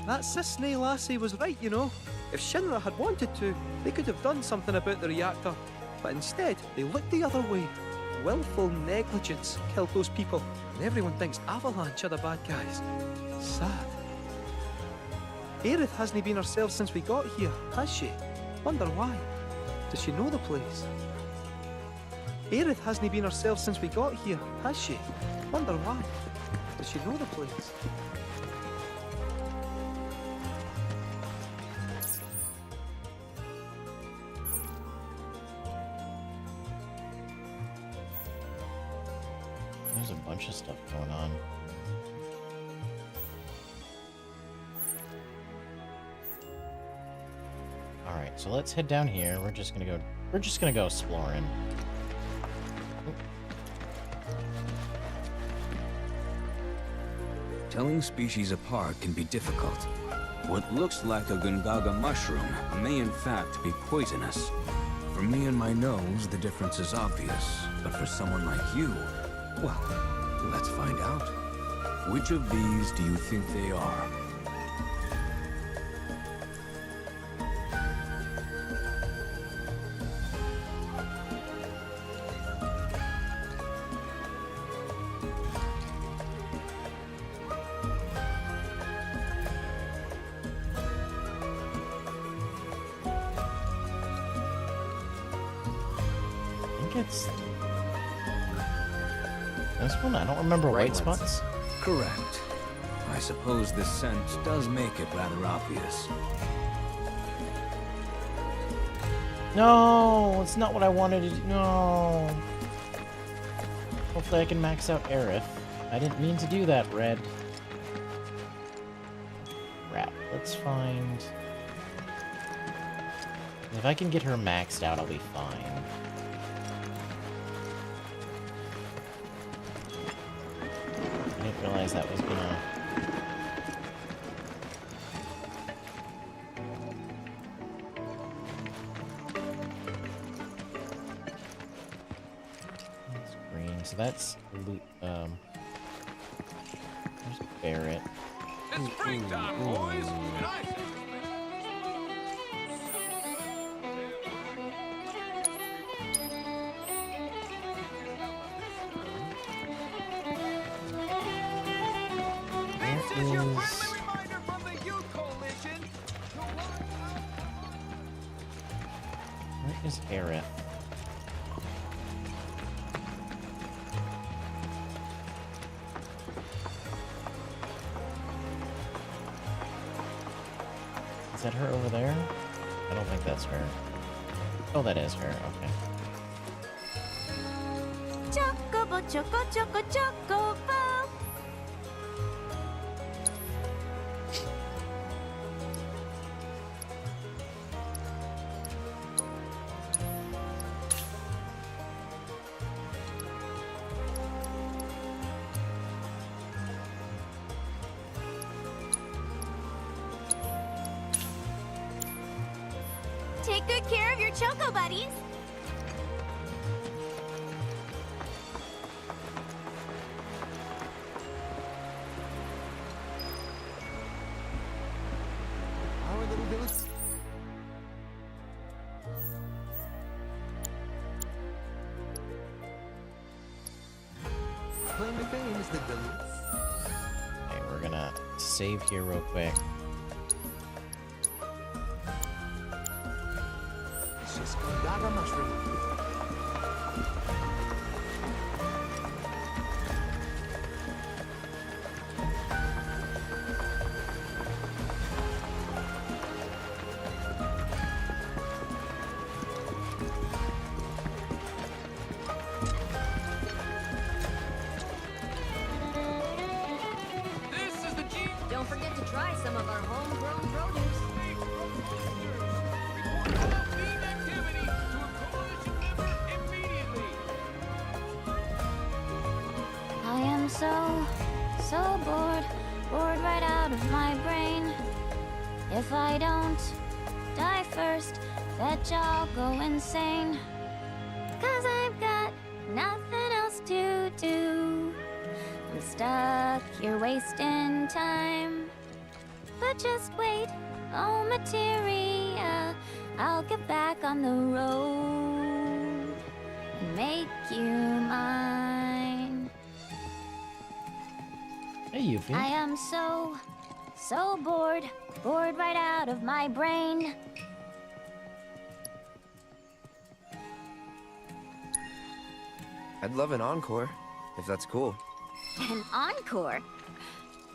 That Cisne lassie was right, you know. If Shinra had wanted to, they could have done something about the reactor. But instead, they looked the other way. Willful negligence killed those people, and everyone thinks Avalanche are the bad guys. Sad. Aerith hasn't been herself since we got here, has she? Wonder why. Does she know the place? Aerith hasn't been herself since we got here, has she? Wonder why. Does she know the place? There's a bunch of stuff going on. Alright, so let's head down here. We're just gonna go exploring. Telling species apart can be difficult. What looks like a Gongaga mushroom may in fact be poisonous. For me and my nose, the difference is obvious. But for someone like you, well, let's find out. Which of these do you think they are? I think it's this one. I don't remember white spots. Correct. I suppose this scent does make it rather obvious. No, it's not what I wanted to do. No. Hopefully I can max out Aerith. I didn't mean to do that, Red. Crap. Let's find... If I can get her maxed out, I'll be fine. I didn't realize that was gonna... so that's there's Barrett. It's springtime, boys. And I This is your friendly reminder from the Youth Coalition. Where is Aerith? Is that her over there? I don't think that's her. Oh, that is her. Okay. Chocobo, choco, choco, chocobo. Take good care of your choco buddies. Our little village. Claim to fame is the village. Okay, we're gonna save here real quick. It's just Gongaga mushroom. This is the G. Don't forget to try some of our homegrown produce. Team activity to a coalition member immediately. I am so bored, bored right out of my brain. If I don't die first, bet y'all go insane. 'Cause I've got nothing else to do. I'm stuck here wasting time. But just wait, oh materia, I'll get back on the road and make you mine. Hey, Yuffie. I am so bored, bored right out of my brain. I'd love an encore, if that's cool. An encore?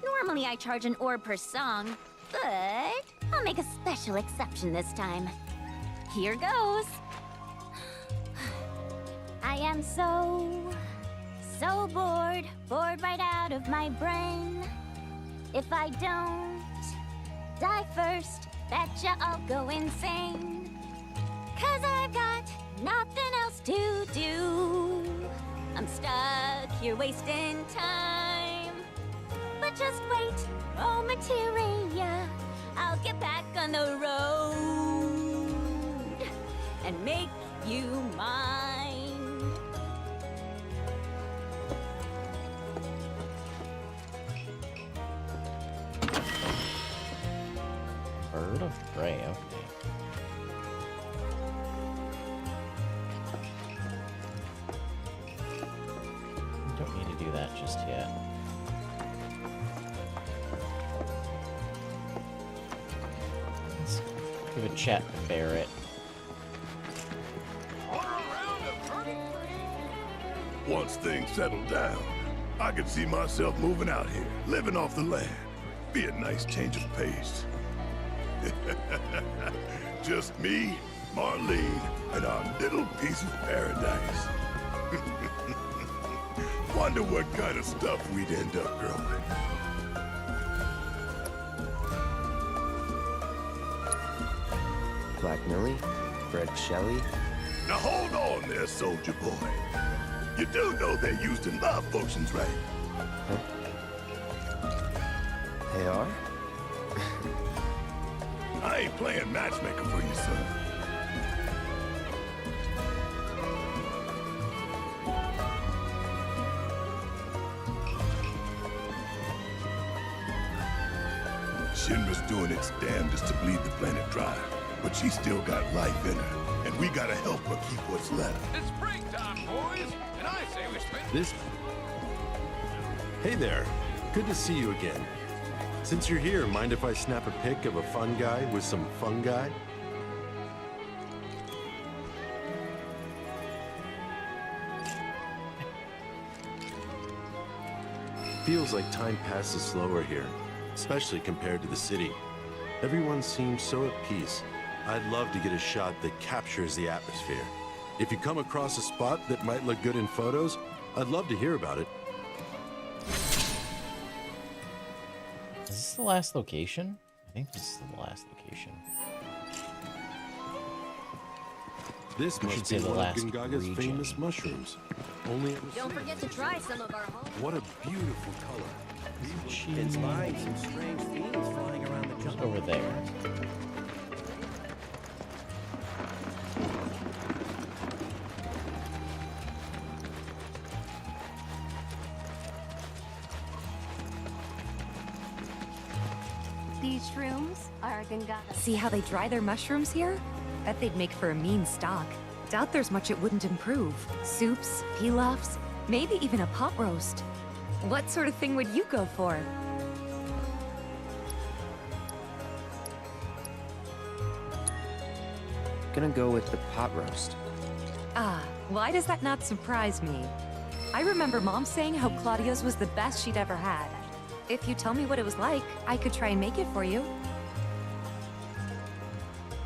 Normally I charge an orb per song, but I'll make a special exception this time. Here goes. I am so bored, bored right out of my brain. If I don't die first, betcha I'll go insane. 'Cause I've got nothing else to do. I'm stuck here wasting time. But just wait, oh materia, I'll get back on the road and make you mine. Bird of Prey, okay. Don't need to do that just yet. Let's give a chat to Barrett. Once things settle down, I could see myself moving out here, living off the land. Be a nice change of pace. Just me, Marlene, and our little piece of paradise. Wonder what kind of stuff we'd end up growing. Black Millie? Fred Shelley? Now hold on there, soldier boy. You do know they're used in love potions, right? Huh? They are? I ain't playing matchmaker for you, son. Shinra's doing its damnedest to bleed the planet dry, but she's still got life in her, and we gotta help her keep what's left. It's springtime, boys, and I say we spend This... Hey there. Good to see you again. Since you're here, mind if I snap a pic of a fun guy with some fungi? Feels like time passes slower here, especially compared to the city. Everyone seems so at peace. I'd love to get a shot that captures the atmosphere. If you come across a spot that might look good in photos, I'd love to hear about it. Is this the last location? I think this is the last location. This I should must say be the one last of Gungaga's region. famous mushrooms. Only ever Don't seen. forget to try some of our home. What a beautiful color. Been spying some strange fiends flying around the jungle. Over there. These shrooms are Gungaga. See how they dry their mushrooms here? Bet they'd make for a mean stock. Doubt there's much it wouldn't improve. Soups, pilafs, maybe even a pot roast. What sort of thing would you go for? Gonna go with the pot roast. Ah, why does that not surprise me? I remember Mom saying how Claudia's was the best she'd ever had. If you tell me what it was like, I could try and make it for you.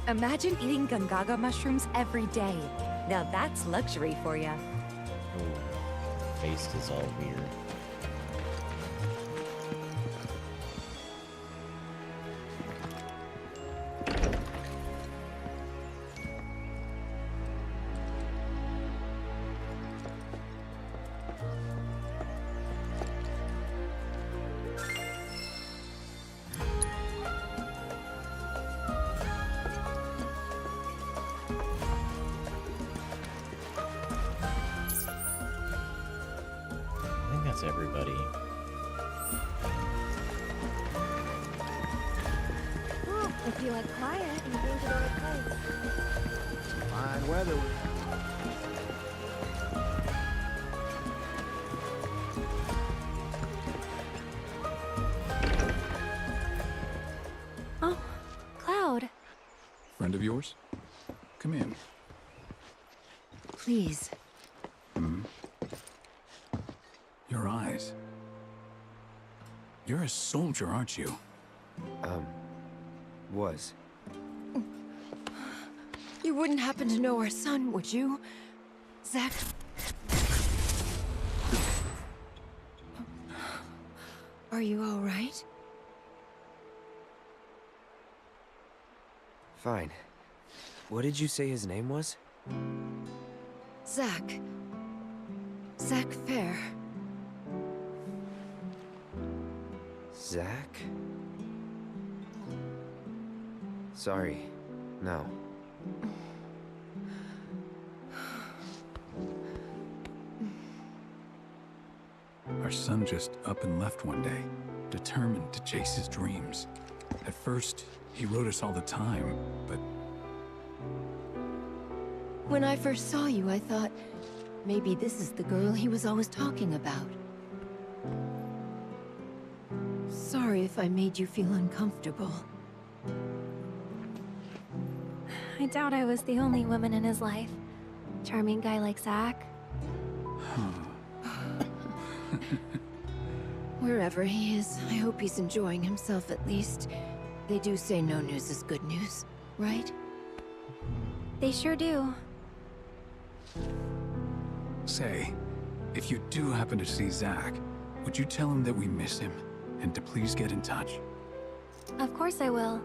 Imagine eating Gungaga mushrooms every day. Now that's luxury for ya. Ooh, face is all weird. I think that's everybody. Well, if you like quiet, you came to the right place. Fine weather. Oh, Cloud. Friend of yours? Come in. Please. Your eyes. You're a soldier, aren't you? Was. You wouldn't happen to know our son, would you? Zack? Are you all right? Fine. What did you say his name was? Zack. Zack Fair. Zack? Sorry. No. Our son just up and left one day, determined to chase his dreams. At first, he wrote us all the time, but When I first saw you, I thought, maybe this is the girl he was always talking about. Sorry if I made you feel uncomfortable. I doubt I was the only woman in his life. Charming guy like Zack. Wherever he is, I hope he's enjoying himself at least. They do say no news is good news, right? They sure do. say, if you do happen to see Zack, would you tell him that we miss him and to please get in touch? Of course I will.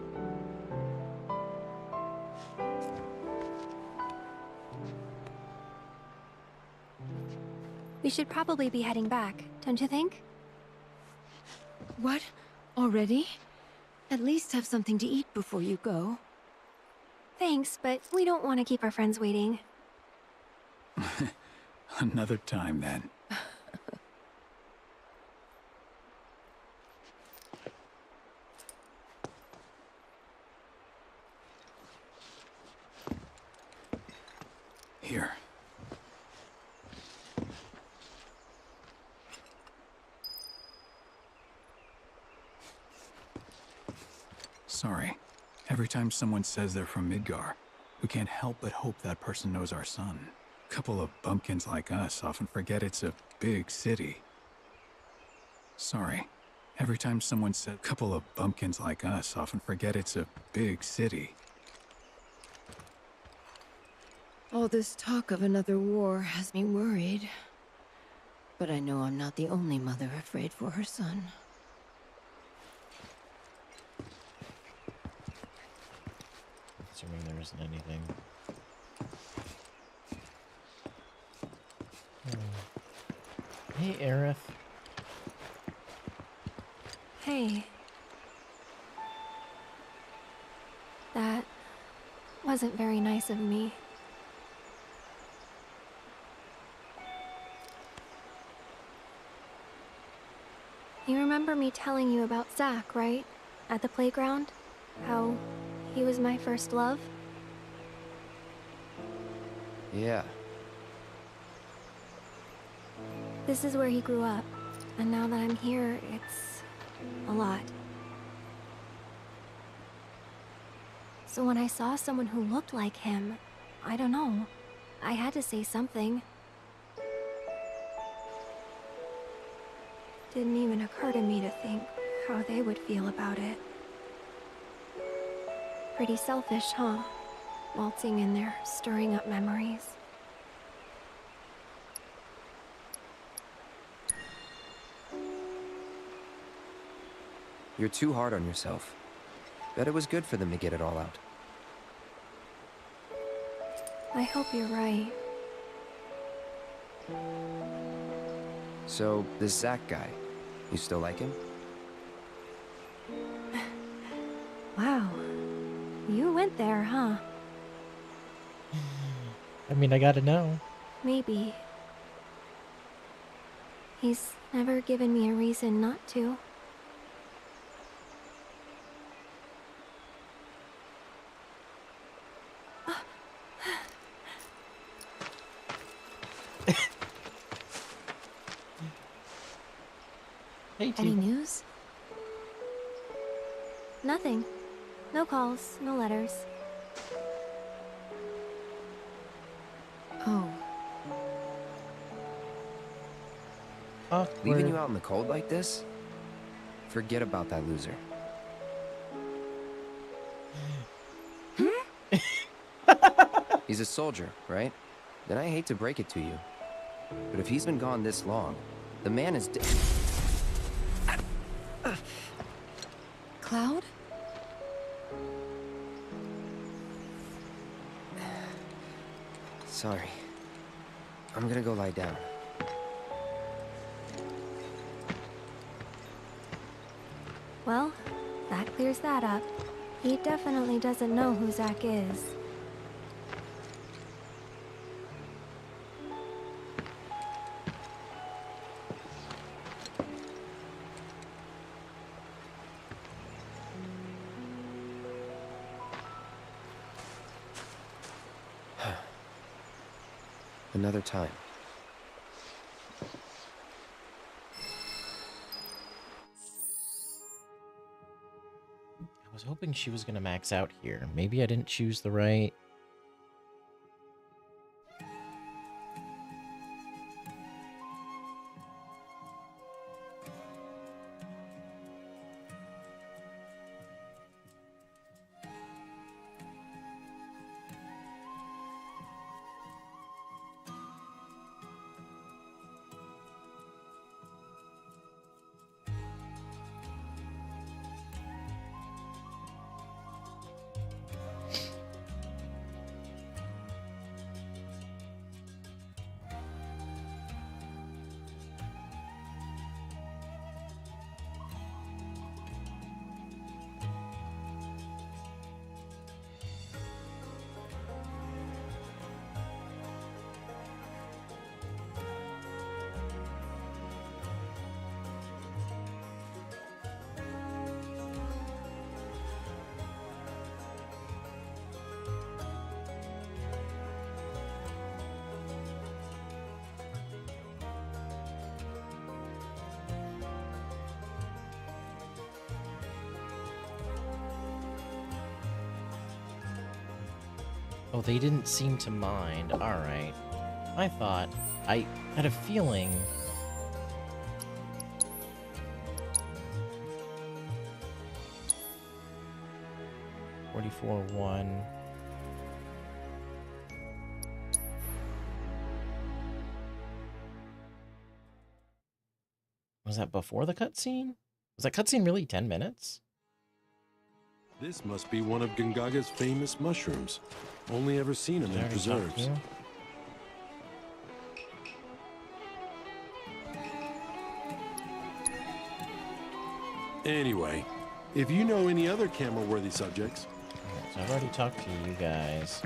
We should probably be heading back, don't you think? What? Already? At least have something to eat before you go. Thanks, but we don't want to keep our friends waiting. Another time, then. Here. Sorry. Every time someone says they're from Midgar, we can't help but hope that person knows our son. Couple of bumpkins like us often forget it's a big city. Sorry. Every time someone says couple of bumpkins like us often forget it's a big city. All this talk of another war has me worried. But I know I'm not the only mother afraid for her son. Assuming there isn't anything. Hey, Aerith. Hey. That wasn't very nice of me. You remember me telling you about Zach, right? At the playground? How he was my first love? Yeah. This is where he grew up. And now that I'm here, it's a lot. So when I saw someone who looked like him, I don't know. I had to say something. Didn't even occur to me to think how they would feel about it. Pretty selfish, huh? Waltzing in there, stirring up memories. You're too hard on yourself. Bet it was good for them to get it all out. I hope you're right. So, this Zach guy, you still like him? Wow. You went there, huh? I mean, I gotta know. Maybe. He's never given me a reason not to. Hey, Any news? Nothing. No calls, no letters. Oh. Leaving you out in the cold like this? Forget about that loser. He's a soldier, right? Then I hate to break it to you. But if he's been gone this long, the man is dead. Cloud? Sorry. I'm gonna go lie down. Well, that clears that up. He definitely doesn't know who Zach is. Another time. I was hoping she was gonna max out here. Maybe I didn't choose the right... Oh, they didn't seem to mind. Alright. I thought... I had a feeling... $44.1... Was that before the cutscene? Was that cutscene really 10 minutes? This must be one of Gungaga's famous mushrooms. Only ever seen them in preserves. Anyway, if you know any other camera-worthy subjects... So I've already talked to you guys.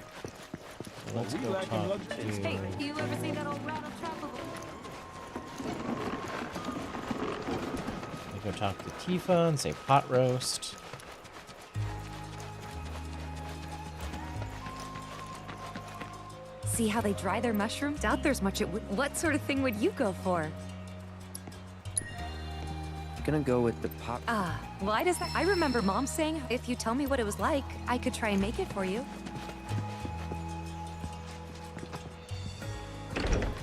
So let's go talk to... Hey, you ever seen that old rattle trap? Go talk to Tifa and say pot roast. See how they dry their mushrooms? Doubt there's much it would. What sort of thing would you go for? Gonna go with the pop. Ah, why does that? I remember Mom saying if you tell me what it was like, I could try and make it for you.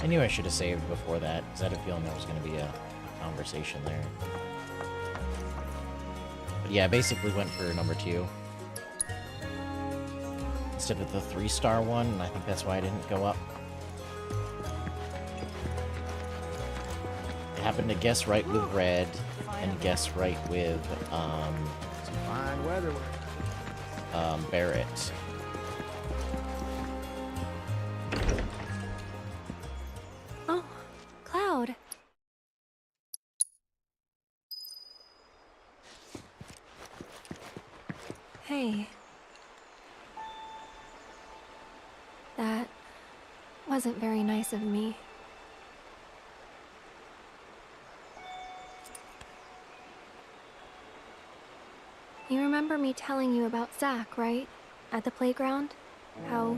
I knew I should have saved before that, because I had a feeling there was going to be a conversation there. But yeah, I basically went for number 2. Instead of the 3-star one, and I think that's why I didn't go up. I happened to guess right with red, and guess right with, Fine weather. Barrett. Oh, Cloud. Hey. That wasn't very nice of me. You remember me telling you about Zach, right? At the playground? How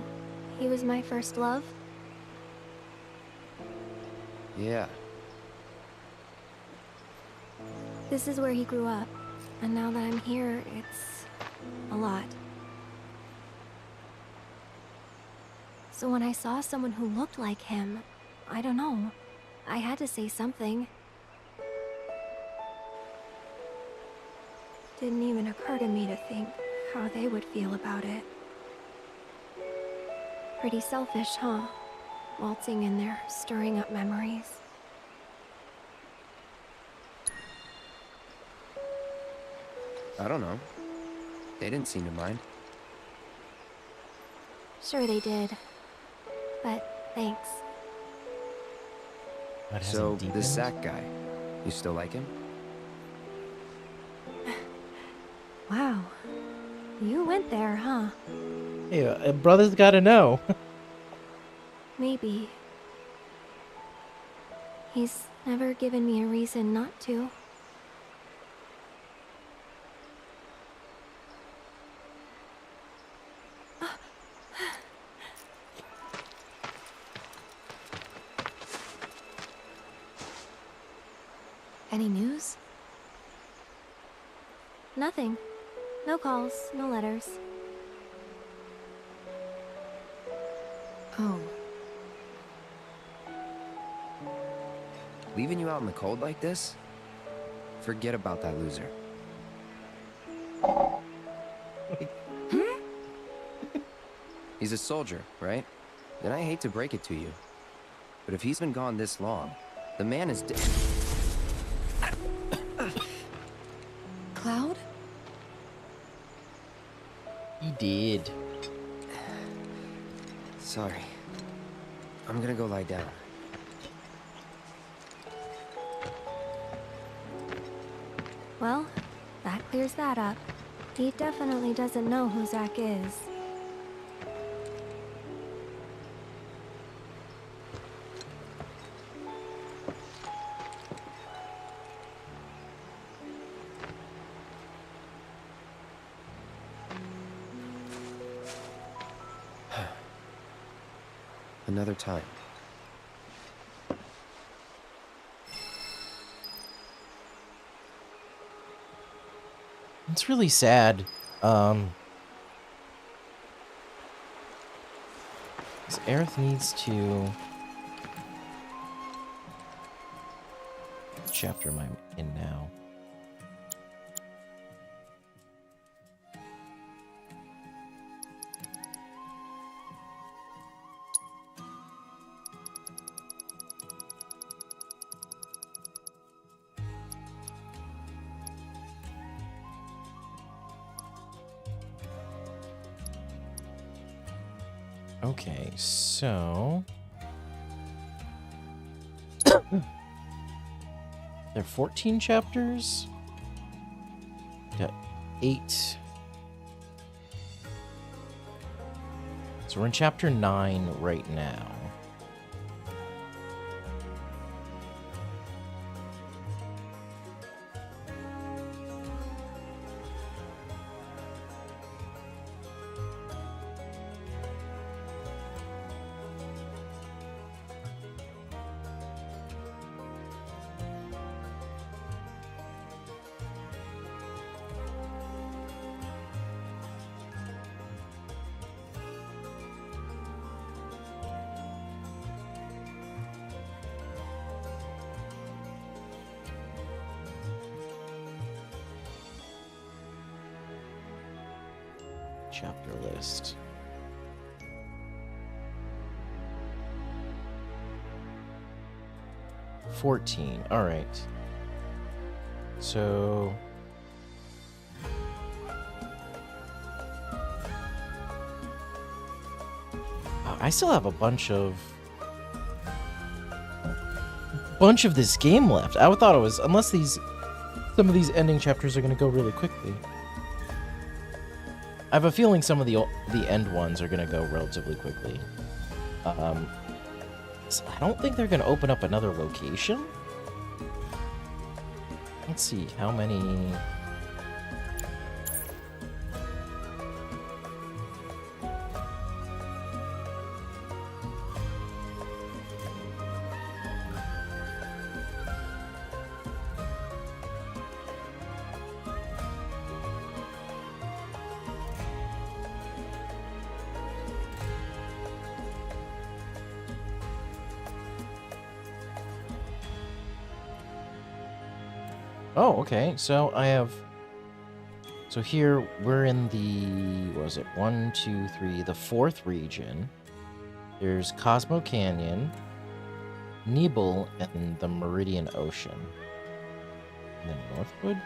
he was my first love? Yeah. This is where he grew up, and now that I'm here, it's a lot. So when I saw someone who looked like him, I don't know, I had to say something. Didn't even occur to me to think how they would feel about it. Pretty selfish, huh? Waltzing in there, stirring up memories. I don't know. They didn't seem to mind. Sure they did. But thanks. So, this Zach guy, you still like him? Wow. You went there, huh? Hey, a brother's gotta know. Maybe. He's never given me a reason not to. Any news? Nothing. No calls, no letters. Oh. Leaving you out in the cold like this? Forget about that loser. He's a soldier, right? And I hate to break it to you, but if he's been gone this long, the man is dead. Cloud? He did. Sorry. I'm gonna go lie down. Well, that clears that up. He definitely doesn't know who Zach is. Another time. It's really sad. Because Aerith needs to... What chapter am I in now? Okay, so... There are 14 chapters? Got 8. So we're in chapter 9 right now. Chapter list. $14. All right. So I still have a bunch of this game left. I thought it was, unless some of these ending chapters are going to go really quickly. I have a feeling some of the end ones are going to go relatively quickly. So I don't think they're going to open up another location. Let's see, how many... Oh, okay. So I have... So here, we're in the... What was it? 1, 2, 3... The 4th region. There's Cosmo Canyon, Nibel, and the Meridian Ocean. And then Northwood?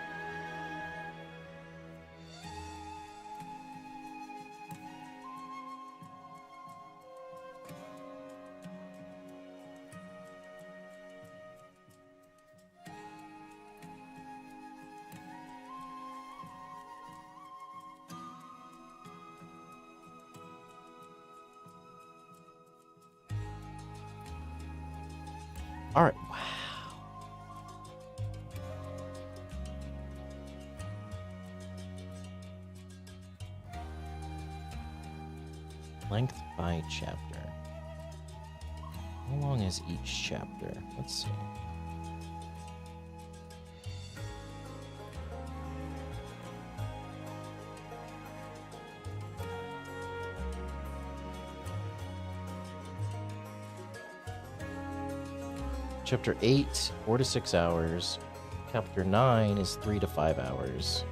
All right. Wow. Length by chapter. How long is each chapter? Let's see. Chapter 8, 4 to 6 hours. Chapter 9 is 3 to 5 hours.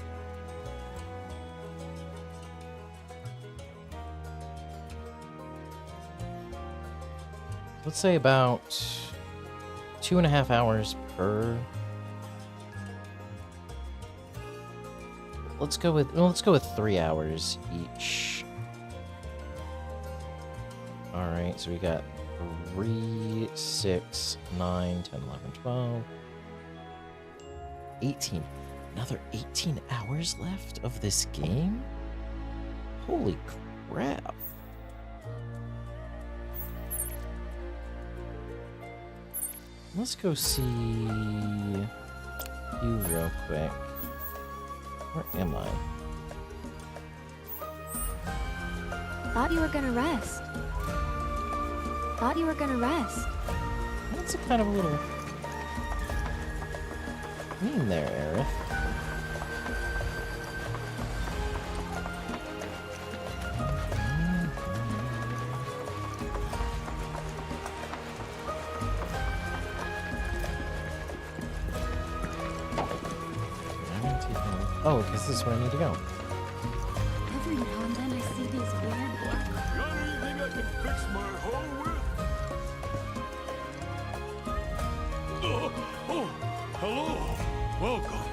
Let's say about 2.5 hours per. Let's go with 3 hours each. All right, so we got 3, 6, 9, 10, 11, 12, 18. Another 18 hours left of this game? Holy crap. Let's go see you real quick. Where am I? Thought you were gonna rest. That's a kind of a little mean there, Aerith. Oh, because this is where I need to go. Every now and then I see these weird black. Got anything I can fix my hole with? Oh, hello. Welcome.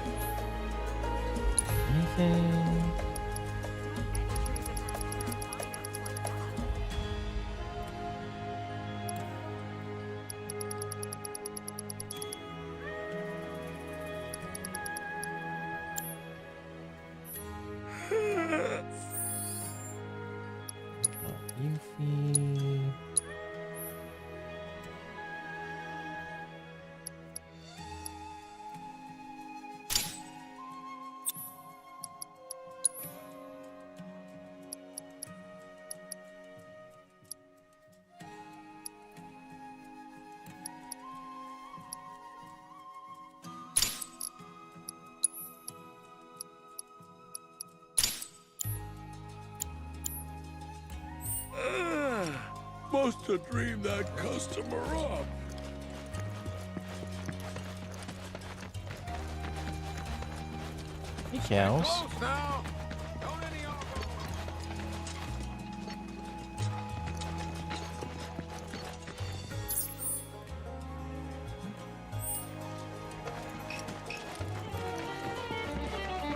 Anything? Yuffie. Must have dreamed that customer up. Hey, cows. Close now. Don't any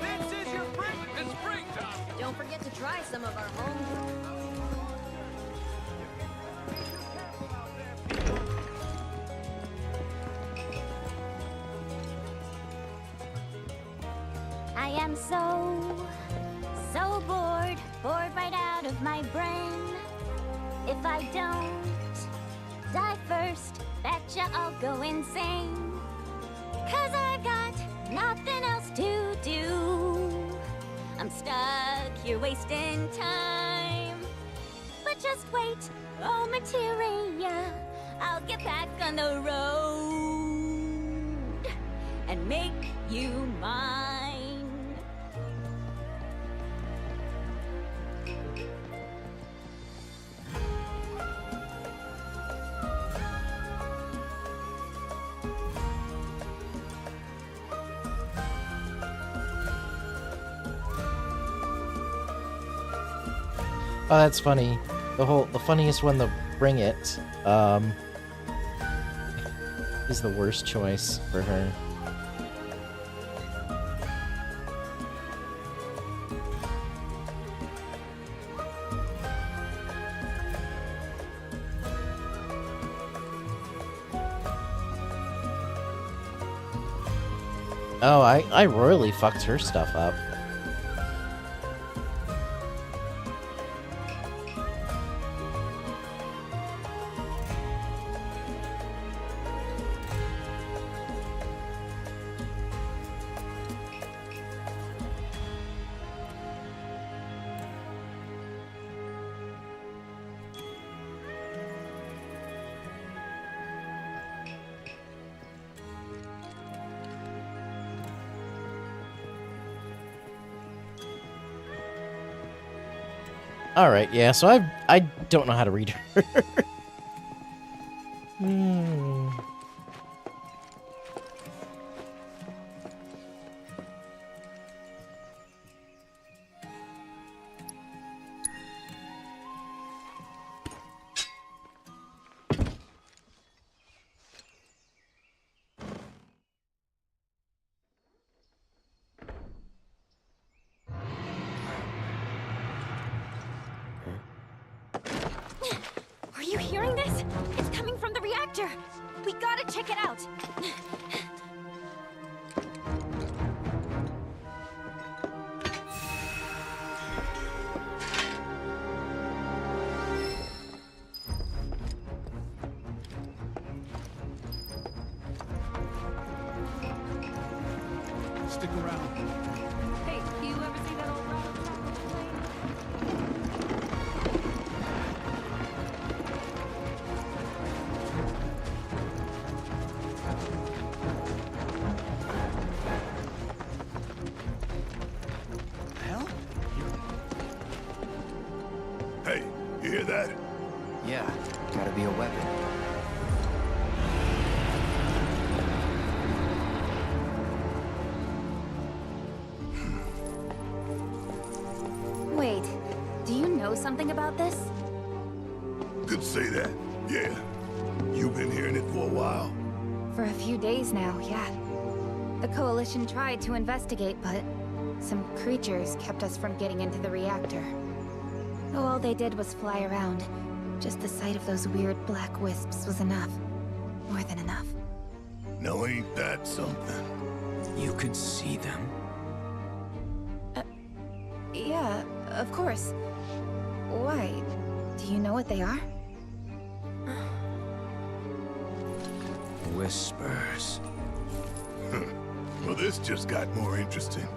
This is your springtime. Don't forget to try some of our home. I am so bored right out of my brain. If I don't die first, betcha I'll go insane. 'Cause I got nothing else to do. I'm stuck here wasting time. But just wait, oh materia, I'll get back on the road and make you mine. Oh, that's funny. The funniest one to bring it, is the worst choice for her. Oh, I royally fucked her stuff up. Alright, yeah, so I don't know how to read her. Are you hearing this? It's coming from the reactor. We gotta check it out. Stick around. Hey, you ever see that old round Hell? Hey, you hear that? Yeah, gotta be a weapon. something about this? Could say that, yeah. You've been hearing it for a while? For a few days now, yeah. The Coalition tried to investigate, but some creatures kept us from getting into the reactor. All they did was fly around. Just the sight of those weird black wisps was enough. More than enough. Now ain't that something? You could see them? Yeah, of course. Why? Do you know what they are? Whispers. Well, this just got more interesting.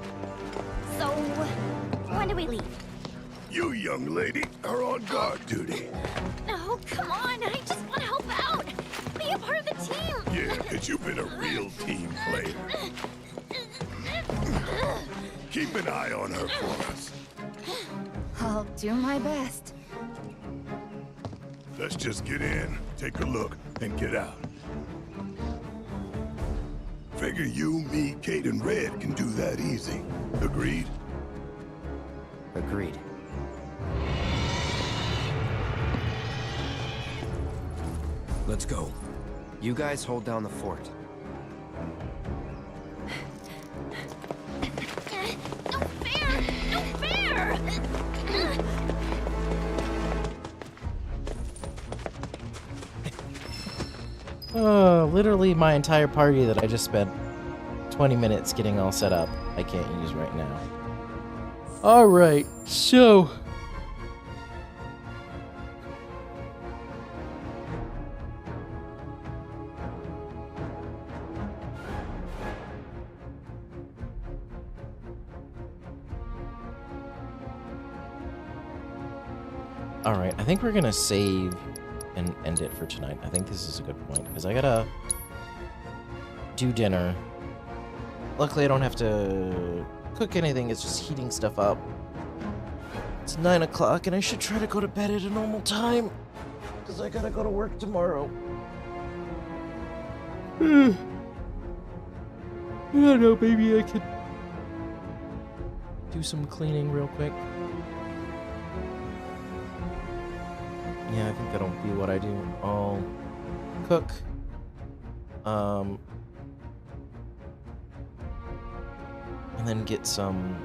So, when do we leave? You, young lady, are on guard duty. No, come on, I just want to help out. Be a part of the team. Yeah, 'cause you've been a real team player. Keep an eye on her for us. I'll do my best. Let's just get in, take a look, and get out. Figure you, me, Kate, and Red can do that easy. Agreed? Agreed. Let's go. You guys hold down the fort. No fair! No fair! Literally my entire party that I just spent 20 minutes getting all set up, I can't use right now. Alright, so... Alright, I think we're gonna save and end it for tonight. I think this is a good point, because I gotta do dinner. Luckily, I don't have to cook anything, it's just heating stuff up. It's 9 o'clock, and I should try to go to bed at a normal time, because I gotta go to work tomorrow. I don't know, maybe I could do some cleaning real quick. Yeah, I think that'll be what I do. I'll cook. And then get some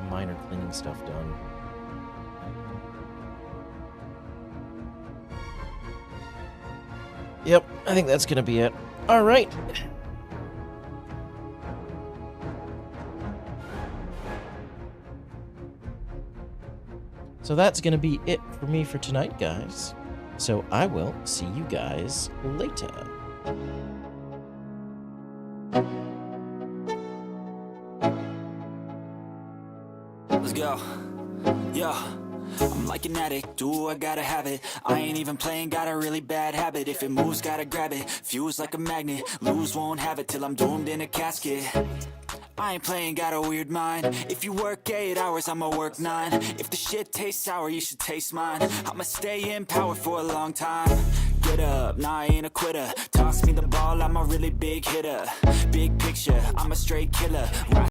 minor cleaning stuff done. Yep, I think that's gonna be it. All right. So that's going to be it for me for tonight, guys. So I will see you guys later. Let's go. Yo. I'm like an addict, do I gotta have it. I ain't even playing, got a really bad habit. If it moves, gotta grab it. Fuse like a magnet, lose, won't have it till I'm doomed in a casket. I ain't playing, got a weird mind. If you work 8 hours, I'ma work 9. If the shit tastes sour, you should taste mine. I'ma stay in power for a long time. Get up, nah, I ain't a quitter. Toss me the ball, I'm a really big hitter. Big picture, I'm a straight killer.